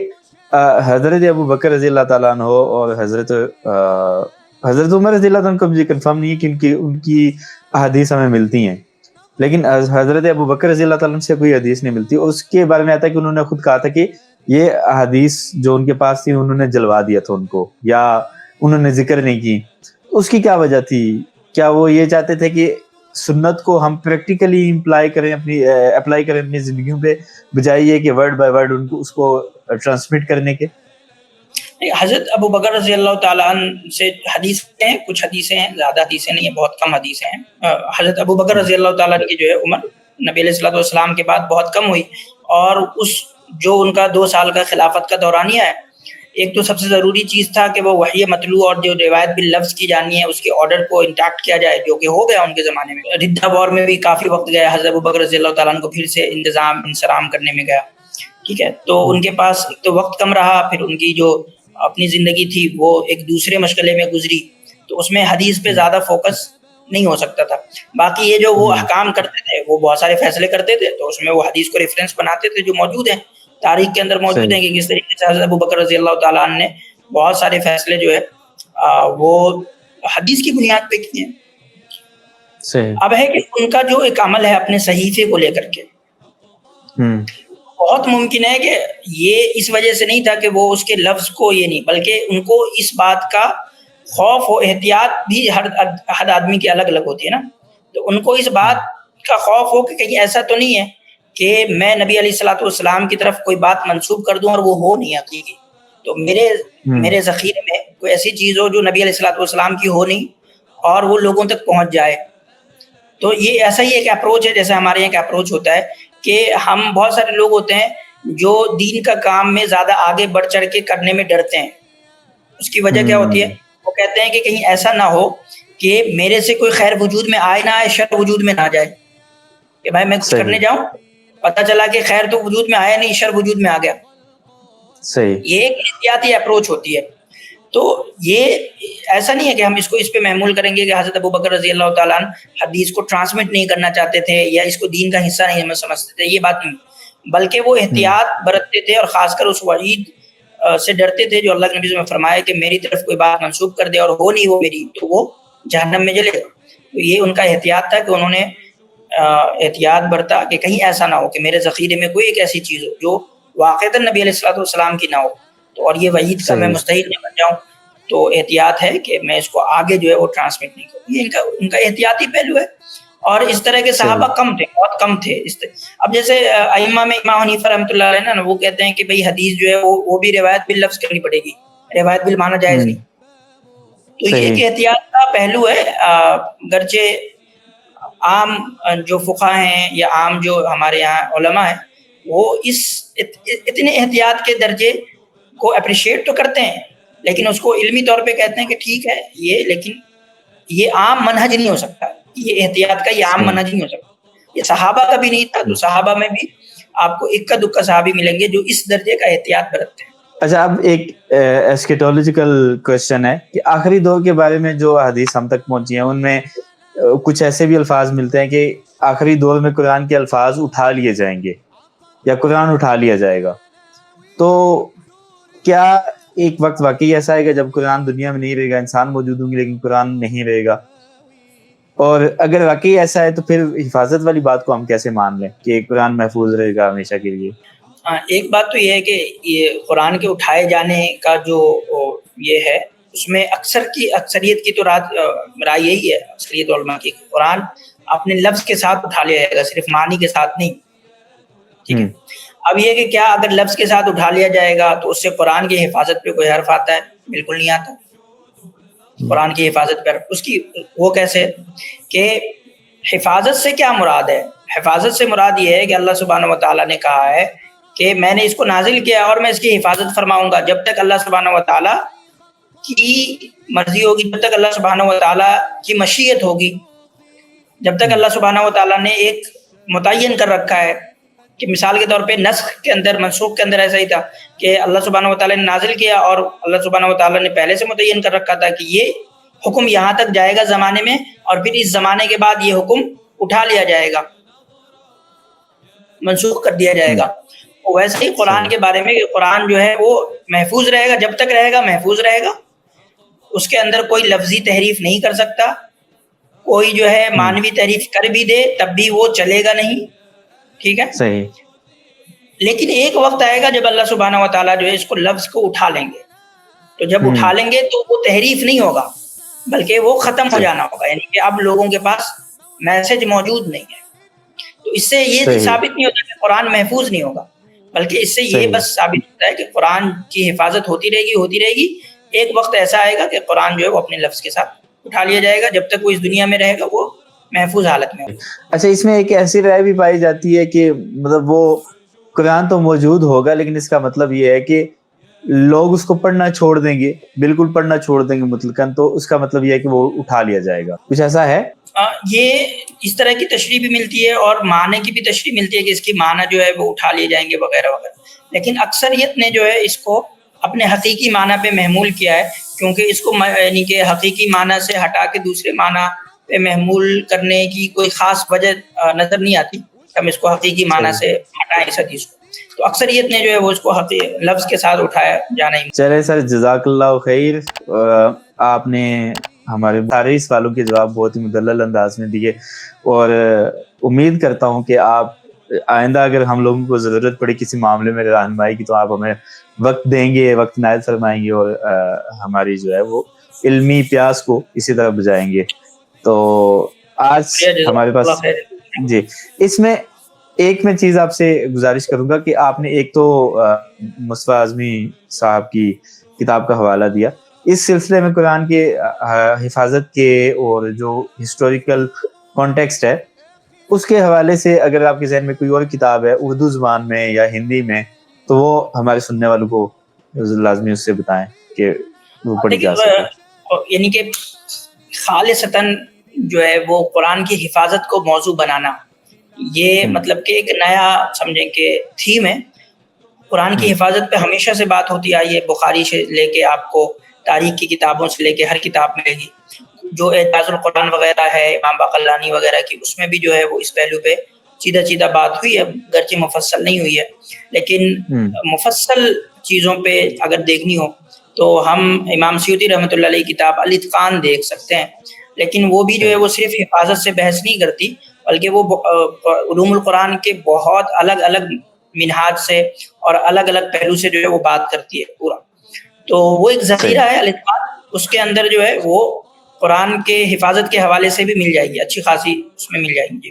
Speaker 1: حضرت ابو بکر رضی اللہ تعالیٰ عنہ اور حضرت عمر رضی اللہ عنہ کو مجھے کنفرم نہیں ہے کہ ان کی احادیث ہمیں ملتی ہیں، لیکن حضرت ابو بکر رضی اللہ تعالیٰ عنہ سے کوئی حدیث نہیں ملتی. اس کے بارے میں آتا ہے کہ انہوں نے خود کہا تھا کہ یہ احادیث جو ان کے پاس تھی انہوں نے جلوا دیا تھا ان کو، یا انہوں نے ذکر نہیں کی. اس کی کیا وجہ تھی؟ کیا وہ یہ چاہتے تھے کہ سنت کو ہم پریکٹیکلی اپلائی کریں اپنی زندگیوں پہ، بجائے یہ کہ ورڈ بائی ورڈ ان کو اس کو ٹرانسمٹ کرنے کے؟
Speaker 2: حضرت ابو بکر رضی اللہ تعالیٰ عنہ سے حدیث ہیں، کچھ حدیثیں ہیں، زیادہ حدیثیں نہیں ہیں، بہت کم حدیثیں ہیں. حضرت ابو بکر رضی اللہ تعالیٰ عنہ کی جو ہے عمر نبی علیہ الصلوۃ والسلام کے بعد بہت کم ہوئی، اور اس جو ان کا 2 سال کا خلافت کا دورانیہ ہے، ایک تو سب سے ضروری چیز تھا کہ وہ وحی مطلوع اور جو روایت باللفظ کی جانی ہے اس کے آرڈر کو انٹیکٹ کیا جائے، جو کہ ہو گیا ان کے زمانے میں. ردہ وار میں بھی کافی وقت گیا، حضرت ابو بکر رضی اللہ تعالیٰ عنہ کو پھر سے انصرام کرنے میں گیا، ٹھیک ہے. تو ان کے پاس ایک تو وقت کم رہا، پھر ان کی جو اپنی زندگی تھی وہ ایک دوسرے مشغلے میں گزری، تو اس میں حدیث پہ زیادہ فوکس نہیں ہو سکتا تھا. باقی یہ جو وہ احکام کرتے تھے، وہ بہت سارے فیصلے کرتے تھے، تو اس میں وہ حدیث کو ریفرنس بناتے تھے جو موجود ہیں تاریخ کے اندر موجود ہیں، کہ کس طریقے سے حضرت ابو بکر رضی اللہ تعالیٰ عنہ نے بہت سارے فیصلے جو ہے وہ حدیث کی بنیاد پہ کیے ہیں. اب ہے کہ ان کا جو ایک عمل ہے اپنے صحیفے کو لے کر کے، بہت ممکن ہے کہ یہ اس وجہ سے نہیں تھا کہ وہ اس کے لفظ کو یہ نہیں، بلکہ ان کو اس بات کا خوف و احتیاط بھی ہر آدمی کی الگ الگ ہوتی ہے نا. تو ان کو اس بات کا خوف ہو کہ کہیں ایسا تو نہیں ہے کہ میں نبی علیہ الصلوۃ والسلام کی طرف کوئی بات منسوب کر دوں اور وہ ہو نہیں حقیقی. تو میرے ذخیرے میں کوئی ایسی چیز ہو جو نبی علیہ الصلوۃ والسلام کی ہو نہیں اور وہ لوگوں تک پہنچ جائے. تو یہ ایسا ہی ایک اپروچ ہے جیسے ہمارے یہاں ایک اپروچ ہوتا ہے کہ ہم بہت سارے لوگ ہوتے ہیں جو دین کا کام میں زیادہ آگے بڑھ چڑھ کے کرنے میں ڈرتے ہیں. اس کی وجہ کیا ہوتی ہے؟ وہ کہتے ہیں کہ کہیں ایسا نہ ہو کہ میرے سے کوئی خیر وجود میں آئے نہ آئے، شر وجود میں نہ جائے. کہ بھائی میں کچھ کرنے جاؤں، پتہ چلا کہ خیر تو وجود میں آیا نہیں، شر وجود میں آ گیا.
Speaker 1: صحیح.
Speaker 2: یہ ایک احتیاطی اپروچ ہوتی ہے. تو یہ ایسا نہیں ہے کہ ہم اس کو اس پہ محمول کریں گے کہ حضرت ابوبکر رضی اللہ تعالیٰ عنہ حدیث کو ٹرانسمٹ نہیں کرنا چاہتے تھے یا اس کو دین کا حصہ نہیں ہمیں سمجھتے تھے. یہ بات نہیں، بلکہ وہ احتیاط برتتے تھے اور خاص کر اس وعید سے ڈرتے تھے جو اللہ کے نبی نے فرمایا کہ میری طرف کوئی بات منسوب کر دے اور ہو نہیں وہ میری تو وہ جہنم میں جلے گا. تو یہ ان کا احتیاط تھا کہ انہوں نے احتیاط برتا کہ کہیں ایسا نہ ہو کہ میرے ذخیرے میں کوئی ایک ایسی چیز ہو جو واقعتاً نبی علیہ الصلوۃ والسلام کی نہ ہو تو اور یہ وعید کا میں مستحیل نہ بن جاؤں. تو احتیاط ہے کہ میں اس کو آگے جو ہے وہ ٹرانسمٹ نہیں کروں. یہ ان کا احتیاطی پہلو ہے. اور اس طرح کے صحابہ کم تھے، بہت کم تھے. اب جیسے ائمہ میں امام حنیفہ رحمۃ اللہ علیہ نا وہ کہتے ہیں کہ بھئی حدیث جو ہے وہ بھی روایت باللفظ کرنی پڑے گی، روایت بالمعنی جائز نہیں. تو یہ ایک احتیاط کا پہلو ہے. گرچہ عام جو فقہا ہیں یا عام جو ہمارے یہاں علماء ہیں وہ اس اتنے احتیاط کے درجے کو اپریشیٹ تو کرتے ہیں لیکن اس کو علمی طور پہ کہتے ہیں کہ ٹھیک ہے یہ، لیکن یہ عام منہج نہیں ہو سکتا. یہ احتیاط کا یہ عام منہج نہیں ہو سکتا. یہ صحابہ کا بھی نہیں تھا. تو صحابہ میں بھی آپ کو اکا دکا صحابی ملیں گے جو اس درجے کا احتیاط برتتے ہیں.
Speaker 1: اچھا، اب ایک ایسکیٹولوجیکل کوشچن ہے کہ آخری دور کے بارے میں جو حدیث ہم تک پہنچی ہیں ان میں کچھ ایسے بھی الفاظ ملتے ہیں کہ آخری دور میں قرآن کے الفاظ اٹھا لیے جائیں گے یا قرآن اٹھا لیا جائے گا. تو کیا ایک وقت واقعی ایسا آئے گا جب قرآن دنیا میں نہیں رہے گا، انسان موجود ہوں گے لیکن قرآن نہیں رہے گا؟ اور اگر واقعی ایسا ہے تو پھر حفاظت والی بات کو ہم کیسے مان لیں کہ قرآن محفوظ رہے گا ہمیشہ کے لیے؟
Speaker 2: ایک بات تو یہ ہے کہ یہ قرآن کے اٹھائے جانے کا جو یہ ہے اس میں اکثریت کی تو رائے یہی ہے، اکثریت علماء کی، قرآن اپنے لفظ کے ساتھ اٹھا لیا جائے گا، صرف معنی کے ساتھ نہیں. ٹھیک ہے. اب یہ کہ کیا اگر لفظ کے ساتھ اٹھا لیا جائے گا تو اس سے قرآن کی حفاظت پہ کوئی حرف آتا ہے؟ بالکل نہیں آتا. قرآن کی حفاظت پر اس کی وہ کیسے کہ حفاظت سے کیا مراد ہے؟ حفاظت سے مراد یہ ہے کہ اللہ سبحانہ و تعالیٰ نے کہا ہے کہ میں نے اس کو نازل کیا اور میں اس کی حفاظت فرماؤں گا جب تک اللہ سبحانہ و تعالیٰ کی مرضی ہوگی، جب تک اللہ سبحانہ و تعالیٰ کی مشیت ہوگی، جب تک اللہ سبحانہ و تعالیٰ نے ایک متعین کر رکھا ہے. کہ مثال کے طور پہ نسخ کے اندر، منسوخ کے اندر ایسا ہی تھا کہ اللہ سبحانہ و تعالیٰ نے نازل کیا اور اللہ سبحانہ و تعالیٰ نے پہلے سے متعین کر رکھا تھا کہ یہ حکم یہاں تک جائے گا زمانے میں اور پھر اس زمانے کے بعد یہ حکم اٹھا لیا جائے گا، منسوخ کر دیا جائے گا. ویسے ہی قرآن کے بارے میں کہ قرآن جو ہے وہ محفوظ رہے گا، جب تک رہے گا محفوظ رہے گا. اس کے اندر کوئی لفظی تحریف نہیں کر سکتا، کوئی جو ہے معنوی تحریف کر بھی دے تب بھی وہ چلے گا نہیں. ٹھیک ہے.
Speaker 1: صحیح.
Speaker 2: لیکن ایک وقت آئے گا جب اللہ سبحانہ و تعالیٰ جو ہے اس کو لفظ کو اٹھا لیں گے. تو جب اٹھا لیں گے تو وہ تحریف نہیں ہوگا بلکہ وہ ختم ہو جانا ہوگا، یعنی کہ اب لوگوں کے پاس میسج موجود نہیں ہے. تو اس سے یہ ثابت نہیں ہوتا کہ قرآن محفوظ نہیں ہوگا، بلکہ اس سے یہ بس ثابت ہوتا ہے کہ قرآن کی حفاظت ہوتی رہے گی. ایک وقت ایسا آئے گا کہ قرآن جو ہے وہ اپنے لفظ کے ساتھ اٹھا لیا جائے گا، جب تک وہ اس دنیا میں رہے گا وہ محفوظ حالت میں.
Speaker 1: اچھا، اس میں ایک ایسی رائے بھی پائی جاتی ہے کہ مطلب وہ قرآن تو موجود ہوگا لیکن اس کا مطلب یہ ہے کہ لوگ اس کو پڑھنا چھوڑ دیں گے، بالکل پڑھنا چھوڑ دیں گے مطلقاً، تو اس کا مطلب یہ ہے کہ وہ اٹھا لیا جائے گا. کچھ ایسا ہے؟
Speaker 2: یہ اس طرح کی تشریح بھی ملتی ہے اور معنی کی بھی تشریح ملتی ہے کہ اس کی معنی جو ہے وہ اٹھا لیے جائیں گے وغیرہ وغیرہ. لیکن اکثریت نے جو ہے اس کو اپنے حقیقی معنی پہ محمول کیا ہے، کیونکہ اس کو یعنی کہ حقیقی معنی سے ہٹا کے دوسرے معنی پہ محمول کرنے کی کوئی خاص وجہ نظر نہیں آتی. ہم اس کو حقیقی معنی سے ہٹائیں اس حدیث کو. تو اکثریت نے جو ہے وہ اس کو لفظ کے ساتھ اٹھایا جانا ہی.
Speaker 1: چلے سر، جزاک اللہ خیر. آپ نے ہمارے سارے سوالوں کے جواب بہت ہی مدلل انداز میں دیے اور امید کرتا ہوں کہ آپ آئندہ اگر ہم لوگوں کو ضرورت پڑے کسی معاملے میں رہنمائی کی تو آپ ہمیں وقت دیں گے، وقت عنایت فرمائیں گے اور ہماری جو ہے وہ علمی پیاس کو اسی طرح بجھائیں گے. تو آج ہمارے پاس جی اس میں ایک میں چیز آپ سے گزارش کروں گا کہ آپ نے ایک تو مصطفیٰ اعظمی صاحب کی کتاب کا حوالہ دیا. اس سلسلے میں قرآن کے حفاظت کے اور جو ہسٹوریکل کانٹیکسٹ ہے اس کے حوالے سے اگر آپ کے ذہن میں کوئی اور کتاب ہے اردو زبان میں یا ہندی میں تو وہ ہمارے سننے والوں کو لازمی اس سے بتائیں کہ وہ پڑھی جا سکے.
Speaker 2: یعنی کہ خالصتاً جو ہے وہ قرآن کی حفاظت کو موضوع بنانا یہ مطلب کہ ایک نیا سمجھیں کہ تھیم ہے. قرآن کی حفاظت پہ ہمیشہ سے بات ہوتی آئی ہے. بخاری سے لے کے آپ کو تاریخ کی کتابوں سے لے کے ہر کتاب ملے گی. جو اعجاز القرآن وغیرہ ہے امام باقلانی وغیرہ کی اس میں بھی جو ہے وہ اس پہلو پہ سیدھا بات ہوئی ہے, گرچہ مفصل نہیں ہوئی ہے. لیکن مفصل چیزوں پہ اگر دیکھنی ہو تو ہم امام سیوطی رحمۃ اللہ علیہ کتاب الاتقان دیکھ سکتے ہیں. لیکن وہ بھی جو ہے وہ صرف حفاظت سے بحث نہیں کرتی بلکہ وہ علوم القرآن کے بہت الگ الگ منہاج سے اور الگ الگ پہلو سے جو ہے وہ بات کرتی ہے پورا. تو وہ ایک ذخیرہ ہے الاتقان, اس کے اندر جو ہے وہ قرآن کے حفاظت کے حوالے سے بھی مل جائے گی, اچھی خاصی اس میں مل جائے گی.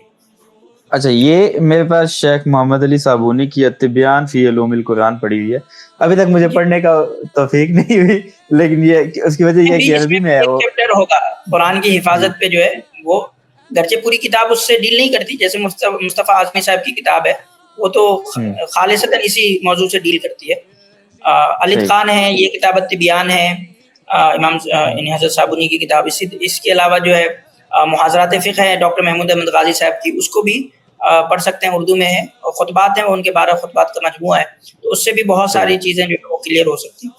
Speaker 1: اچھا, یہ میرے پاس شیخ محمد علی صابونی کی التبیان فی علوم القرآن پڑھی ہوئی ہے. ابھی تک مجھے پڑھنے کا توفیق نہیں ہوئی, لیکن یہ اس کی وجہ یہ کہ عربی میں ہے. وہ
Speaker 2: چیپٹر ہوگا قرآن کی حفاظت پہ جو ہے وہ, گرچہ پوری کتاب اس سے ڈیل نہیں کرتی, جیسے مصطفیٰ اعظمی صاحب کی کتاب ہے وہ تو خالصتاً اسی موضوع سے ڈیل کرتی ہے. الاتقان ہے, یہ کتاب التبیان ہے امام حضرت صابونی کی کتاب. اس کے علاوہ جو ہے محاضرات فقہ ہے ڈاکٹر محمود احمد غازی صاحب کی, اس کو بھی پڑھ سکتے ہیں, اردو میں ہے. اور خطبات ہیں, ان کے 12 خطبات کا مجموعہ ہے, تو اس سے بھی بہت ساری چیزیں جو وہ کلیئر ہو سکتی ہیں.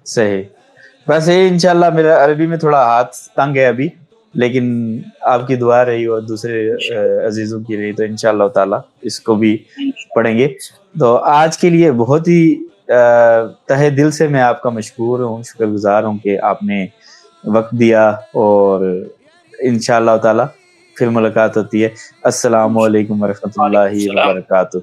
Speaker 1: صحیح. بس یہ انشاءاللہ میرا عربی میں تھوڑا ہاتھ تنگ ہے ابھی, لیکن آپ کی دعا رہی اور دوسرے عزیزوں کی رہی تو انشاءاللہ تعالیٰ اس کو بھی پڑھیں گے. تو آج کے لیے بہت ہی تہہ دل سے میں آپ کا مشکور ہوں, شکر گزار ہوں کہ آپ نے وقت دیا, اور انشاءاللہ تعالیٰ پھر ملاقات ہوتی ہے. السلام علیکم ورحمۃ اللہ وبرکاتہ.